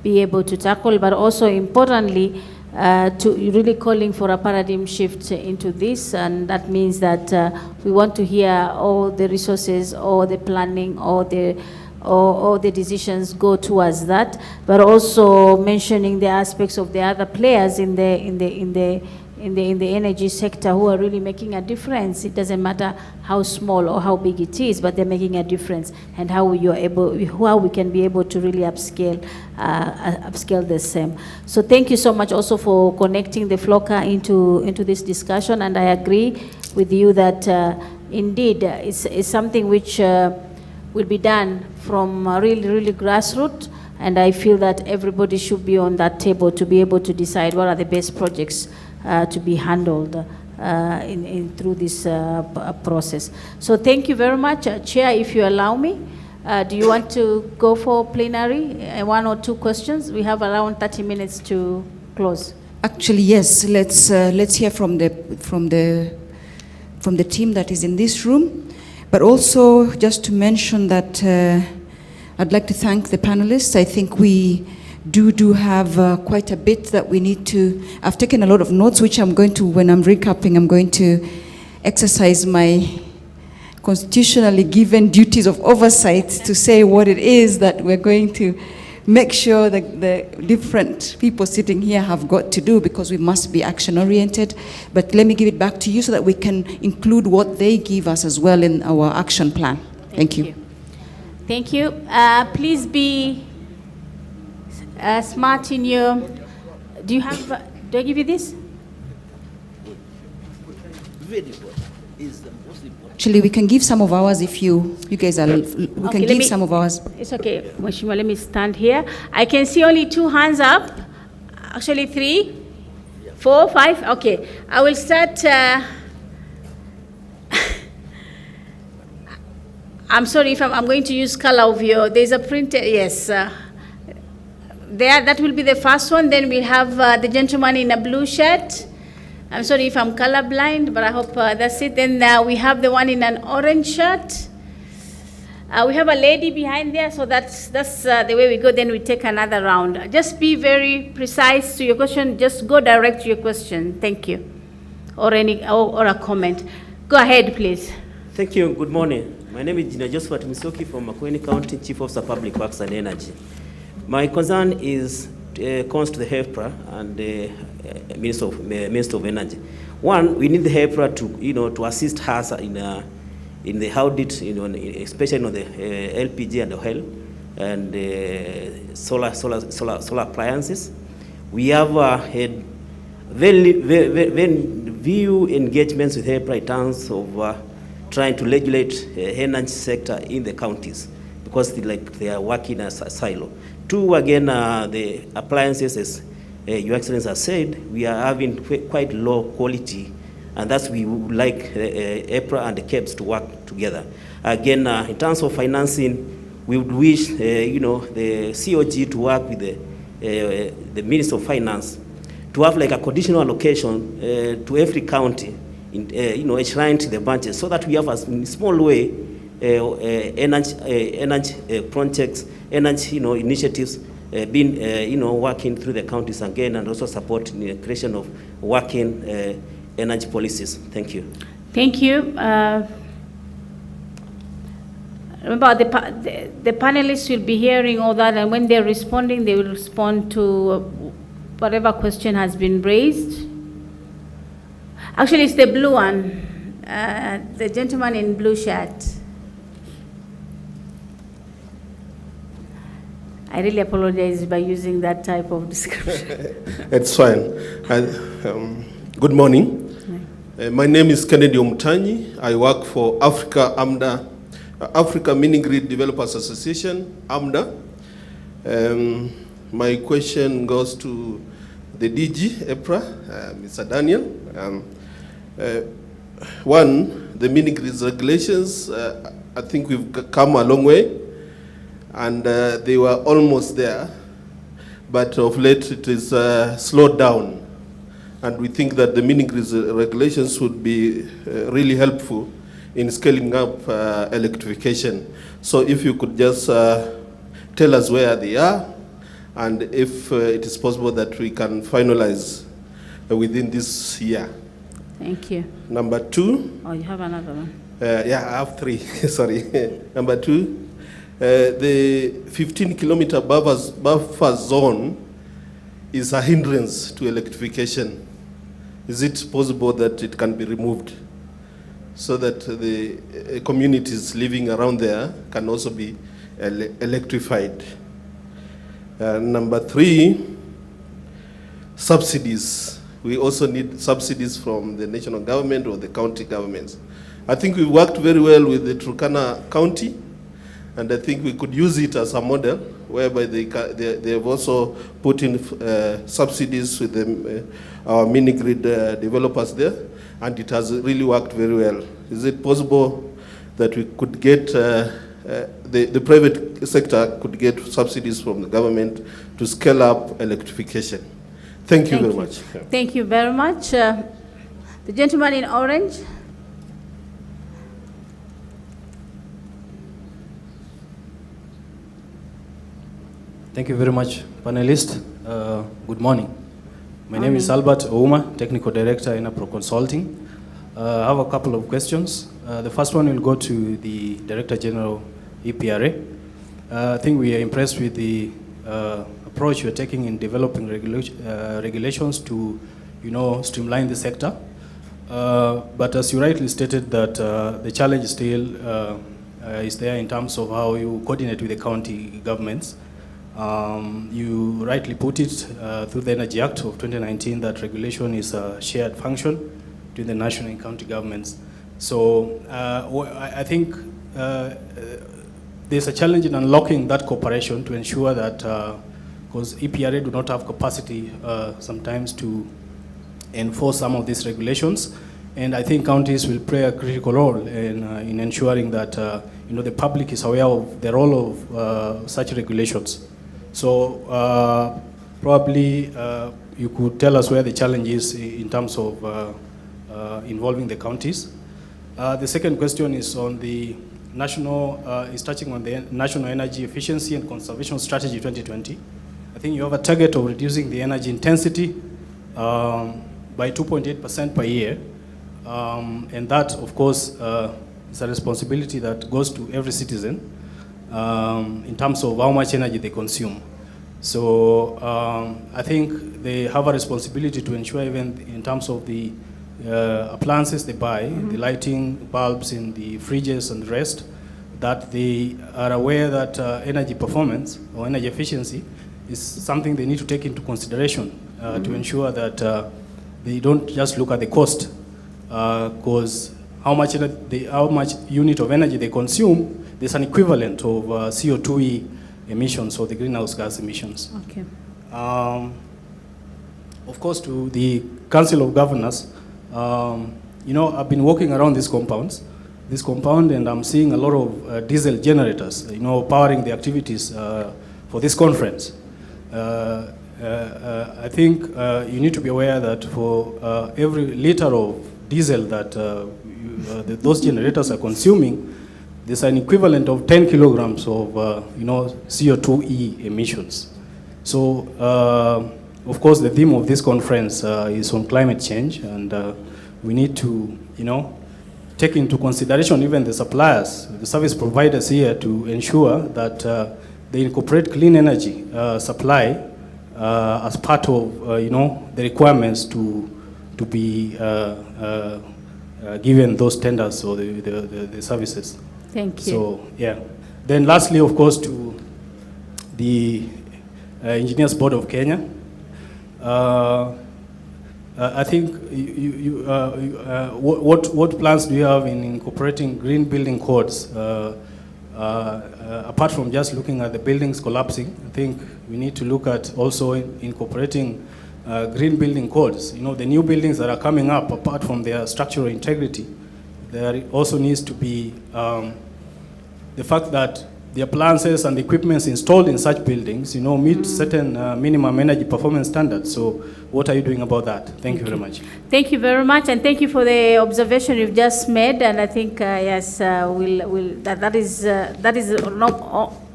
be able to tackle, but also importantly, to really calling for a paradigm shift into this, and that means that we want to hear all the resources, all the planning, all the decisions go towards that, but also mentioning the aspects of the other players in the energy sector who are really making a difference. It doesn't matter how small or how big it is, but they're making a difference, and how we can be able to really upscale the same. So thank you so much also for connecting the FLOCA into this discussion, and I agree with you that indeed it's something which will be done from really grassroots, and I feel that everybody should be on that table to be able to decide what are the best projects to be handled through this process. So thank you very much. Chair, if you allow me, do you want to go for plenary? 1 or 2 questions? We have around 30 minutes to close. Actually, yes. Let's hear from the team that is in this room. But also, just to mention that I'd like to thank the panelists. I think we do have quite a bit that we need to. I've taken a lot of notes, which I'm going to, when I'm recapping, I'm going to exercise my constitutionally given duties of oversight to say what it is that we're going to make sure that the different people sitting here have got to do, because we must be action-oriented. But let me give it back to you so that we can include what they give us as well in our action plan. Thank you. Thank you. Please be smart in your... Do I give you this? Actually, we can give some of ours if you guys are... We can give some of ours. It's okay, Mheshimiwa, let me stand here. I can see only 2 hands up. Actually 3, 4, 5. Okay, I will start... I'm sorry if I'm going to use color of your, there's a printed, yes. There, that will be the first one. Then we have the gentleman in a blue shirt. I'm sorry if I'm colorblind, but I hope that's it. Then we have the one in an orange shirt. We have a lady behind there, so that's the way we go. Then we take another round. Just be very precise to your question. Just go direct to your question. Thank you. Or a comment. Go ahead, please. Thank you. Good morning. My name is Engineer Josephat Misoki from Makueni County, Chief Officer Public Works and Energy. My concern is comes to the HEPRA and the Minister of Energy. One, we need the HEPRA to assist us in the audit, especially on the LPG and oil and solar appliances. We have had very few engagements with HEPRA in terms of trying to regulate energy sector in the counties because they are working as a silo. Two, again, the appliances, as Your Excellency has said, we are having quite low quality, and that's we would like EPRA and the KEBS to work together. Again, in terms of financing, we would wish the COG to work with the Minister of Finance to have like a conditional allocation to every county, enshrined to the budget, so that we have a small way energy projects, energy initiatives being working through the counties again, and also supporting the creation of working energy policies. Thank you. Thank you. Remember, the panelists will be hearing all that, and when they're responding, they will respond to whatever question has been raised. Actually, it's the blue one, the gentleman in blue shirt. I really apologize by using that type of description. It's fine. Good morning. My name is Kennedy Omutanyi. I work for Africa Mini Grid Developers Association, AMDA. My question goes to the DG, EPRA, Mr. Daniel. One, the mini grid regulations, I think we've come a long way, and they were almost there, but of late it is slowed down. And we think that the mini grid regulations would be really helpful in scaling up electrification. So if you could just tell us where they are, and if it is possible that we can finalize within this year. Thank you. Number two. Oh, you have another one. Yeah, I have three, sorry. Number two, the 15-kilometer buffer zone is a hindrance to electrification. Is it possible that it can be removed so that the communities living around there can also be electrified? Number three, subsidies. We also need subsidies from the national government or the county governments. I think we worked very well with the Turkana County, and I think we could use it as a model whereby they have also put in subsidies with our mini grid developers there, and it has really worked very well. Is it possible that we could get the private sector could get subsidies from the government to scale up electrification? Thank you very much. Thank you very much. The gentleman in orange. Thank you very much, panelists. Good morning. My name is Albert Ouma, Technical Director in Pro Consulting. I have a couple of questions. The first one will go to the Director General, EPRA. I think we are impressed with the approach you're taking in developing regulations to, streamline the sector. But as you rightly stated that the challenge still is there in terms of how you coordinate with the county governments. You rightly put it through the Energy Act of 2019 that regulation is a shared function between the national and county governments. So I think there's a challenge in unlocking that cooperation to ensure that, because EPRA do not have capacity sometimes to enforce some of these regulations, and I think counties will play a critical role in ensuring that the public is aware of the role of such regulations. So probably you could tell us where the challenge is in terms of involving the counties. The second question is on the is touching on the National Energy Efficiency and Conservation Strategy 2020. I think you have a target of reducing the energy intensity by 2.8% per year. And that, of course, is a responsibility that goes to every citizen in terms of how much energy they consume. So I think they have a responsibility to ensure, even in terms of the appliances they buy, the lighting bulbs in the fridges and the rest, that they are aware that energy performance or energy efficiency is something they need to take into consideration to ensure that they don't just look at the cost, because how much unit of energy they consume, there's an equivalent of CO2e emissions, or the greenhouse gas emissions. Okay. Of course, to the Council of Governors, I've been walking around this compound, and I'm seeing a lot of diesel generators, powering the activities for this conference. I think you need to be aware that for every liter of diesel that those generators are consuming, there's an equivalent of 10 kilograms of CO2e emissions. So, of course, the theme of this conference is on climate change, and we need to, take into consideration even the suppliers, the service providers here, to ensure that they incorporate clean energy supply as part of, the requirements to be given those tenders or the services. Thank you. So, yeah. Then lastly, of course, to the Engineers Board of Kenya. I think what plans do you have in incorporating green building codes? Apart from just looking at the buildings collapsing, I think we need to look at also incorporating green building codes. The new buildings that are coming up, apart from their structural integrity, there also needs to be the fact that the appliances and the equipment installed in such buildings, meet certain minimum energy performance standards. So what are you doing about that? Thank you very much. Thank you very much, and thank you for the observation you've just made. And I think, yes, that is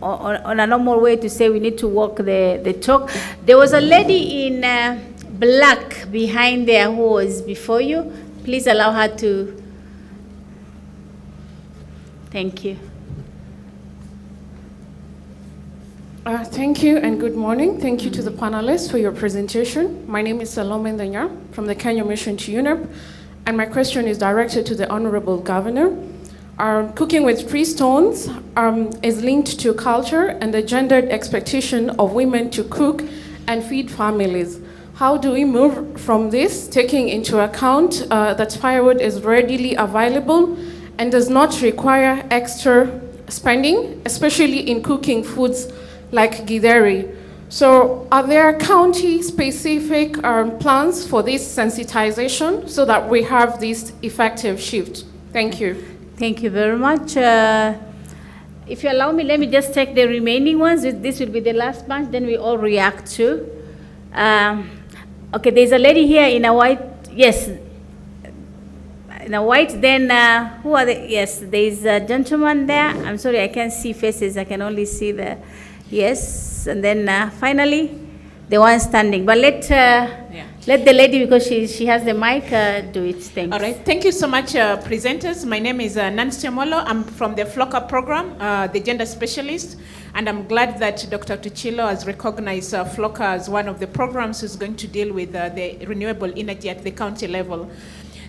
on a normal way to say we need to walk the talk. There was a lady in black behind there who was before you. Please allow her to. Thank you. Thank you and good morning. Thank you to the panelists for your presentation. My name is Salome Ndanya from the Kenya Mission to UNEP, and my question is directed to the Honorable Governor. Cooking with 3 stones is linked to culture and the gendered expectation of women to cook and feed families. How do we move from this, taking into account that firewood is readily available and does not require extra spending, especially in cooking foods like githeri? So are there county-specific plans for this sensitization so that we have this effective shift? Thank you. Thank you very much. If you allow me, let me just take the remaining ones. This will be the last bunch, then we all react to. Okay, there's a lady here in a white, yes. In a white, then who are the, yes, there's a gentleman there. I'm sorry, I can't see faces, I can only see the, yes. And then finally, the one standing. But let the lady, because she has the mic, do it. Thanks. All right. Thank you so much, presenters. My name is Nancy Molo. I'm from the FLOCA program, the gender specialist. And I'm glad that Dr. Tuchilo has recognized FLOCA as one of the programs who's going to deal with the renewable energy at the county level.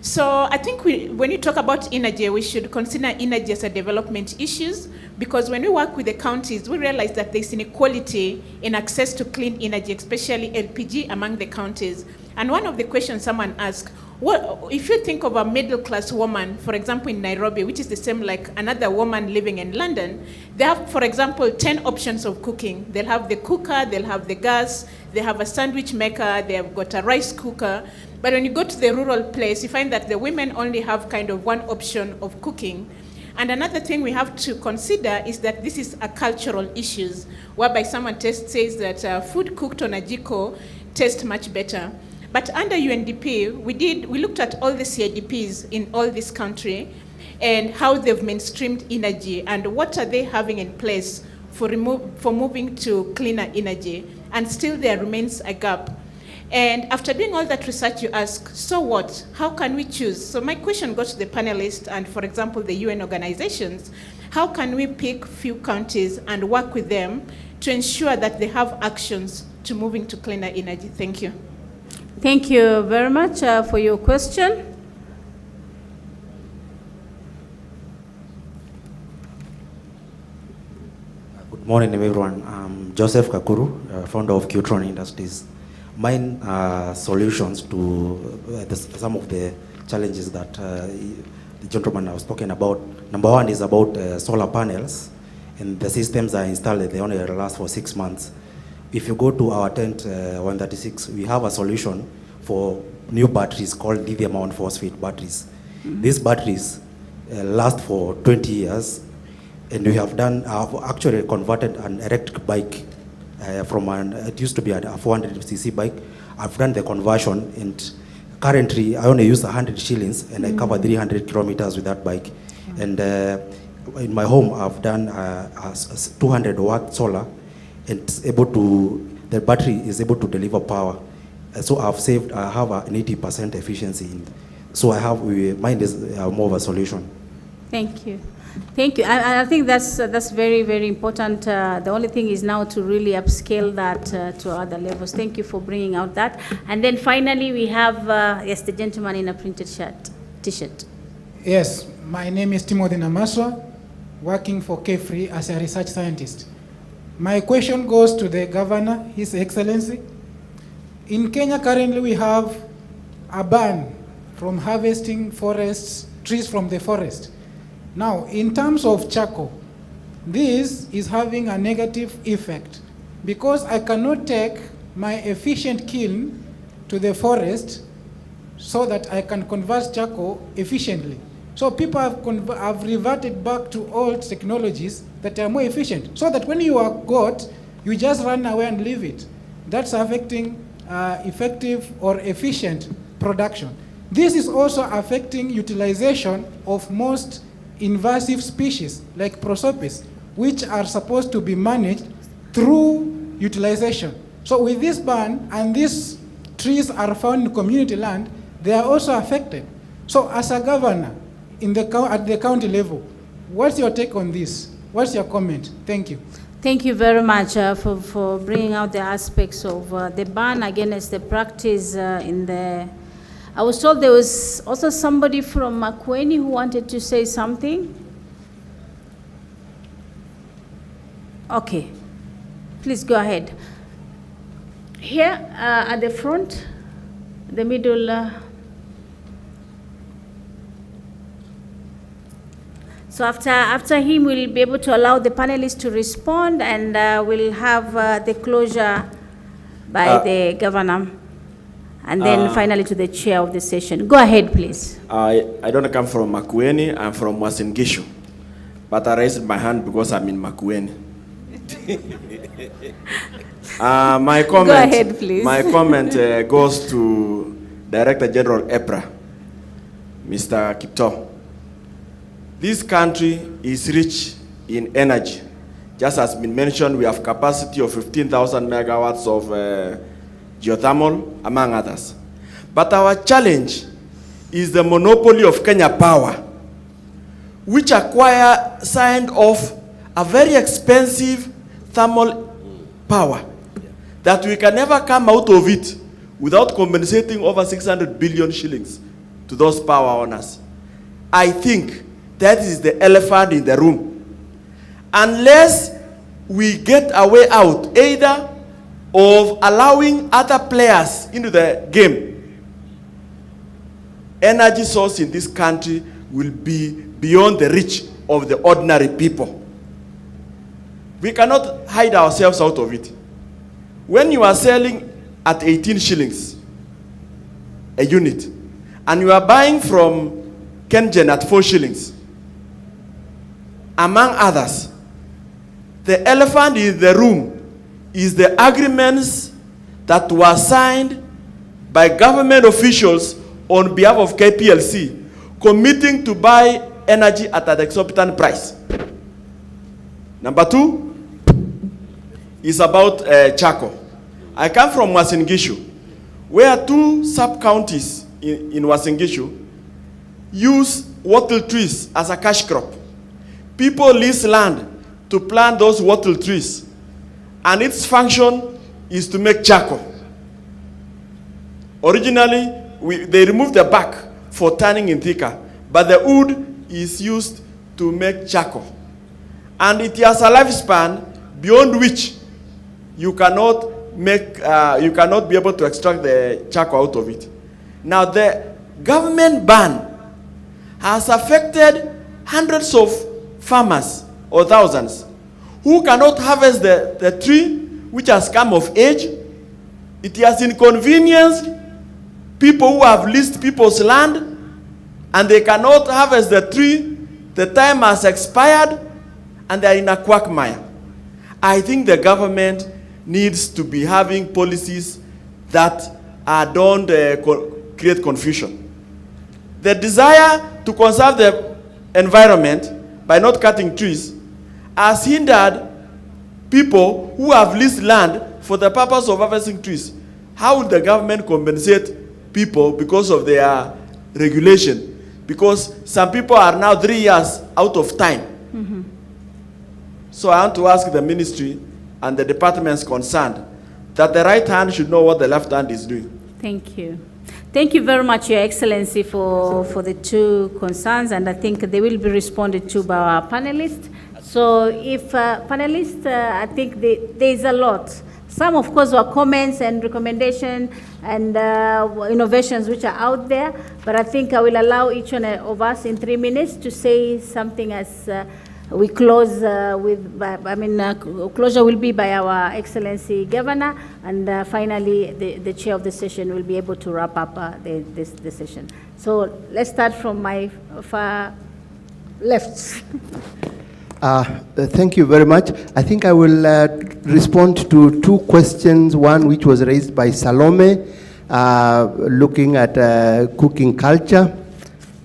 So I think when you talk about energy, we should consider energy as a development issues, because when we work with the counties, we realize that there's inequality in access to clean energy, especially LPG among the counties. And one of the questions someone asked, if you think of a middle-class woman, for example, in Nairobi, which is the same like another woman living in London, they have, for example, 10 options of cooking. They'll have the cooker, they'll have the gas, they have a sandwich maker, they have got a rice cooker. But when you go to the rural place, you find that the women only have kind of one option of cooking. And another thing we have to consider is that this is a cultural issue, whereby someone says that food cooked on a jiko tastes much better. But under UNDP, we looked at all the CIDPs in all this country and how they've mainstreamed energy and what are they having in place for moving to cleaner energy. And still there remains a gap. And after doing all that research, you ask, so what? How can we choose? So my question goes to the panelists and, for example, the UN organizations. How can we pick few counties and work with them to ensure that they have actions to moving to cleaner energy? Thank you. Thank you very much for your question. Good morning, everyone. I'm Joseph Kakuru, founder of Qtron Industries. Mine solutions to some of the challenges that the gentleman was talking about. Number one is about solar panels, and the systems are installed, they only last for 6 months. If you go to our tent 136, we have a solution for new batteries called lithium iron phosphate batteries. These batteries last for 20 years, and we have actually converted an electric bike from it used to be a 400cc bike. I've done the conversion, and currently I only use 100 shillings and I cover 300 kilometers with that bike. And in my home, I've done 200 watt solar, and the battery is able to deliver power. So I have an 80% efficiency. So mine is more of a solution. Thank you. Thank you. I think that's very, very important. The only thing is now to really upscale that to other levels. Thank you for bringing out that. And then finally, we have, yes, the gentleman in a printed t-shirt. Yes, my name is Timothy Namaswa, working for K-Free as a research scientist. My question goes to the Governor, His Excellency. In Kenya, currently we have a ban from harvesting trees from the forest. Now, in terms of charcoal, this is having a negative effect because I cannot take my efficient kiln to the forest so that I can convert charcoal efficiently. So people have reverted back to old technologies that are more efficient, so that when you are got, you just run away and leave it. That's affecting effective or efficient production. This is also affecting utilization of most invasive species like prosopis, which are supposed to be managed through utilization. So with this ban, and these trees are found in community land, they are also affected. So as a governor at the county level, what's your take on this? What's your comment? Thank you. Thank you very much for bringing out the aspects of the ban against the practice in the... I was told there was also somebody from Makueni who wanted to say something. Okay, please go ahead. Here at the front, the middle. So after him, we'll be able to allow the panelists to respond, and we'll have the closure by the governor. And then finally to the chair of the session. Go ahead, please. I don't come from Makueni, I'm from Uasin Gishu. But I raised my hand because I'm in Makueni. My comment, go ahead, please. My comment goes to Director General EPRA, Mr. Kipto. This country is rich in energy. Just as been mentioned, we have capacity of 15,000 megawatts of geothermal, among others. But our challenge is the monopoly of Kenya Power, which signed off a very expensive thermal power that we can never come out of it without compensating over 600 billion shillings to those power owners. I think that is the elephant in the room. Unless we get a way out, either of allowing other players into the game, energy source in this country will be beyond the reach of the ordinary people. We cannot hide ourselves out of it. When you are selling at 18 shillings a unit, and you are buying from Kengen at 4 shillings, among others. The elephant in the room is the agreements that were signed by government officials on behalf of KPLC, committing to buy energy at an exorbitant price. Number 2 is about charcoal. I come from Uasin Gishu, where 2 sub-counties in Uasin Gishu use wattle trees as a cash crop. People lease land to plant those wattle trees, and its function is to make charcoal. Originally, they removed the bark for turning in thicker, but the wood is used to make charcoal. And it has a lifespan beyond which you cannot be able to extract the charcoal out of it. Now, the government ban has affected hundreds of farmers or thousands who cannot harvest the tree which has come of age. It has inconvenienced people who have leased people's land, and they cannot harvest the tree. The time has expired, and they are in a quagmire. I think the government needs to be having policies that don't create confusion. The desire to conserve the environment by not cutting trees has hindered people who have leased land for the purpose of harvesting trees. How will the government compensate people because of their regulation? Because some people are now 3 years out of time. So I want to ask the ministry and the departments concerned that the right hand should know what the left hand is doing. Thank you. Thank you very much, Your Excellency, for the 2 concerns, and I think they will be responded to by our panelists. So if panelists, I think there is a lot. Some, of course, were comments and recommendations and innovations which are out there, but I think I will allow each one of us in 3 minutes to say something as we close closure will be by our Excellency Governor, and finally the chair of the session will be able to wrap up the session. So let's start from my far left. Thank you very much. I think I will respond to 2 questions. One which was raised by Salome, looking at cooking culture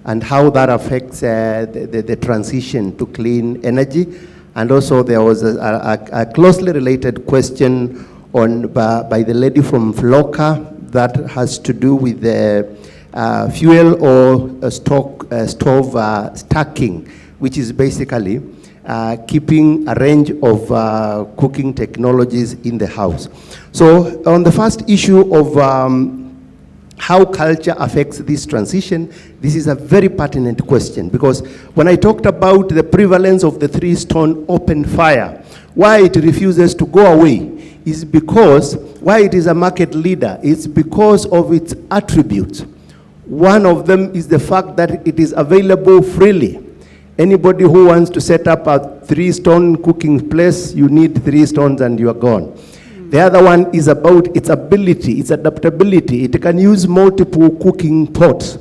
and how that affects the transition to clean energy. And also there was a closely related question by the lady from Floka that has to do with the fuel or stove stacking, which is basically keeping a range of cooking technologies in the house. So on the first issue of how culture affects this transition, this is a very pertinent question, because when I talked about the prevalence of the 3-stone open fire, why it refuses to go away is because, why it is a market leader, it's because of its attributes. One of them is the fact that it is available freely. Anybody who wants to set up a 3-stone cooking place, you need 3 stones and you are gone. The other one is about its ability, its adaptability. It can use multiple cooking pots.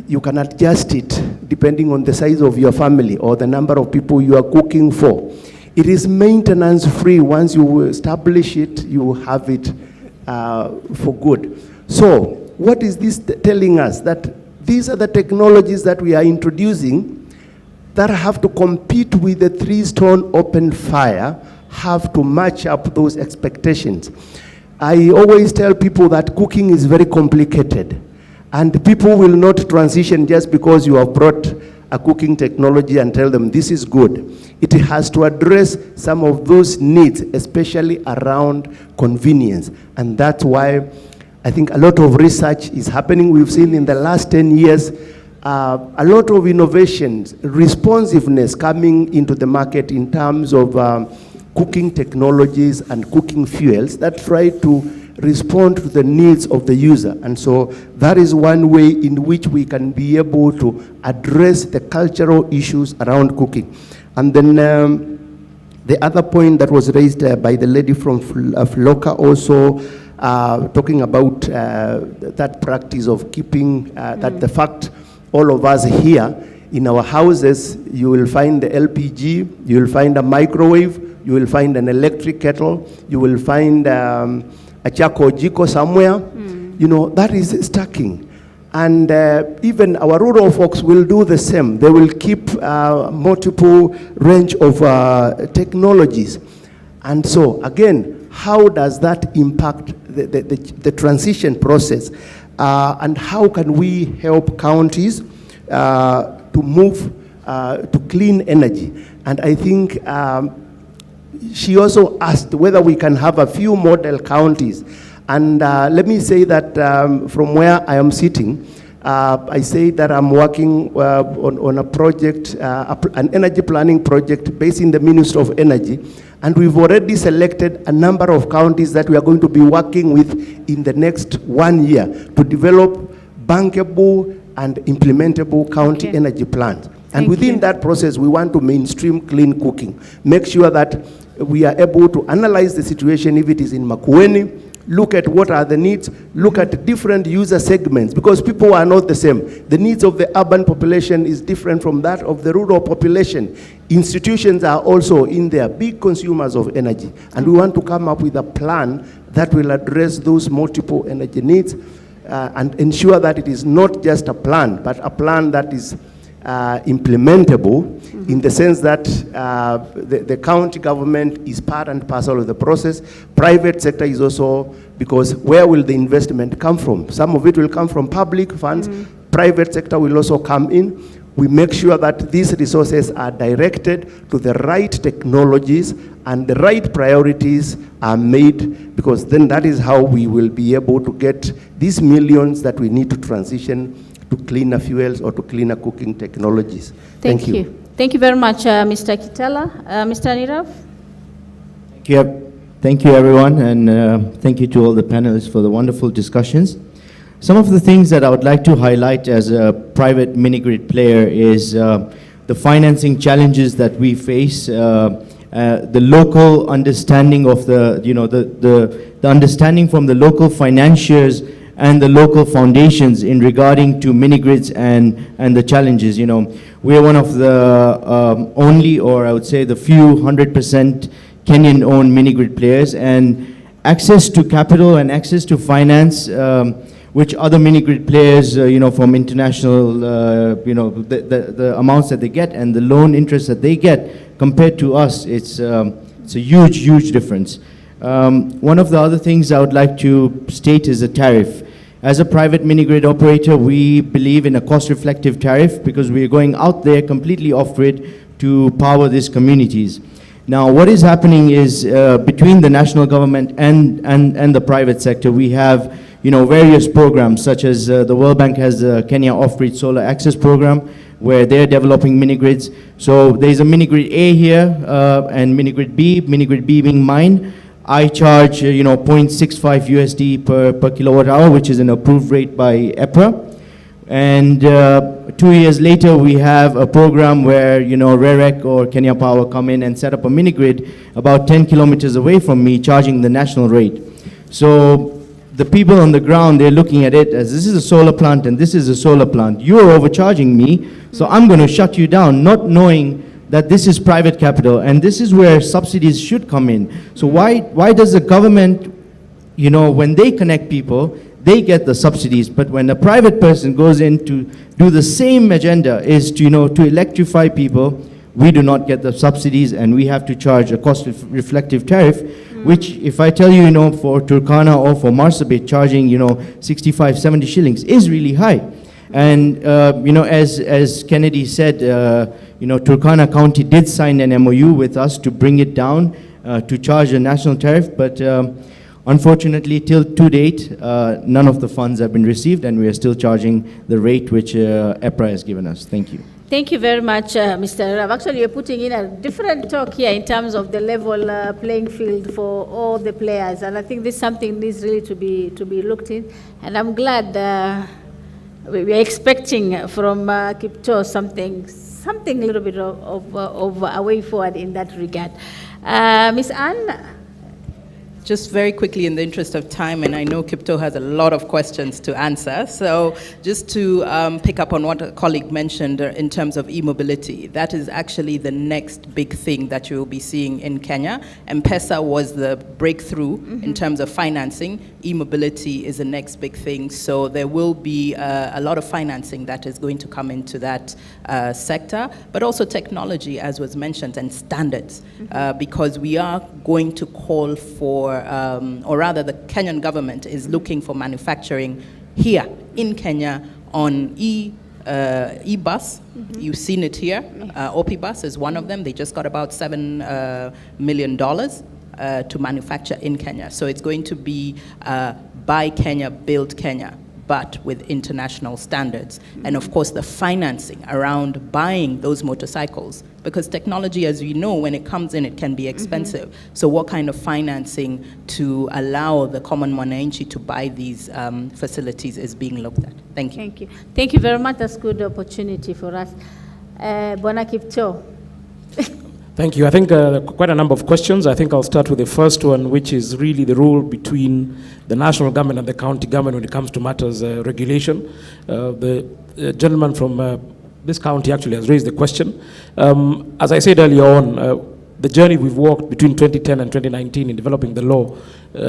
You can adjust it depending on the size of your family or the number of people you are cooking for. It is maintenance free. Once you establish it, you have it for good. So what is this telling us? That these are the technologies that we are introducing that have to compete with the 3-stone open fire, have to match up those expectations. I always tell people that cooking is very complicated, and people will not transition just because you have brought a cooking technology and tell them this is good. It has to address some of those needs, especially around convenience. And that's why I think a lot of research is happening. We've seen in the last 10 years a lot of innovations, responsiveness coming into the market in terms of cooking technologies and cooking fuels that try to respond to the needs of the user. And so that is one way in which we can be able to address the cultural issues around cooking. And then the other point that was raised by the lady from Floka also, talking about that practice of keeping, that the fact all of us here In our houses, you will find the LPG, you will find a microwave, you will find an electric kettle, you will find a charcoal jiko somewhere. You know, that is stacking. And even our rural folks will do the same. They will keep multiple range of technologies. And so, again, how does that impact the transition process? And how can we help counties to move to clean energy? And I think she also asked whether we can have a few model counties. And let me say that from where I am sitting, I say that I'm working on a project, an energy planning project based in the Ministry of Energy. And we've already selected a number of counties that we are going to be working with in the next 1 year to develop bankable and implementable county energy plans. And within that process, we want to mainstream clean cooking. Make sure that we are able to analyze the situation if it is in Makueni, look at what are the needs, look at different user segments, because people are not the same. The needs of the urban population is different from that of the rural population. Institutions are also in there, big consumers of energy. And we want to come up with a plan that will address those multiple energy needs and ensure that it is not just a plan, but a plan that is implementable in the sense that the county government is part and parcel of the process. Private sector is also, because where will the investment come from? Some of it will come from public funds. Private sector will also come in. We make sure that these resources are directed to the right technologies and the right priorities are made, because then that is how we will be able to get these millions that we need to transition to cleaner fuels or to cleaner cooking technologies. Thank you. Thank you very much, Mr. Kitala. Mr. Nirav? Thank you, everyone, and thank you to all the panelists for the wonderful discussions. Some of the things that I would like to highlight as a private mini-grid player is the financing challenges that we face, the local understanding of the understanding from the local financiers and the local foundations in regarding to mini-grids and the challenges. You know, we are one of the only, or I would say the few 100% Kenyan-owned mini-grid players, and access to capital and access to finance, which other mini-grid players, from international, the amounts that they get and the loan interest that they get compared to us, it's a huge, huge difference. One of the other things I would like to state is the tariff. As a private mini-grid operator, we believe in a cost-reflective tariff because we are going out there completely off-grid to power these communities. Now, what is happening is between the national government and the private sector, we have various programs, such as the World Bank has the Kenya Off-Grid Solar Access Program, where they're developing mini-grids. So there's a mini-grid A here and mini-grid B being mine. I charge, 0.65 USD per kilowatt hour, which is an approved rate by EPRA. And 2 years later, we have a program where, REREC or Kenya Power come in and set up a mini-grid about 10 kilometers away from me, charging the national rate. So the people on the ground, they're looking at it as this is a solar plant and this is a solar plant. You're overcharging me, so I'm going to shut you down, not knowing that this is private capital, and this is where subsidies should come in. So why does the government, when they connect people, they get the subsidies, but when a private person goes in to do the same agenda, is to electrify people, we do not get the subsidies, and we have to charge a cost-reflective tariff, which, if I tell you, for Turkana or for Marsabit, charging, 65, 70 shillings is really high. And, as Kennedy said, Turkana County did sign an MOU with us to bring it down to charge a national tariff, but unfortunately, till to date, none of the funds have been received, and we are still charging the rate which EPRA has given us. Thank you. Thank you very much, Mr. Rav. Actually, you're putting in a different talk here in terms of the level playing field for all the players, and I think this is something needs really to be looked in. And I'm glad we're expecting from Kipto something a little bit of a way forward in that regard. Ms. Anne, Just very quickly, in the interest of time, and I know Kipto has a lot of questions to answer, so just to pick up on what a colleague mentioned in terms of e-mobility, that is actually the next big thing that you will be seeing in Kenya. M-Pesa was the breakthrough in terms of financing. E-mobility is the next big thing, so there will be a lot of financing that is going to come into that sector, but also technology, as was mentioned, and standards, because we are going to call for, or rather the Kenyan government is looking for manufacturing here in Kenya on e-bus. You've seen it here. Opibus is one of them. They just got about $7 million to manufacture in Kenya. So it's going to be buy Kenya, build Kenya, but with international standards. And of course, the financing around buying those motorcycles, because technology, as we know, when it comes in, it can be expensive. So what kind of financing to allow the common mwananchi to buy these facilities is being looked at? Thank you. Thank you. Thank you very much. That's a good opportunity for us. Bwana Kipto. Thank you. I think quite a number of questions. I think I'll start with the first one, which is really the role between the national government and the county government when it comes to matters regulation. The gentleman from this county actually has raised the question. As I said earlier on, the journey we've walked between 2010 and 2019 in developing the law,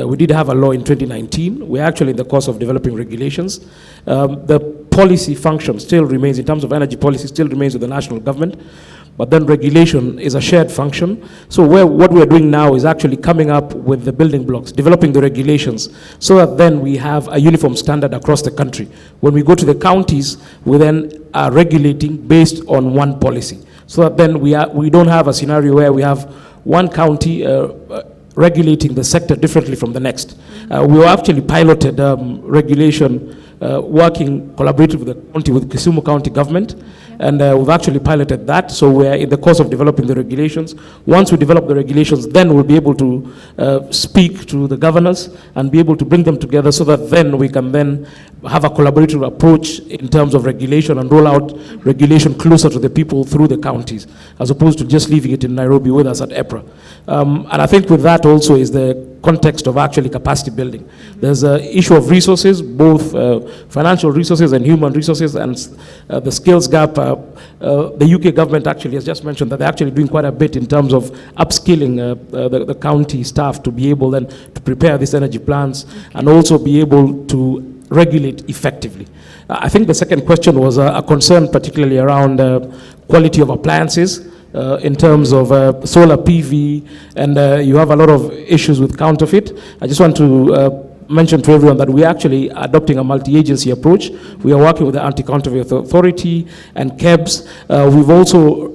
we did have a law in 2019. We're actually in the course of developing regulations. The policy function still remains, in terms of energy policy, still remains with the national government. But then regulation is a shared function. So what we're doing now is actually coming up with the building blocks, developing the regulations, so that then we have a uniform standard across the country. When we go to the counties, we then are regulating based on one policy. So that then we don't have a scenario where we have one county regulating the sector differently from the next. We actually piloted regulation working collaboratively with the county, with Kisumu County government, and we've actually piloted that. So we're in the course of developing the regulations. Once we develop the regulations, then we'll be able to speak to the governors and be able to bring them together, so that then we can then have a collaborative approach in terms of regulation and roll out regulation closer to the people through the counties, as opposed to just leaving it in Nairobi with us at EPRA. And I think with that also is the context of actually capacity building. There's an issue of resources, both financial resources and human resources, and the skills gap. The UK government actually has just mentioned that they're actually doing quite a bit in terms of upskilling the county staff to be able then to prepare these energy plans and also be able to regulate effectively. I think the second question was a concern particularly around quality of appliances. In terms of solar PV, and you have a lot of issues with counterfeit. I just want to mention to everyone that we're actually adopting a multi-agency approach. We are working with the Anti-Counterfeit Authority and KEBS. We've also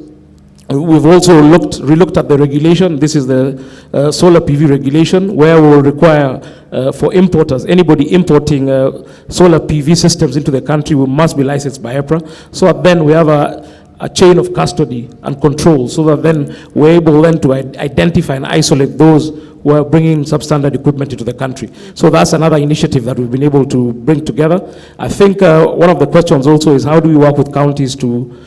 relooked at the regulation. This is the solar PV regulation, where we will require for importers, anybody importing solar PV systems into the country, we must be licensed by EPRA. So then we have a chain of custody and control, so that then we're able then to identify and isolate those who are bringing substandard equipment into the country. So that's another initiative that we've been able to bring together. I think one of the questions also is how do we work with counties to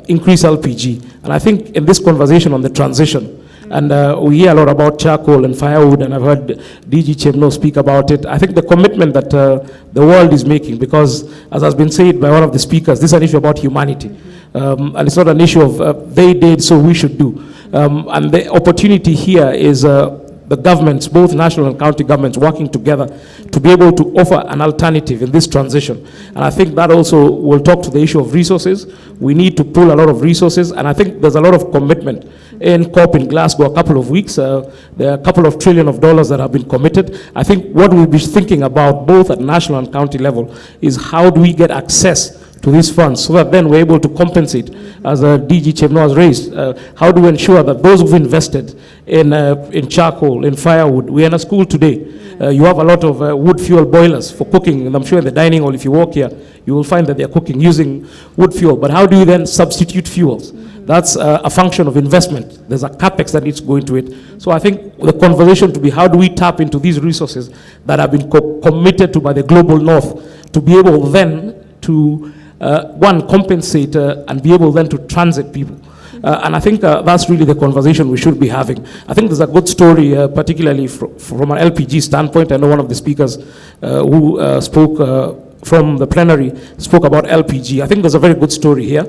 increase LPG? And I think in this conversation on the transition, and we hear a lot about charcoal and firewood, and I've heard DG Chemno speak about it. I think the commitment that the world is making, because as has been said by one of the speakers, this is an issue about humanity. And it's not an issue of they did, so we should do. And the opportunity here is the governments, both national and county governments, working together to be able to offer an alternative in this transition. And I think that also will talk to the issue of resources. We need to pull a lot of resources, and I think there's a lot of commitment in COP in Glasgow a couple of weeks. There are a couple of $1 trillion that have been committed. I think what we'll be thinking about, both at national and county level, is how do we get access to these funds, so that then we're able to compensate, as DG Chemno has raised. How do we ensure that those who've invested in charcoal, in firewood, we're in a school today, you have a lot of wood fuel boilers for cooking, and I'm sure in the dining hall, if you walk here, you will find that they're cooking using wood fuel. But how do you then substitute fuels? That's a function of investment. There's a capex that needs to go into it. So I think the conversation to be, how do we tap into these resources that have been committed to by the global north, to be able then to one, compensate and be able then to transit people. And I think that's really the conversation we should be having. I think there's a good story, particularly from an LPG standpoint. I know one of the speakers who spoke from the plenary spoke about LPG. I think there's a very good story here.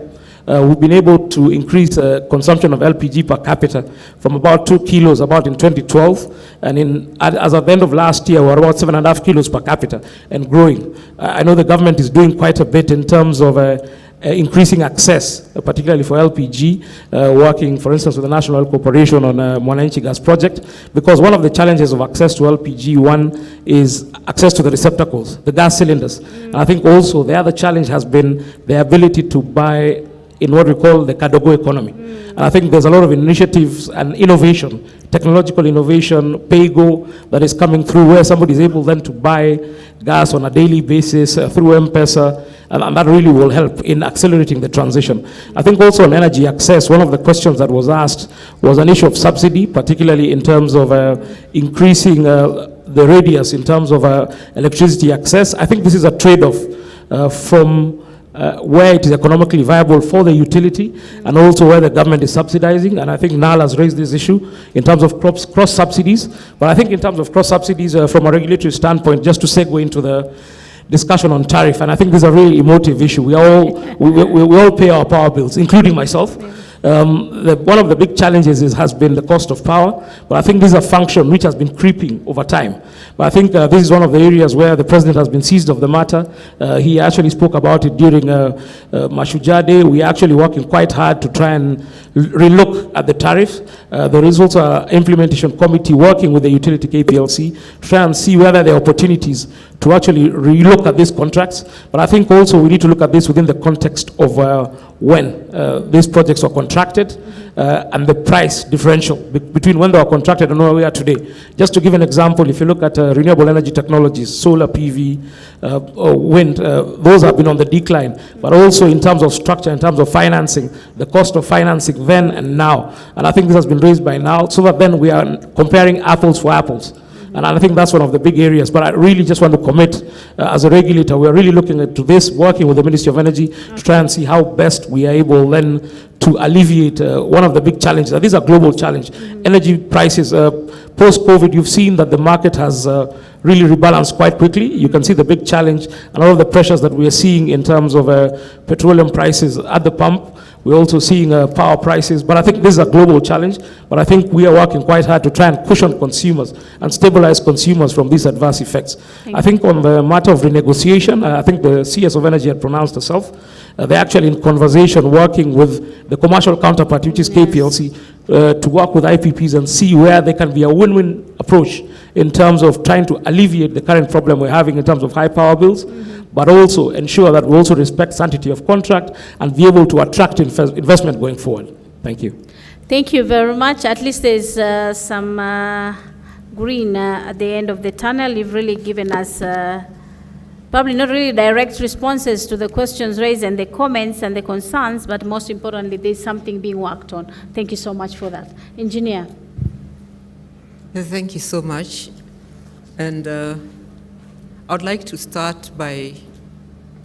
We've been able to increase consumption of LPG per capita from about 2 kilos about in 2012, and as at the end of last year, we're about 7.5 kilos per capita and growing. I know the government is doing quite a bit in terms of increasing access, particularly for LPG, working, for instance, with the National Oil Corporation on a Mwananchi gas project, because one of the challenges of access to LPG, one is access to the receptacles, the gas cylinders. And I think also the other challenge has been the ability to buy in what we call the Kadogo economy. And I think there's a lot of initiatives and innovation, technological innovation, pay-go, that is coming through where somebody is able then to buy gas on a daily basis through M-Pesa, and that really will help in accelerating the transition. I think also on energy access, one of the questions that was asked was an issue of subsidy, particularly in terms of increasing the radius in terms of electricity access. I think this is a trade-off from where it is economically viable for the utility and also where the government is subsidizing. And I think NAL has raised this issue in terms of cross subsidies. But I think in terms of cross subsidies from a regulatory standpoint, just to segue into the discussion on tariff, and I think this is a really emotive issue. We all pay our power bills, including myself. One of the big challenges has been the cost of power, but I think this is a function which has been creeping over time. But I think this is one of the areas where the president has been seized of the matter. He actually spoke about it during Mashujaa Day. We are actually working quite hard to try and relook at the tariff. There is also an implementation committee working with the utility KPLC to try and see whether there are opportunities to actually relook at these contracts. But I think also we need to look at this within the context of when these projects are contracted and the price differential between when they were contracted and where we are today. Just to give an example, if you look at renewable energy technologies, solar PV, wind, those have been on the decline. But also in terms of structure, in terms of financing, the cost of financing then and now. And I think this has been raised by now, so that then we are comparing apples for apples. And I think that's one of the big areas. But I really just want to commit, as a regulator, we're really looking into this, working with the Ministry of Energy to try and see how best we are able then to alleviate one of the big challenges. These are global challenge. Energy prices, post-COVID, you've seen that the market has really rebalanced quite quickly. You can see the big challenge and all of the pressures that we are seeing in terms of petroleum prices at the pump. We're also seeing power prices, but I think this is a global challenge. But I think we are working quite hard to try and cushion consumers and stabilize consumers from these adverse effects. I think on the matter of renegotiation, I think the CS of Energy had pronounced herself. They're actually in conversation working with the commercial counterpart, which is KPLC, to work with IPPs and see where there can be a win-win approach in terms of trying to alleviate the current problem we're having in terms of high power bills, but also ensure that we also respect sanctity of contract and be able to attract investment going forward. Thank you. Thank you very much. At least there's some green at the end of the tunnel. You've really given us probably not really direct responses to the questions raised and the comments and the concerns, but most importantly, there's something being worked on. Thank you so much for that. Engineer. Thank you so much. And I'd like to start by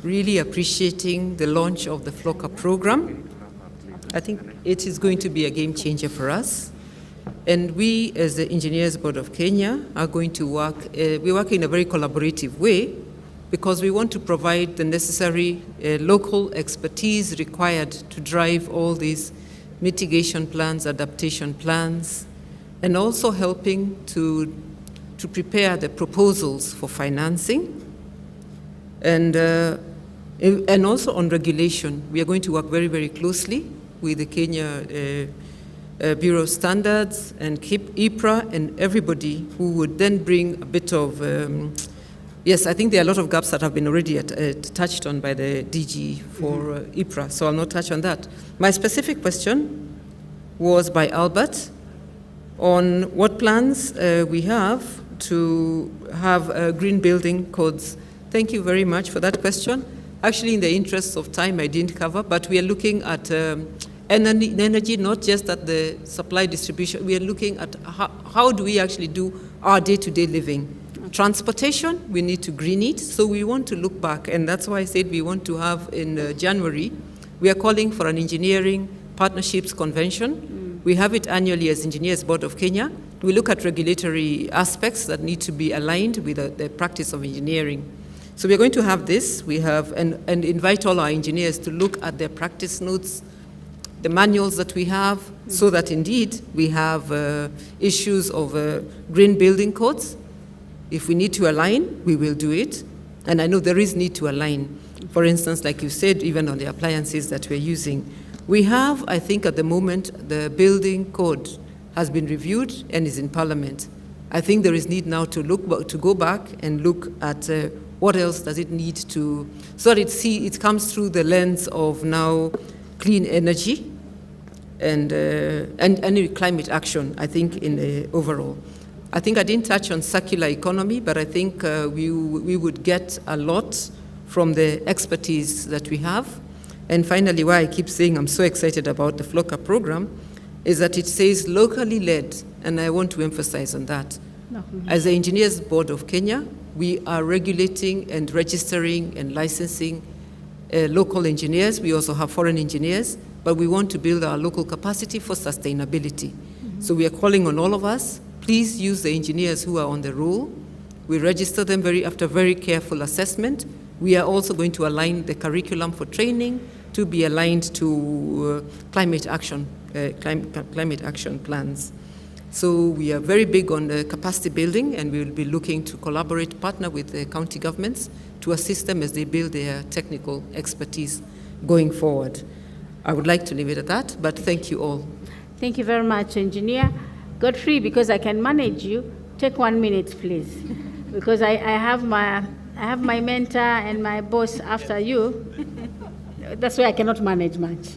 really appreciating the launch of the FLOCA program. I think it is going to be a game changer for us. And we, as the Engineers Board of Kenya, are going to work, we work in a very collaborative way because we want to provide the necessary local expertise required to drive all these mitigation plans, adaptation plans, and also helping to prepare the proposals for financing. And also on regulation, we are going to work very, very closely with the Kenya Bureau of Standards and IPRA and everybody who would then bring a bit of, yes, I think there are a lot of gaps that have been already touched on by the DG for IPRA, so I'll not touch on that. My specific question was by Albert on what plans we have to have green building codes. Thank you very much for that question. Actually, in the interest of time, I didn't cover, but we are looking at energy, not just at the supply distribution. We are looking at how do we actually do our day-to-day living. Transportation, we need to green it, so we want to look back, and that's why I said we want to have in January, we are calling for an engineering Partnerships Convention. We have it annually as Engineers Board of Kenya. We look at regulatory aspects that need to be aligned with the practice of engineering. So we're going to have this. We have, and invite all our engineers to look at their practice notes, the manuals that we have, so that indeed we have issues of green building codes. If we need to align, we will do it. And I know there is need to align. For instance, like you said, even on the appliances that we're using. We have, I think at the moment, the building code has been reviewed and is in Parliament. I think there is need now to go back and look at what else does it need to, so that it comes through the lens of now clean energy and climate action, I think, in the overall. I think I didn't touch on circular economy, but I think we would get a lot from the expertise that we have. And finally, why I keep saying I'm so excited about the FLOCA program is that it says locally led, and I want to emphasize on that. As the Engineers Board of Kenya, we are regulating and registering and licensing local engineers. We also have foreign engineers, but we want to build our local capacity for sustainability. So we are calling on all of us, please use the engineers who are on the roll. We register them after very careful assessment. We are also going to align the curriculum for training to be aligned to climate action plans. So we are very big on the capacity building, and we will be looking to partner with the county governments to assist them as they build their technical expertise going forward. I would like to leave it at that, but thank you all. Thank you very much, Engineer. Godfrey, because I can manage you, take 1 minute, please. Because I have my mentor and my boss after you. That's why I cannot manage much.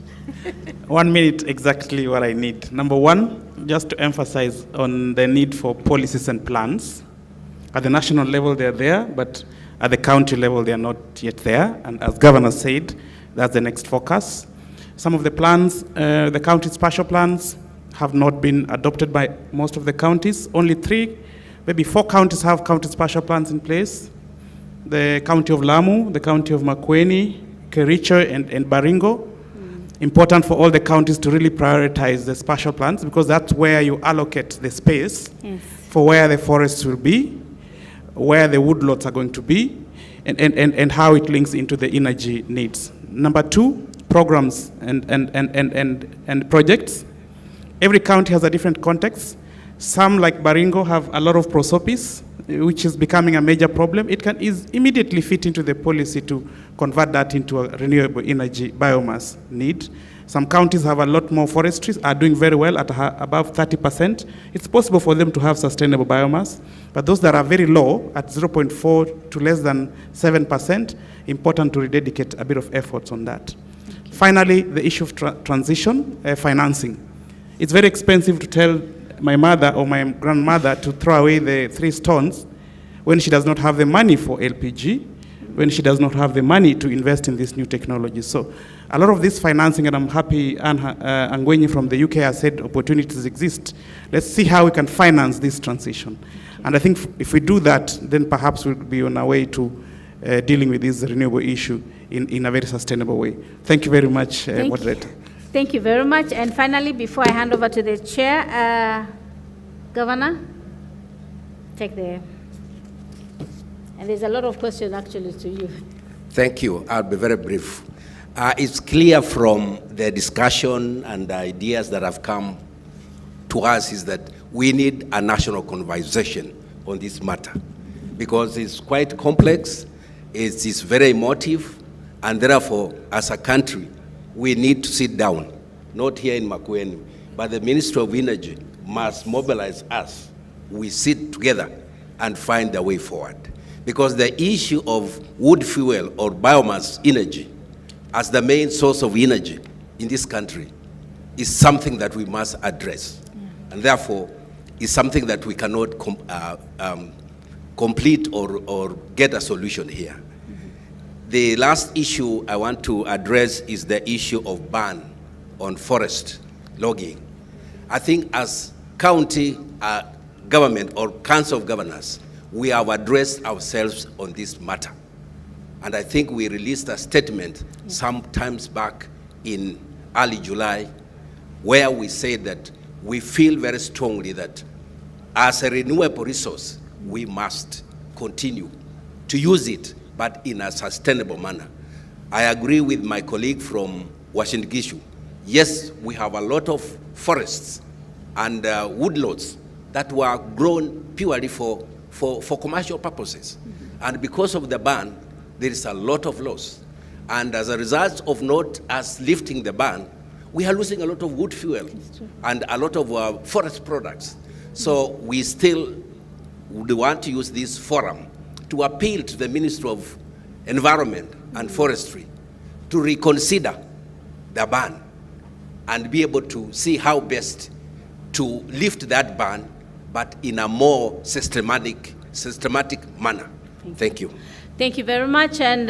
1 minute, exactly what I need. Number one, just to emphasize on the need for policies and plans. At the national level, they're there, but at the county level, they are not yet there. And as Governor said, that's the next focus. Some of the plans, the county spatial plans, have not been adopted by most of the counties. Only 3, maybe 4 counties have county spatial plans in place. The county of Lamu, the county of Makueni, Kericho, and Baringo. Important for all the counties to really prioritize the spatial plans, because that's where you allocate the space for where the forests will be, where the woodlots are going to be, and how it links into the energy needs. Number 2, programs and projects. Every county has a different context. Some, like Baringo, have a lot of prosopis, which is becoming a major problem. It can immediately fit into the policy to convert that into a renewable energy biomass need. Some counties have a lot more forestry, are doing very well at above 30%. It's possible for them to have sustainable biomass, but those that are very low, at 0.4 to less than 7%, important to rededicate a bit of efforts on that. Finally, the issue of transition, financing. It's very expensive to tell my mother or my grandmother to throw away the 3 stones when she does not have the money for LPG, when she does not have the money to invest in these new technologies. So a lot of this financing, and I'm happy Angweni from the UK has said opportunities exist. Let's see how we can finance this transition. And I think if we do that, then perhaps we'll be on our way to dealing with this renewable issue in a very sustainable way. Thank you very much, moderator. Thank you very much. And finally, before I hand over to the chair, Governor, take the... And there's a lot of questions actually to you. Thank you. I'll be very brief. It's clear from the discussion and the ideas that have come to us is that we need a national conversation on this matter, because it's quite complex, it's very emotive, and therefore, as a country, we need to sit down, not here in Makueni, but the Ministry of Energy must mobilize us. We sit together and find a way forward. Because the issue of wood fuel or biomass energy as the main source of energy in this country is something that we must address. And therefore, is something that we cannot complete or get a solution here. The last issue I want to address is the issue of ban on forest logging. I think as county government or council of governors, we have addressed ourselves on this matter. And I think we released a statement some times back in early July where we said that we feel very strongly that as a renewable resource, we must continue to use it, but in a sustainable manner. I agree with my colleague from Washington Gishu. Yes, we have a lot of forests and woodlots that were grown purely for commercial purposes. And because of the ban, there is a lot of loss. And as a result of not us lifting the ban, we are losing a lot of wood fuel and a lot of forest products. So we still would want to use this forum to appeal to the Ministry of Environment and Forestry to reconsider the ban and be able to see how best to lift that ban, but in a more systematic manner. Thank you. Thank you very much. And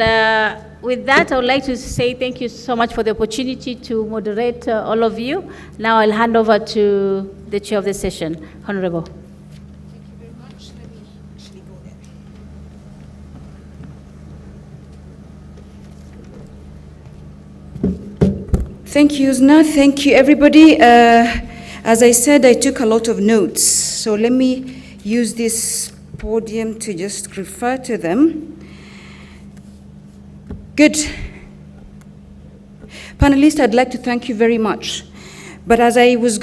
with that, I would like to say thank you so much for the opportunity to moderate all of you. Now I'll hand over to the chair of the session, Honorable. Thank you, Uzna. Thank you, everybody. As I said, I took a lot of notes. So let me use this podium to just refer to them. Good. Panelists, I'd like to thank you very much. But as I was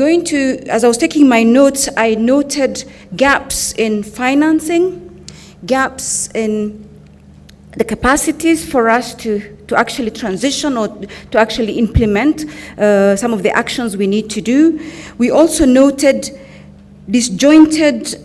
taking my notes, I noted gaps in financing, gaps in the capacities for us to actually transition or to actually implement some of the actions we need to do. We also noted disjointed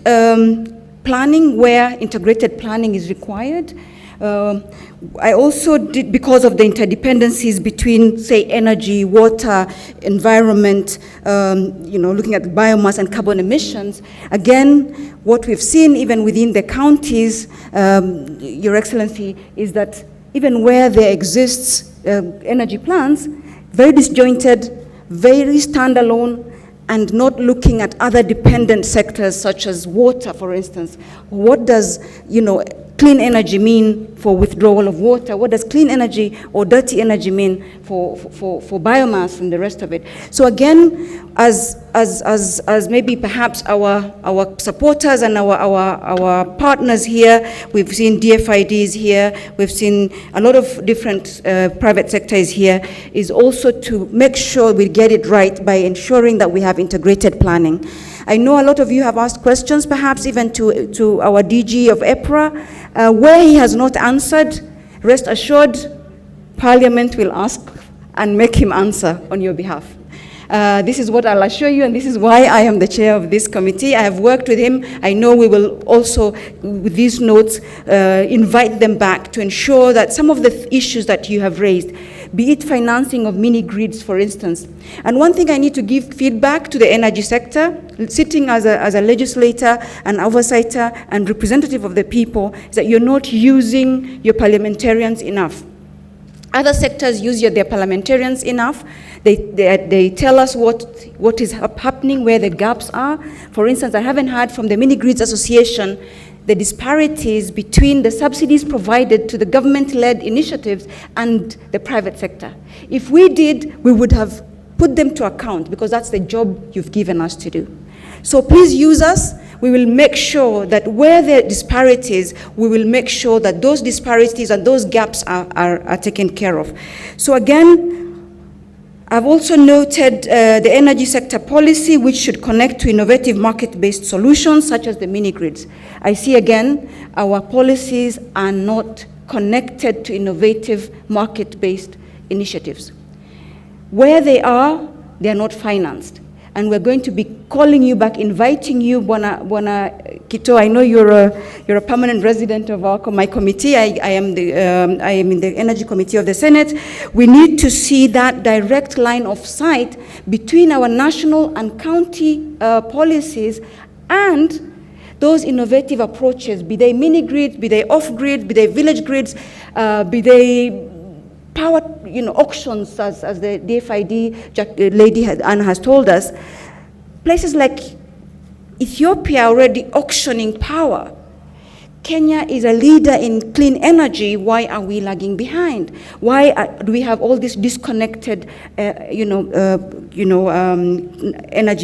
planning where integrated planning is required. I also did, because of the interdependencies between, say, energy, water, environment, looking at biomass and carbon emissions. Again, what we've seen even within the counties, Your Excellency, is that even where there exists energy plants, very disjointed, very standalone, and not looking at other dependent sectors such as water, for instance. What does, clean energy mean for withdrawal of water? What does clean energy or dirty energy mean for biomass and the rest of it? So again, as maybe perhaps our supporters and our partners here, we've seen DFIDs here, we've seen a lot of different private sectors here, is also to make sure we get it right by ensuring that we have integrated planning. I know a lot of you have asked questions, perhaps even to our DG of EPRA, where he has not answered. Rest assured, Parliament will ask and make him answer on your behalf. This is what I'll assure you, and this is why I am the chair of this committee. I have worked with him. I know we will also, with these notes, invite them back to ensure that some of the issues that you have raised, be it financing of mini grids, for instance. And one thing I need to give feedback to the energy sector, sitting as a legislator and oversighter and representative of the people, is that you're not using your parliamentarians enough. Other sectors use their parliamentarians enough. They tell us what is happening, where the gaps are. For instance, I haven't heard from the Mini Grids Association the disparities between the subsidies provided to the government-led initiatives and the private sector. If we did, we would have put them to account, because that's the job you've given us to do. So please use us. We will make sure that where there are disparities, we will make sure that those disparities and those gaps are taken care of. So again, I've also noted the energy sector policy, which should connect to innovative market-based solutions, such as the mini-grids. I see again, our policies are not connected to innovative market-based initiatives. Where they are not financed. And we're going to be calling you back, inviting you, Bwana Kito. I know you're a permanent resident of my committee. I am in the Energy Committee of the Senate. We need to see that direct line of sight between our national and county policies and those innovative approaches, be they mini grids, be they off grid, be they village grids, be they power auctions, as the DFID lady Anna has told us. Places like Ethiopia already auctioning power. Kenya is a leader in clean energy. Why are we lagging behind? Why do we have all these disconnected, energy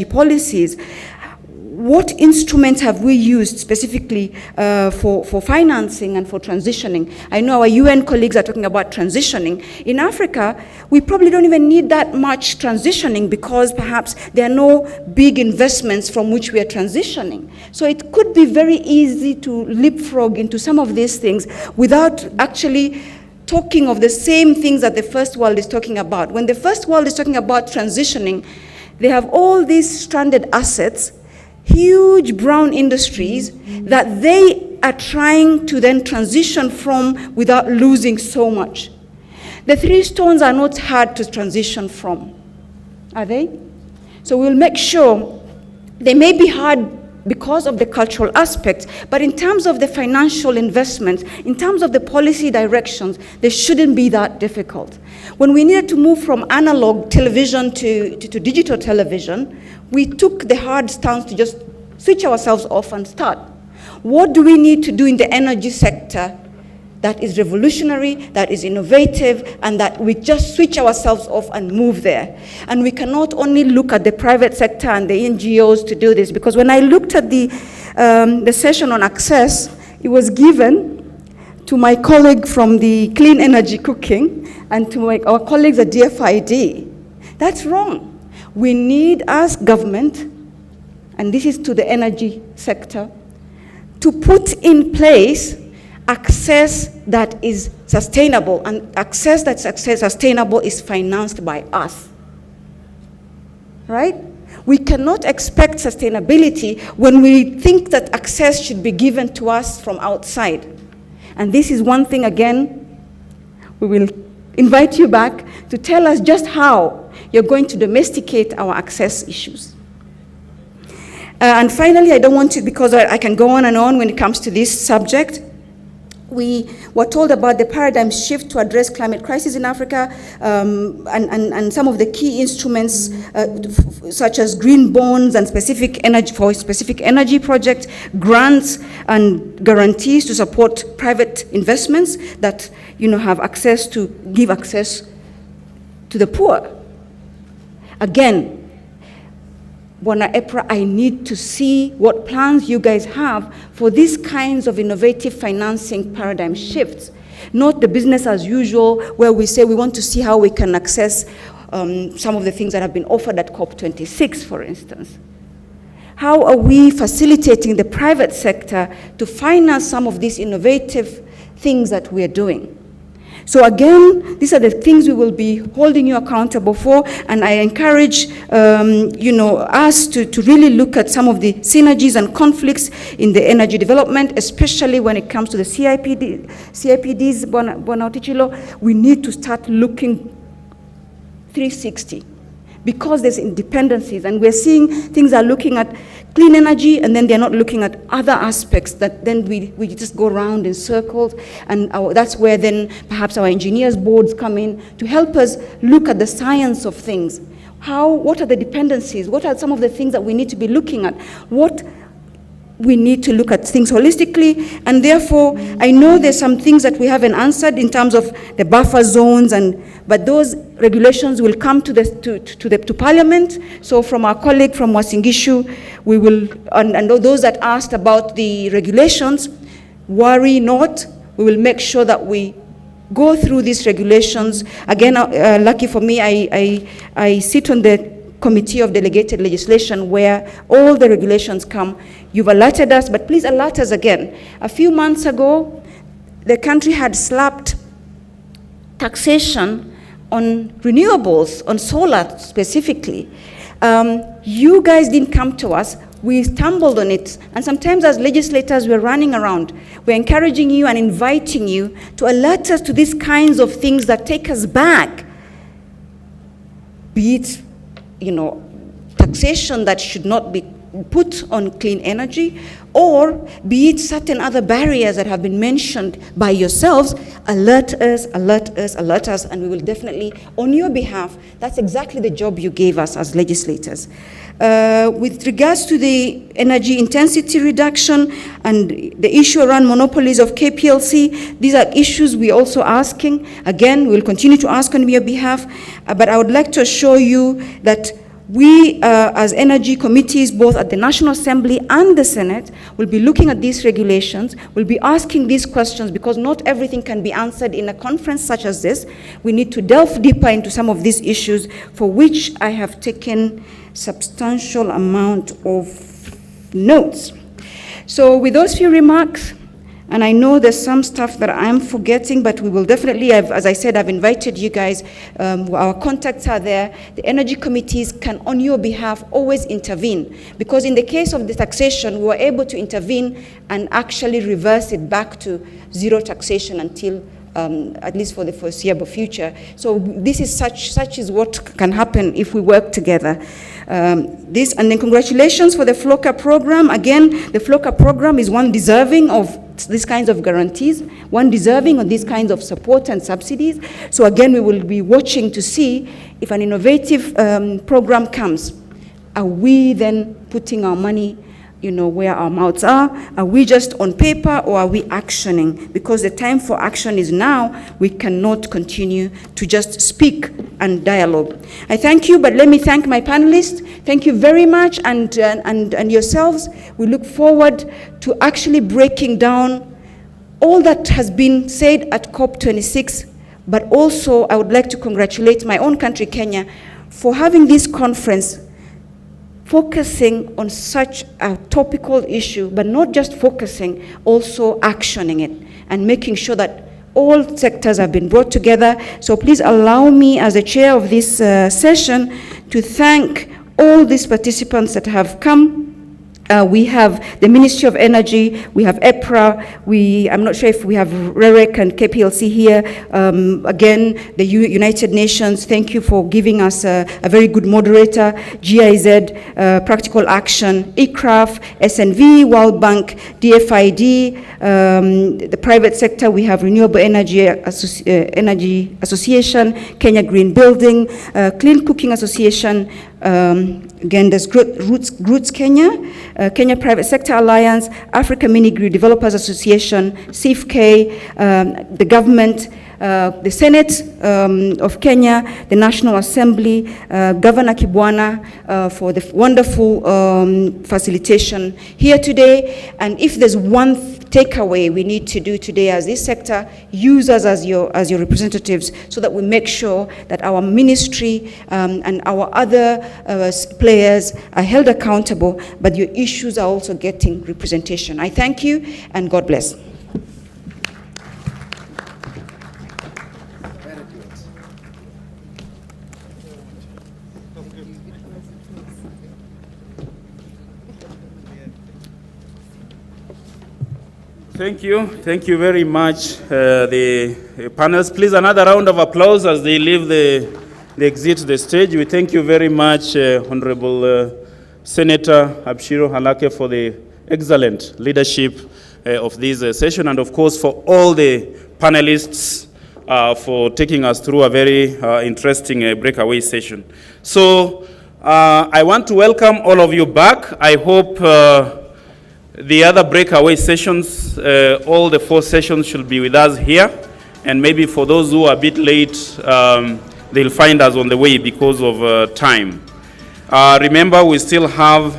policies? What instruments have we used specifically for financing and for transitioning? I know our UN colleagues are talking about transitioning. In Africa, we probably don't even need that much transitioning because perhaps there are no big investments from which we are transitioning. So it could be very easy to leapfrog into some of these things without actually talking of the same things that the first world is talking about. When the first world is talking about transitioning, they have all these stranded assets, huge brown industries that they are trying to then transition from without losing so much. The three stones are not hard to transition from, are they? So we'll make sure they may be hard because of the cultural aspects, but in terms of the financial investments, in terms of the policy directions, they shouldn't be that difficult. When we needed to move from analog television to digital television, we took the hard stance to just switch ourselves off and start. What do we need to do in the energy sector that is revolutionary, that is innovative, and that we just switch ourselves off and move there? And we cannot only look at the private sector and the NGOs to do this, because when I looked at the session on access, it was given to my colleague from the clean energy cooking and to our colleagues at DFID. That's wrong. We need, as government, and this is to the energy sector, to put in place access that is sustainable, and access that's sustainable is financed by us, right? We cannot expect sustainability when we think that access should be given to us from outside. And this is one thing, again, we will invite you back to tell us just how you're going to domesticate our access issues. And finally, I don't want to, because I can go on and on when it comes to this subject. We were told about the paradigm shift to address climate crisis in Africa, and some of the key instruments such as green bonds and specific energy projects, grants and guarantees to support private investments that have access to give access to the poor. Again, Bwana EPRA, I need to see what plans you guys have for these kinds of innovative financing paradigm shifts, not the business as usual where we say we want to see how we can access some of the things that have been offered at COP26, for instance. How are we facilitating the private sector to finance some of these innovative things that we are doing? So again, these are the things we will be holding you accountable for, and I encourage us to really look at some of the synergies and conflicts in the energy development, especially when it comes to the CIPDs, Bwana Otichilo. We need to start looking 360, because there's independencies, and we're seeing things are looking at clean energy, and then they're not looking at other aspects that then we just go around in circles, and that's where then perhaps our engineers boards come in to help us look at the science of things. What are the dependencies? What are some of the things that we need to be looking at? We need to look at things holistically, and therefore, I know there's some things that we haven't answered in terms of the buffer zones, but those regulations will come to Parliament. So from our colleague from Wasingishu, we will, and those that asked about the regulations, worry not. We will make sure that we go through these regulations. Again, lucky for me, I sit on the Committee of Delegated Legislation where all the regulations come. You've alerted us, but please alert us again. A few months ago, the country had slapped taxation on renewables, on solar specifically. You guys didn't come to us. We stumbled on it, and sometimes as legislators we're running around. We're encouraging you and inviting you to alert us to these kinds of things that take us back, be it taxation that should not be put on clean energy, or be it certain other barriers that have been mentioned by yourselves, alert us, and we will definitely, on your behalf, that's exactly the job you gave us as legislators. With regards to the energy intensity reduction and the issue around monopolies of KPLC, these are issues we're also asking. Again, we'll continue to ask on your behalf, but I would like to assure you that we, as energy committees, both at the National Assembly and the Senate, will be looking at these regulations, will be asking these questions, because not everything can be answered in a conference such as this. We need to delve deeper into some of these issues, for which I have taken substantial amount of notes. So with those few remarks, and I know there's some stuff that I'm forgetting, but we will definitely, as I said, I've invited you guys. Our contacts are there. The energy committees can, on your behalf, always intervene. Because in the case of the taxation, we were able to intervene and actually reverse it back to zero taxation until at least for the foreseeable future. So this is such is what can happen if we work together. And then congratulations for the FLOCA program. Again, the FLOCA program is one deserving of these kinds of guarantees, one deserving of these kinds of support and subsidies. So again, we will be watching to see if an innovative program comes. Are we then putting our money, where our mouths are? Are we just on paper, or are we actioning? Because the time for action is now. We cannot continue to just speak and dialogue. I thank you, but let me thank my panelists. Thank you very much, and yourselves. We look forward to actually breaking down all that has been said at COP26, but also I would like to congratulate my own country, Kenya, for having this conference focusing on such a topical issue, but not just focusing, also actioning it and making sure that all sectors have been brought together. So please allow me, as the chair of this session, to thank all these participants that have come. We have the Ministry of Energy, we have EPRA, I'm not sure if we have REREC and KPLC here. Again, the United Nations, thank you for giving us a very good moderator. GIZ, Practical Action, ICRAF, SNV, World Bank, DFID, the private sector, we have Renewable Energy Association, Kenya Green Building, Clean Cooking Association, again, there's Roots Kenya, Kenya Private Sector Alliance, Africa Mini Grid Developers Association, CIFK, the government, the Senate of Kenya, the National Assembly, Governor Kibwana for the wonderful facilitation here today. And if there's one takeaway we need to do today as this sector, use us as your representatives, so that we make sure that our ministry and our other players are held accountable, but your issues are also getting representation. I thank you, and God bless. Thank you. Thank you very much, the panelists. Please, another round of applause as they leave they exit the stage. We thank you very much, Honorable Senator Abshiro Halake, for the excellent leadership of this session, and of course for all the panelists for taking us through a very interesting breakaway session. So I want to welcome all of you back. I hope the other breakaway sessions, all the 4 sessions should be with us here. And maybe for those who are a bit late, they'll find us on the way because of time. Remember, we still have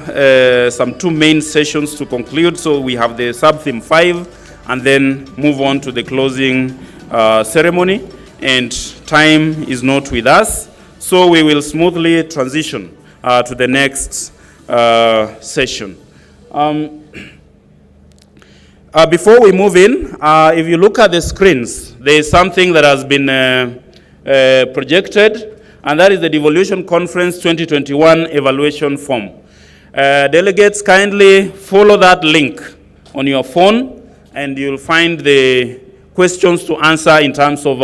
some 2 main sessions to conclude. So we have the sub-theme 5, and then move on to the closing ceremony. And time is not with us. So we will smoothly transition to the next session. Before we move in, if you look at the screens, there is something that has been projected, and that is the Devolution Conference 2021 evaluation form. Delegates, kindly follow that link on your phone, and you'll find the questions to answer in terms of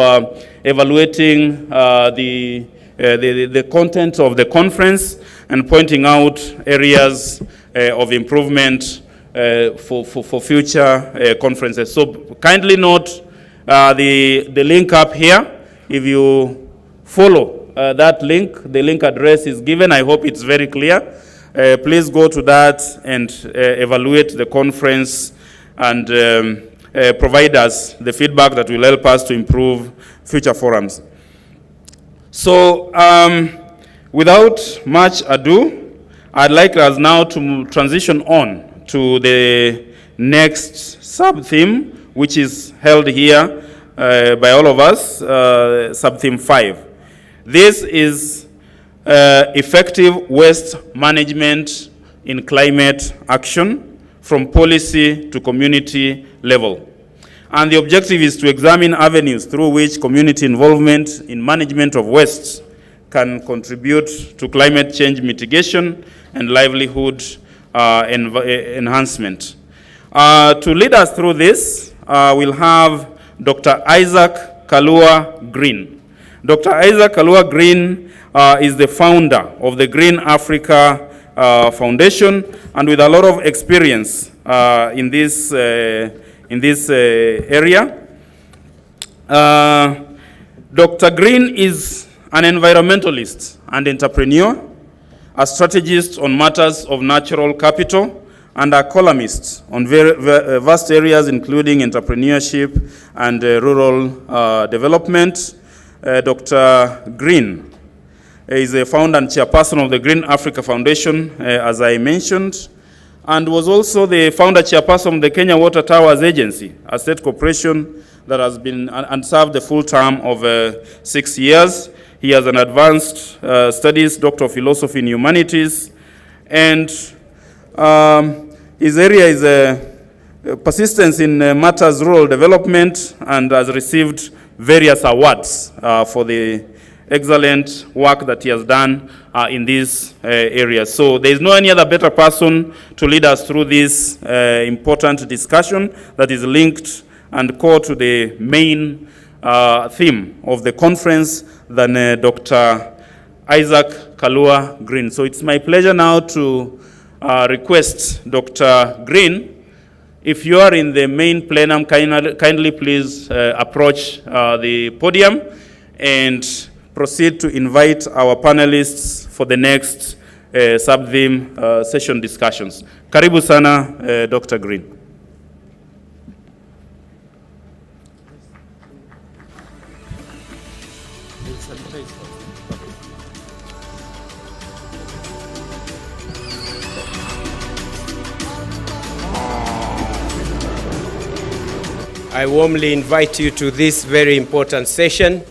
evaluating the content of the conference and pointing out areas of improvement for future conferences. So kindly note the link up here. If you follow that link, the link address is given. I hope it's very clear. Please go to that and evaluate the conference and provide us the feedback that will help us to improve future forums. So without much ado, I'd like us now to transition on to the next sub-theme, which is held here by all of us, sub-theme 5. This is effective waste management in climate action from policy to community level. And the objective is to examine avenues through which community involvement in management of waste can contribute to climate change mitigation and livelihood enhancement. To lead us through this, we'll have Dr. Isaac Kalua Green. Dr. Isaac Kalua Green is the founder of the Green Africa Foundation, and with a lot of experience in this area. Dr. Green is an environmentalist and entrepreneur, a strategist on matters of natural capital, and a columnist on vast areas including entrepreneurship and rural development. Dr. Green is a founder and chairperson of the Green Africa Foundation, as I mentioned, and was also the founder chairperson of the Kenya Water Towers Agency, a state corporation that has been and served the full term of 6 years. He has an advanced studies, Doctor of Philosophy in Humanities, and his area is persistence in matters rural development, and has received various awards for the excellent work that he has done in this area. So there is no any other better person to lead us through this important discussion that is linked and core to the main theme of the conference than Dr. Isaac Kalua Green. So it's my pleasure now to request Dr. Green, if you are in the main plenum, kindly please approach the podium and proceed to invite our panelists for the next sub-theme session discussions. Karibu sana, Dr. Green. I warmly invite you to this very important session.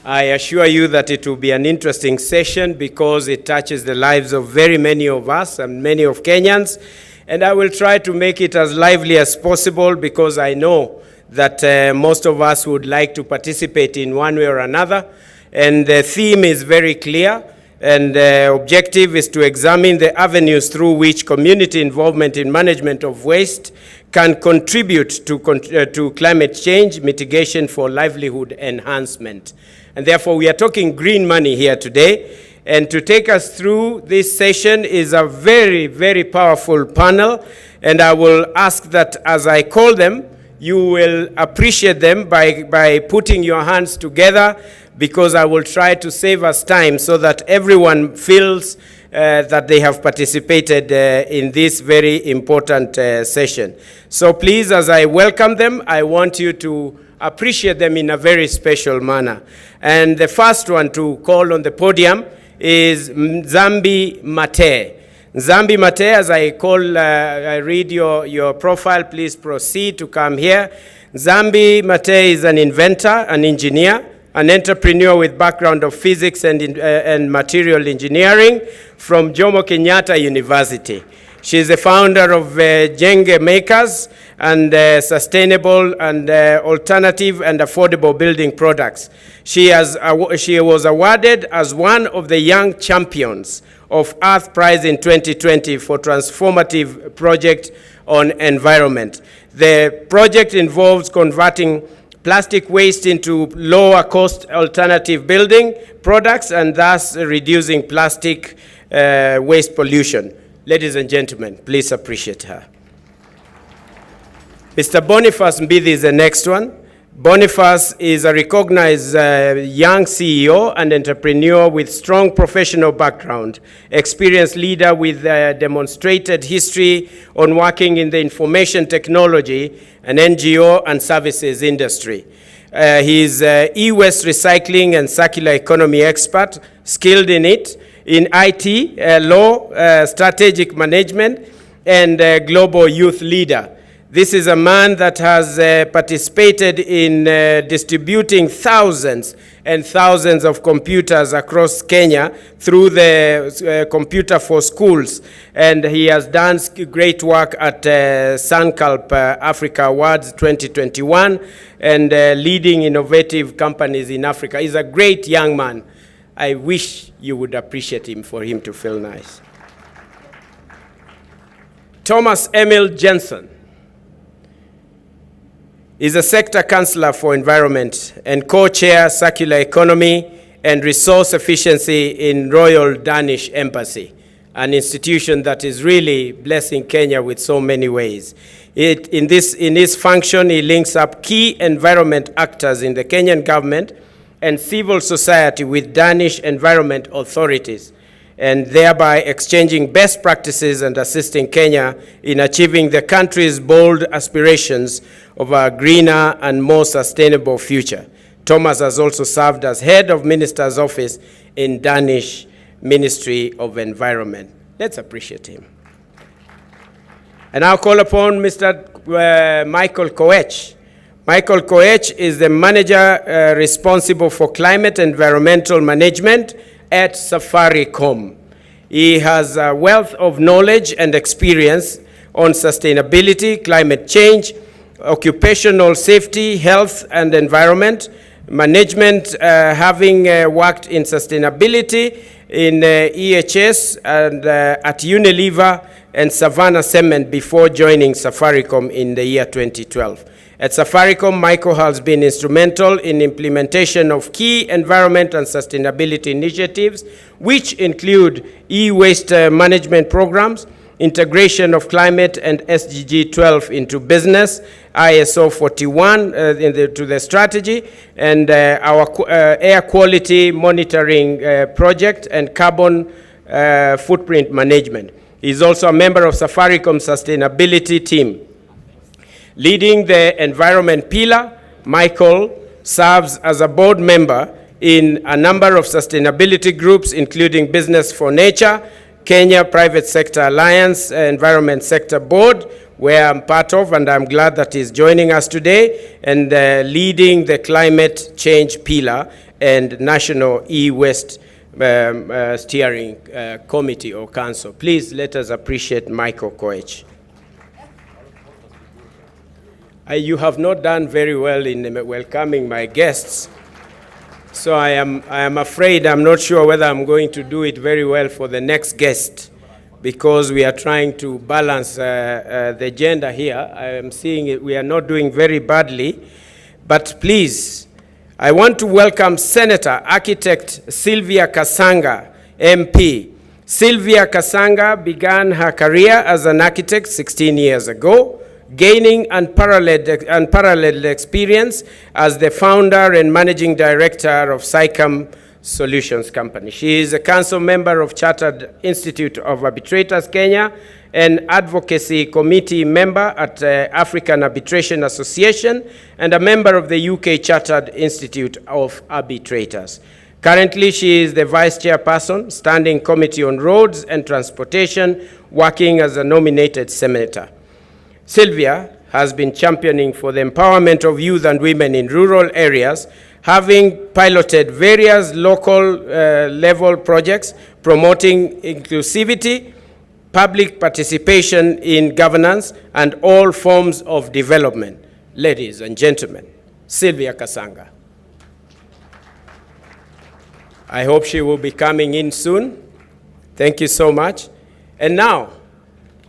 I assure you that it will be an interesting session because it touches the lives of very many of us and many of Kenyans. And I will try to make it as lively as possible because I know that most of us would like to participate in one way or another. And the theme is very clear. And the objective is to examine the avenues through which community involvement in management of waste can contribute to climate change mitigation for livelihood enhancement. And therefore, we are talking green money here today. And to take us through this session is a very, very powerful panel. And I will ask that as I call them, you will appreciate them by putting your hands together, because I will try to save us time so that everyone feels that they have participated in this very important session. So please, as I welcome them, I want you to appreciate them in a very special manner. And the first one to call on the podium is Nzambi Mate. Nzambi Mate, as I read your profile, please proceed to come here. Nzambi Mate is an inventor, an engineer, an entrepreneur with background of physics and material engineering from Jomo Kenyatta University. She is the founder of Jenge Makers and sustainable and alternative and affordable building products. She was awarded as one of the young champions of Earth Prize in 2020 for transformative project on environment. The project involves converting plastic waste into lower cost alternative building products and thus reducing plastic waste pollution. Ladies and gentlemen, please appreciate her. Mr. Boniface Mbidi is the next one. Boniface is a recognized young CEO and entrepreneur with strong professional background, experienced leader with demonstrated history on working in the information technology and NGO and services industry. He is e-waste recycling and circular economy expert, skilled in IT, law, strategic management, and global youth leader. This is a man that has participated in distributing thousands and thousands of computers across Kenya through the Computer for Schools. And he has done great work at Sunculp Africa Awards 2021 and leading innovative companies in Africa. He's a great young man. I wish you would appreciate him for him to feel nice. Thomas Emil Jensen is a sector councillor for environment and co-chair circular economy and resource efficiency in Royal Danish Embassy, an institution that is really blessing Kenya with so many ways. In this function, he links up key environment actors in the Kenyan government and civil society with Danish environment authorities, and thereby exchanging best practices and assisting Kenya in achieving the country's bold aspirations of a greener and more sustainable future. Thomas has also served as head of minister's office in Danish Ministry of Environment. Let's appreciate him. And I'll call upon Mr. Michael Koech. Michael Koech is the manager responsible for climate and environmental management at Safaricom. He has a wealth of knowledge and experience on sustainability, climate change, occupational safety, health and environment, management, having worked in sustainability in EHS and at Unilever and Savannah Cement before joining Safaricom in the year 2012. At Safaricom, Michael has been instrumental in implementation of key environment and sustainability initiatives, which include e-waste management programs, integration of climate and SDG 12 into business, ISO 41 to the strategy, and our air quality monitoring project and carbon footprint management. He's also a member of Safaricom sustainability team. Leading the environment pillar, Michael serves as a board member in a number of sustainability groups, including Business for Nature, Kenya Private Sector Alliance, Environment Sector Board, where I'm part of, and I'm glad that he's joining us today, and leading the climate change pillar and National E-Waste Steering Committee or Council. Please let us appreciate Michael Koech. You have not done very well in welcoming my guests, so I am afraid I'm not sure whether I'm going to do it very well for the next guest, because we are trying to balance the agenda here. I am seeing it, we are not doing very badly, but please, I want to welcome Senator Architect Sylvia Kasanga, MP. Sylvia Kasanga began her career as an architect 16 years ago, gaining unparalleled experience as the founder and managing director of SICAM Solutions Company. She is a council member of Chartered Institute of Arbitrators Kenya and advocacy committee member at African Arbitration Association and a member of the UK Chartered Institute of Arbitrators. Currently, she is the vice chairperson, Standing Committee on Roads and Transportation, working as a nominated senator. Sylvia has been championing for the empowerment of youth and women in rural areas, having piloted various local level projects promoting inclusivity, public participation in governance, and all forms of development. Ladies and gentlemen, Sylvia Kasanga. I hope she will be coming in soon. Thank you so much. And now,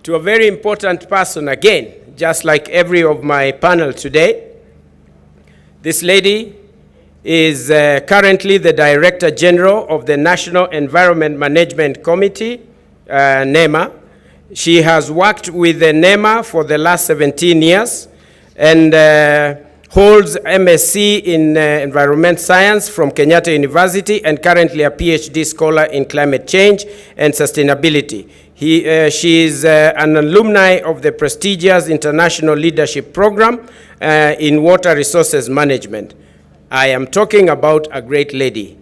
to a very important person again, just like every of my panel today. This lady is currently the Director General of the National Environment Management Committee, NEMA. She has worked with the NEMA for the last 17 years, and holds MSc in Environment Science from Kenyatta University and currently a PhD scholar in climate change and sustainability. She is an alumni of the prestigious International Leadership Program in Water Resources Management. I am talking about a great lady,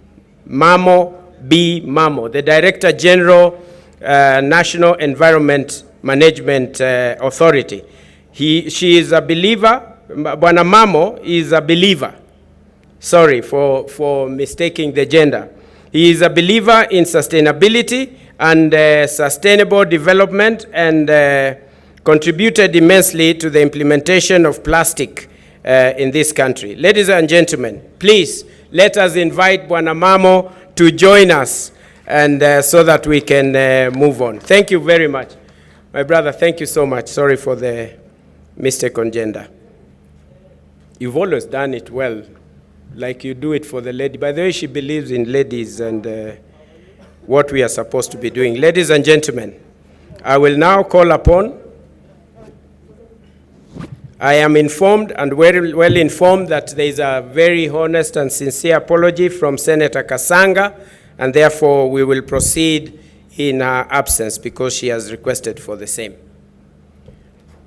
Mamo B. Mamo, the Director General, National Environment Management Authority. She is a believer. Bwana Mamo is a believer. Sorry for mistaking the gender. He is a believer in sustainability and sustainable development, and contributed immensely to the implementation of plastic in this country. Ladies and gentlemen, please let us invite Bwana Mamo to join us, and so that we can move on. Thank you very much. My brother, thank you so much. Sorry for the mistake on gender. You've always done it well, like you do it for the lady. By the way, she believes in ladies and what we are supposed to be doing. Ladies and gentlemen, I will now call upon, I am informed and very well informed that there is a very honest and sincere apology from Senator Kasanga, and therefore we will proceed in her absence because she has requested for the same.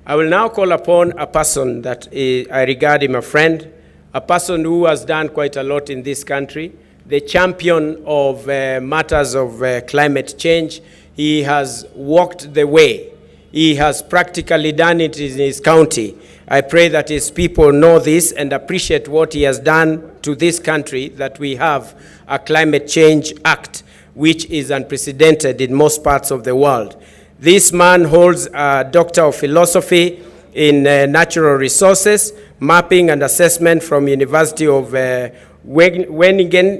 I will now call upon a person that I regard him a friend, a person who has done quite a lot in this country, the champion of matters of climate change. He has walked the way. He has practically done it in his county. I pray that his people know this and appreciate what he has done to this country, that we have a Climate Change Act, which is unprecedented in most parts of the world. This man holds a Doctor of Philosophy in Natural Resources, Mapping and Assessment from University of Wageningen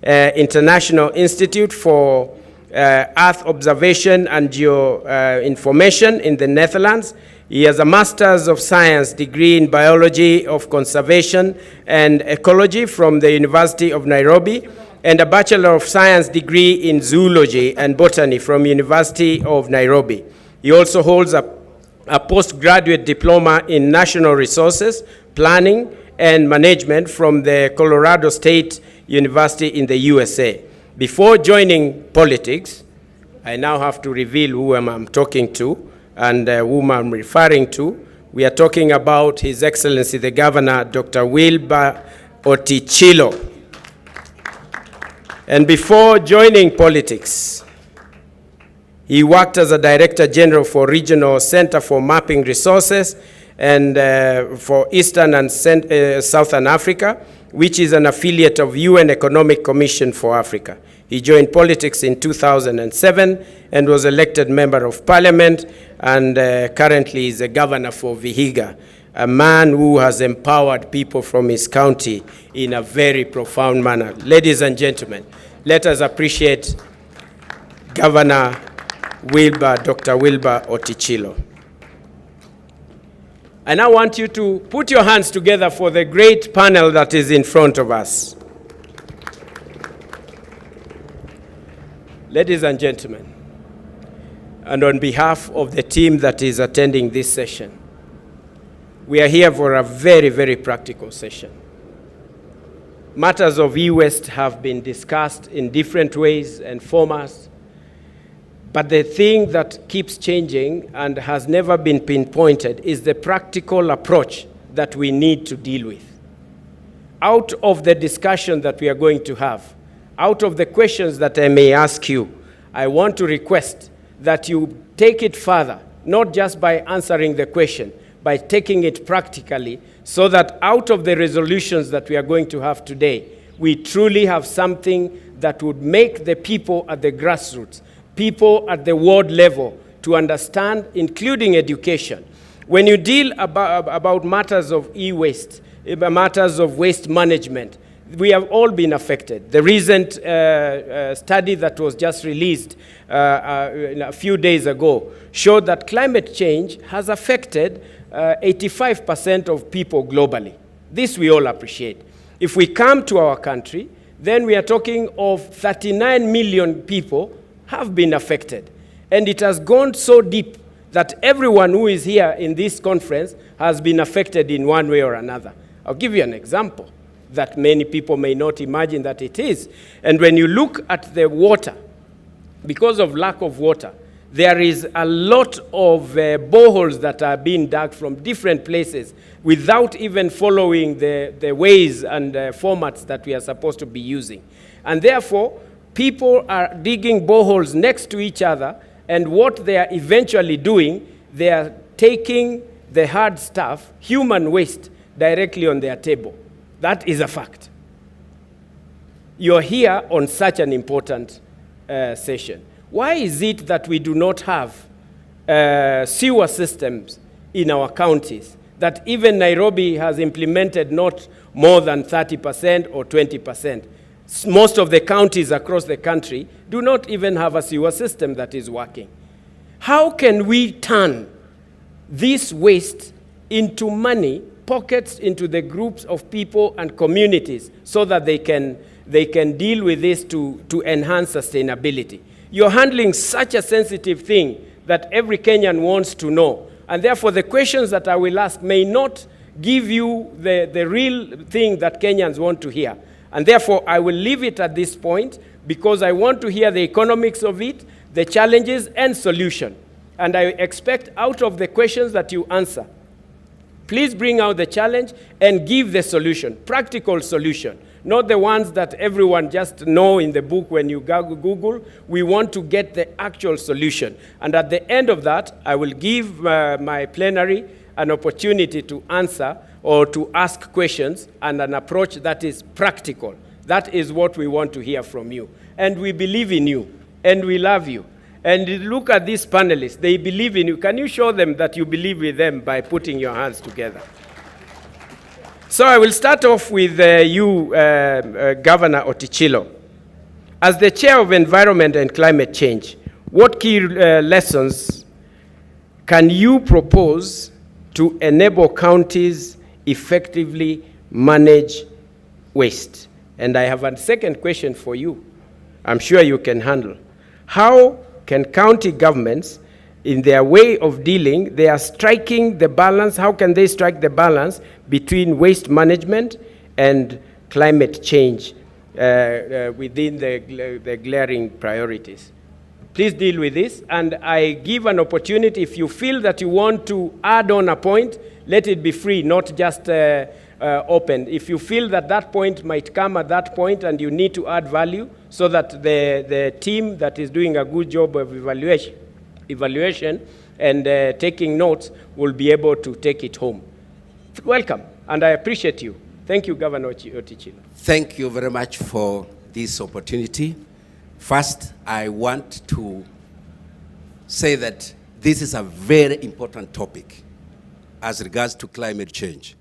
International Institute for Earth Observation and Geoinformation in the Netherlands. He has a Master's of Science degree in Biology of Conservation and Ecology from the University of Nairobi, and a Bachelor of Science degree in Zoology and Botany from University of Nairobi. He also holds a postgraduate diploma in National Resources, Planning and Management from the Colorado State University in the USA. Before joining politics, I now have to reveal who I'm talking to and whom I'm referring to. We are talking about His Excellency the Governor, Dr. Wilbur Otichilo. And before joining politics, he worked as a Director General for Regional Center for Mapping Resources and for Eastern and Southern Africa, which is an affiliate of UN Economic Commission for Africa. He joined politics in 2007 and was elected Member of Parliament, and currently is a governor for Vihiga, a man who has empowered people from his county in a very profound manner. Ladies and gentlemen, let us appreciate Governor Dr. Wilbur Otichilo. And I want you to put your hands together for the great panel that is in front of us. Ladies and gentlemen, and on behalf of the team that is attending this session, we are here for a very, very practical session. Matters of e-waste have been discussed in different ways and formats, but the thing that keeps changing and has never been pinpointed is the practical approach that we need to deal with. Out of the discussion that we are going to have, out of the questions that I may ask you, I want to request that you take it further, not just by answering the question, by taking it practically, so that out of the resolutions that we are going to have today, we truly have something that would make the people at the grassroots, people at the ward level, to understand, including education. When you deal about matters of e-waste, matters of waste management, we have all been affected. The recent study that was just released a few days ago showed that climate change has affected 85% of people globally. This we all appreciate. If we come to our country, then we are talking of 39 million people have been affected. And it has gone so deep that everyone who is here in this conference has been affected in one way or another. I'll give you an example that many people may not imagine that it is. And when you look at the water, because of lack of water, there is a lot of boreholes that are being dug from different places without even following the ways and formats that we are supposed to be using. And therefore, people are digging boreholes next to each other, and what they are eventually doing, they are taking the hard stuff, human waste, directly on their table. That is a fact. You're here on such an important session. Why is it that we do not have sewer systems in our counties, that even Nairobi has implemented not more than 30% or 20%? Most of the counties across the country do not even have a sewer system that is working. How can we turn this waste into money, pockets into the groups of people and communities so that they can deal with this to enhance sustainability? You're handling such a sensitive thing that every Kenyan wants to know. And therefore, the questions that I will ask may not give you the real thing that Kenyans want to hear. And therefore, I will leave it at this point because I want to hear the economics of it, the challenges, and solution. And I expect out of the questions that you answer, please bring out the challenge and give the solution, practical solution. Not the ones that everyone just know in the book when you Google. We want to get the actual solution. And at the end of that, I will give my plenary an opportunity to answer or to ask questions and an approach that is practical. That is what we want to hear from you. And we believe in you, and we love you. And look at these panelists. They believe in you. Can you show them that you believe in them by putting your hands together? So I will start off with you, Governor Otichilo. As the Chair of Environment and Climate Change, what key lessons can you propose to enable counties effectively manage waste? And I have a second question for you. I'm sure you can handle. How can county governments, in their way of dealing, they are striking the balance, how can they strike the balance between waste management and climate change within the glaring priorities? Please deal with this, and I give an opportunity. If you feel that you want to add on a point, let it be free, not just open. If you feel that that point might come at that point and you need to add value so that the team that is doing a good job of evaluation and taking notes will be able to take it home. Welcome, and I appreciate you. Thank you, Governor Otichilo. Thank you very much for this opportunity. First, I want to say that this is a very important topic as regards to climate change.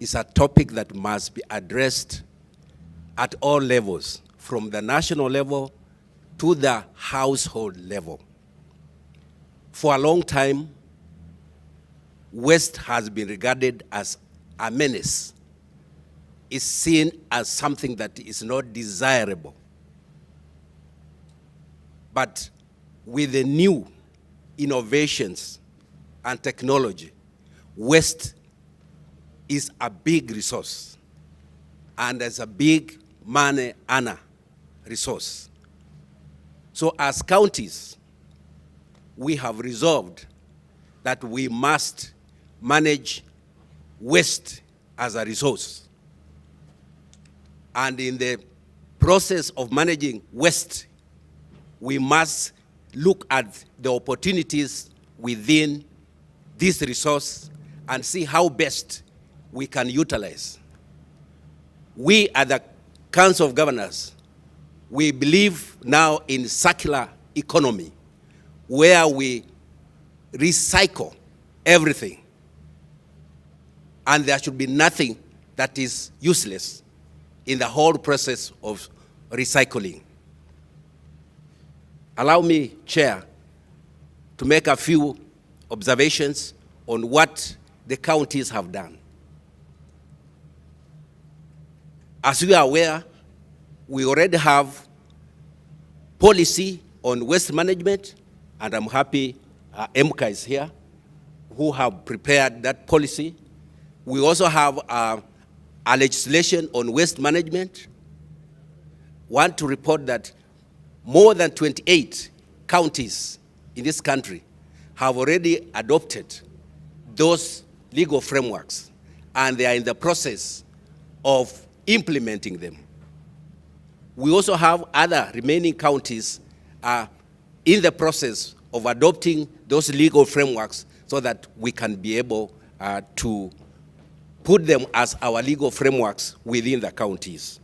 It's a topic that must be addressed at all levels, from the national level to the household level. For a long time, waste has been regarded as a menace. It's seen as something that is not desirable. But with the new innovations and technology, waste is a big resource, and it's a big money earner resource. So as counties, we have resolved that we must manage waste as a resource. And in the process of managing waste, we must look at the opportunities within this resource and see how best we can utilize. We at the Council of Governors, we believe now in circular economy, where we recycle everything, and there should be nothing that is useless in the whole process of recycling. Allow me, Chair, to make a few observations on what the counties have done. As we are aware, we already have policy on waste management, and I'm happy EMCA is here, who have prepared that policy. We also have a legislation on waste management. Want to report that more than 28 counties in this country have already adopted those legal frameworks, and they are in the process of implementing them. We also have other remaining counties in the process of adopting those legal frameworks so that we can be able to put them as our legal frameworks within the counties.